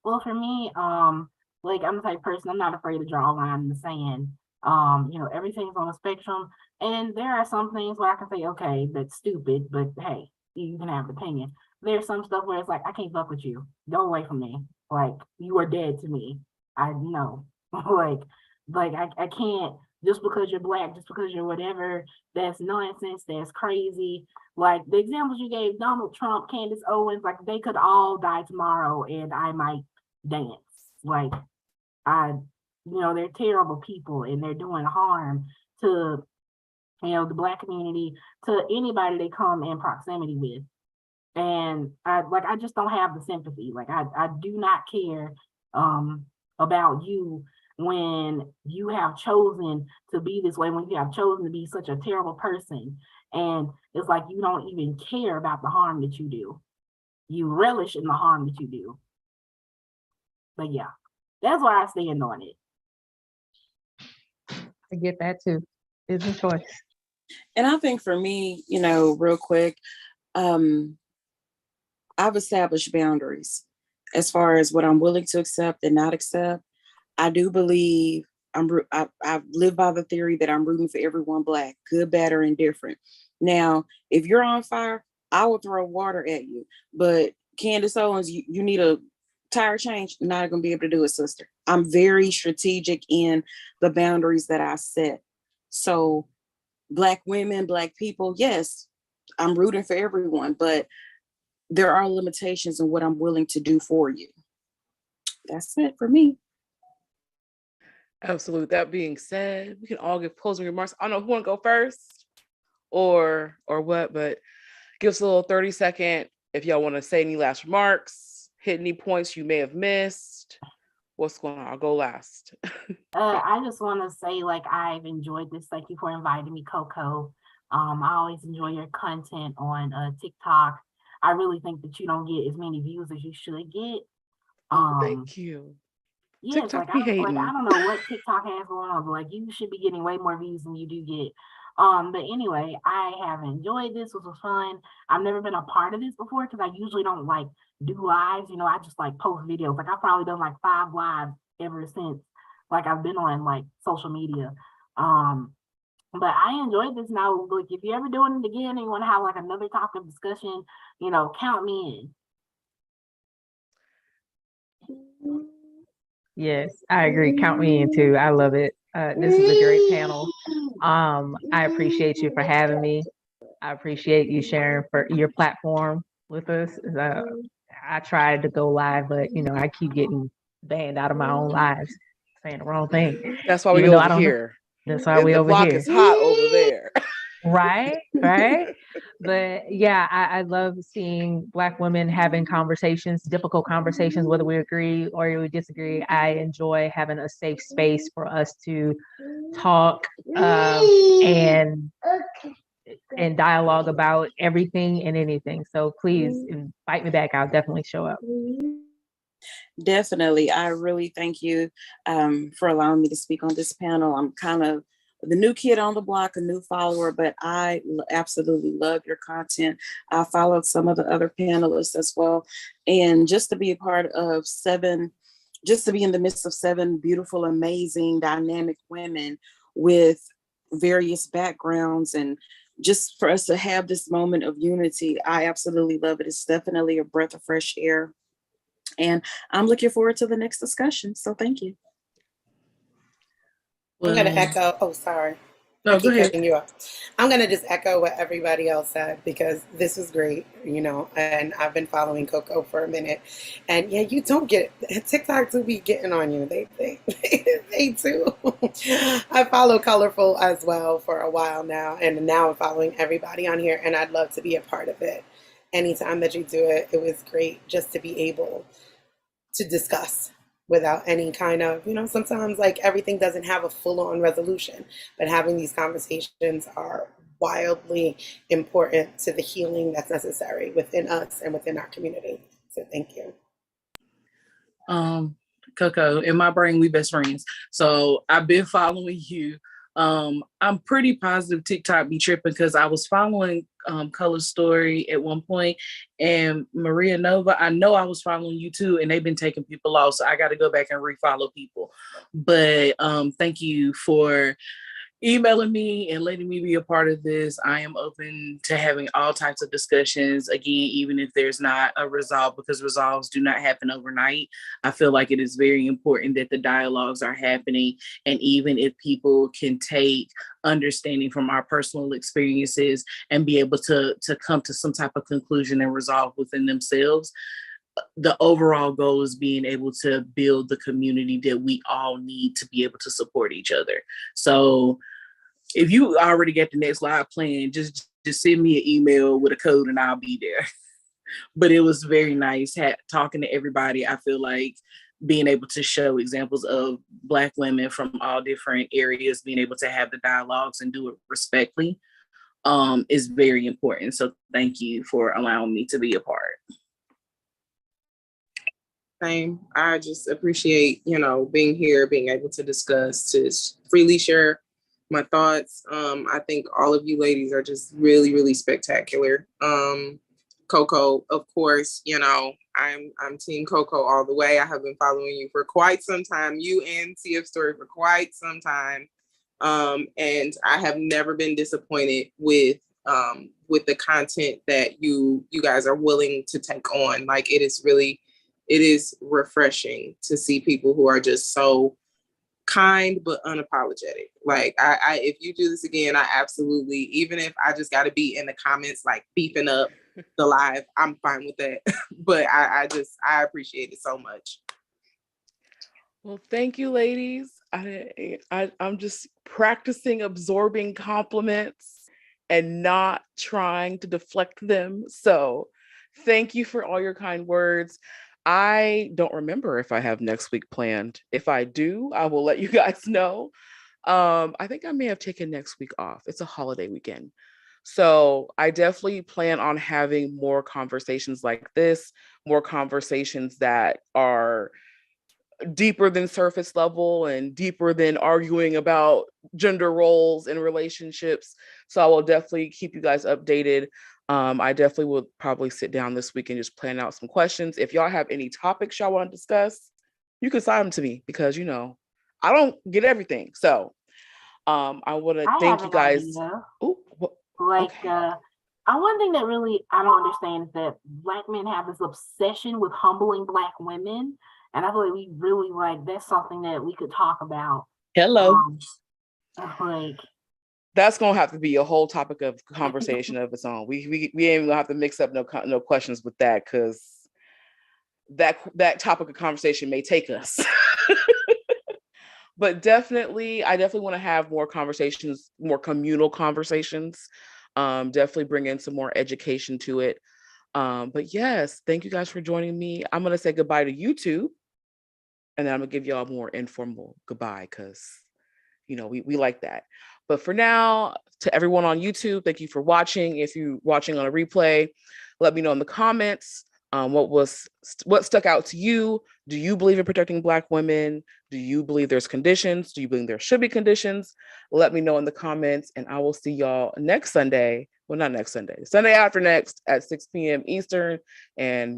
Well, for me, like I'm the type of person, I'm not afraid to draw a line in the sand. Everything's on a spectrum, and there are some things where I can say, okay, that's stupid, but hey, you can have an opinion. There's some stuff where it's like, I can't fuck with you. Go away from me. Like you are dead to me. I know. I can't, just because you're Black, just because you're whatever, that's nonsense, that's crazy. Like the examples you gave, Donald Trump, Candace Owens, like they could all die tomorrow and I might dance. Like they're terrible people and they're doing harm to, the Black community, to anybody they come in proximity with. And I just don't have the sympathy. Like I do not care about you when you have chosen to be this way, when you have chosen to be such a terrible person. And it's like you don't even care about the harm that you do. You relish in the harm that you do. But yeah, that's why I stand on it. I get that too. It's a choice. And I think for me, real quick, I've established boundaries as far as what I'm willing to accept and not accept. I do believe I live by the theory that I'm rooting for everyone Black, good, bad, or indifferent. Now, if you're on fire, I will throw water at you. But Candace Owens, you need a tire change. You're not going to be able to do it, sister. I'm very strategic in the boundaries that I set. So Black women, Black people, yes, I'm rooting for everyone, but there are limitations in what I'm willing to do for you. That's it for me. Absolutely. That being said, we can all give closing remarks. I don't know who want to go first or what, but give us a little 30-second if y'all want to say any last remarks, hit any points you may have missed. What's going on? I'll go last. I just want to say, like, I've enjoyed this. Thank you for inviting me, Coco. I always enjoy your content on TikTok. I really think that you don't get as many views as you should get. Thank you. Yes, TikTok I hating. don't know what TikTok has going on, but like you should be getting way more views than you do get. But anyway, I have enjoyed this. It was fun. I've never been a part of this before because I usually don't like do lives. I just like post videos. Like I've probably done like 5 lives ever since like I've been on like social media. But I enjoyed this. Now, look, if you're ever doing it again and you want to have like another topic of discussion, count me in. Yes, I agree. Count me in too. I love it. This is a great panel. I appreciate you for having me. I appreciate you sharing for your platform with us. I tried to go live, but I keep getting banned out of my own lives. saying the wrong thing. That's why we Even go though I over don't know. here. That's why we The over block here. is hot over there. Right, right. But yeah, I love seeing Black women having conversations, difficult conversations, whether we agree or we disagree. I enjoy having a safe space for us to talk and dialogue about everything and anything. So please invite me back. I'll definitely show up. Definitely. I really thank you for allowing me to speak on this panel. I'm kind of the new kid on the block, a new follower, but I absolutely love your content. I followed some of the other panelists as well. And just to be a part of just to be in the midst of 7 beautiful, amazing, dynamic women with various backgrounds, and just for us to have this moment of unity, I absolutely love it. It's definitely a breath of fresh air. And I'm looking forward to the next discussion. So thank you. I'm going to echo. Oh, sorry. No, I go keep ahead. cutting you up. I'm going to just echo what everybody else said because this was great, and I've been following Coco for a minute. And yeah, you don't get TikTok to be getting on you. They too. I follow Colorful as well for a while now. And now I'm following everybody on here, and I'd love to be a part of it. Anytime that you do it, it was great just to be able to discuss without any kind of, sometimes like everything doesn't have a full on resolution, but having these conversations are wildly important to the healing that's necessary within us and within our community. So thank you. Coco, in my brain, we best friends. So I've been following you. I'm pretty positive TikTok be tripping because I was following Color Story at one point, and Maria Nova, I know I was following you too, and they've been taking people off, so I got to go back and refollow people. But thank you for emailing me and letting me be a part of this. I am open to having all types of discussions, again, even if there's not a resolve, because resolves do not happen overnight. I feel like it is very important that the dialogues are happening, and even if people can take understanding from our personal experiences and be able to come to some type of conclusion and resolve within themselves, the overall goal is being able to build the community that we all need to be able to support each other. So if you already got the next live plan, just send me an email with a code and I'll be there. But it was very nice talking to everybody. I feel like being able to show examples of Black women from all different areas, being able to have the dialogues and do it respectfully is very important. So thank you for allowing me to be a part. Same. I just appreciate, being here, being able to discuss, to freely share my thoughts. I think all of you ladies are just really, really spectacular. Coco, of course, I'm Team Coco all the way. I have been following you for quite some time, you and CF Story for quite some time. And I have never been disappointed with the content that you guys are willing to take on. Like, it is refreshing to see people who are just so kind but unapologetic. Like, I if you do this again, I absolutely, even if I just got to be in the comments like beefing up the live, I'm fine with that. But I appreciate it so much. Well, thank you, ladies. I'm just practicing absorbing compliments and not trying to deflect them. So thank you for all your kind words. I don't remember if I have next week planned. If I do, I will let you guys know. I think I may have taken next week off. It's a holiday weekend. So I definitely plan on having more conversations like this, more conversations that are deeper than surface level and deeper than arguing about gender roles and relationships. So I will definitely keep you guys updated. I definitely will probably sit down this week and just plan out some questions. If y'all have any topics y'all want to discuss, you can sign them to me because, I don't get everything. So I want to thank you guys. Ooh, okay. One thing that really I don't understand is that Black men have this obsession with humbling Black women. And I feel like we really that's something that we could talk about. Hello. That's gonna have to be a whole topic of conversation of its own. We ain't even gonna have to mix up no questions with that, because that topic of conversation may take us. But definitely, I definitely want to have more conversations, more communal conversations. Definitely bring in some more education to it. But yes, thank you guys for joining me. I'm gonna say goodbye to YouTube, and then I'm gonna give y'all a more informal goodbye because we like that. But for now, to everyone on YouTube, thank you for watching. If you're watching on a replay, let me know in the comments what stuck out to you. Do you believe in protecting Black women? Do you believe there's conditions? Do you believe there should be conditions? Let me know in the comments, and I will see y'all next Sunday. Well, not next Sunday, Sunday after next at 6 p.m. Eastern. And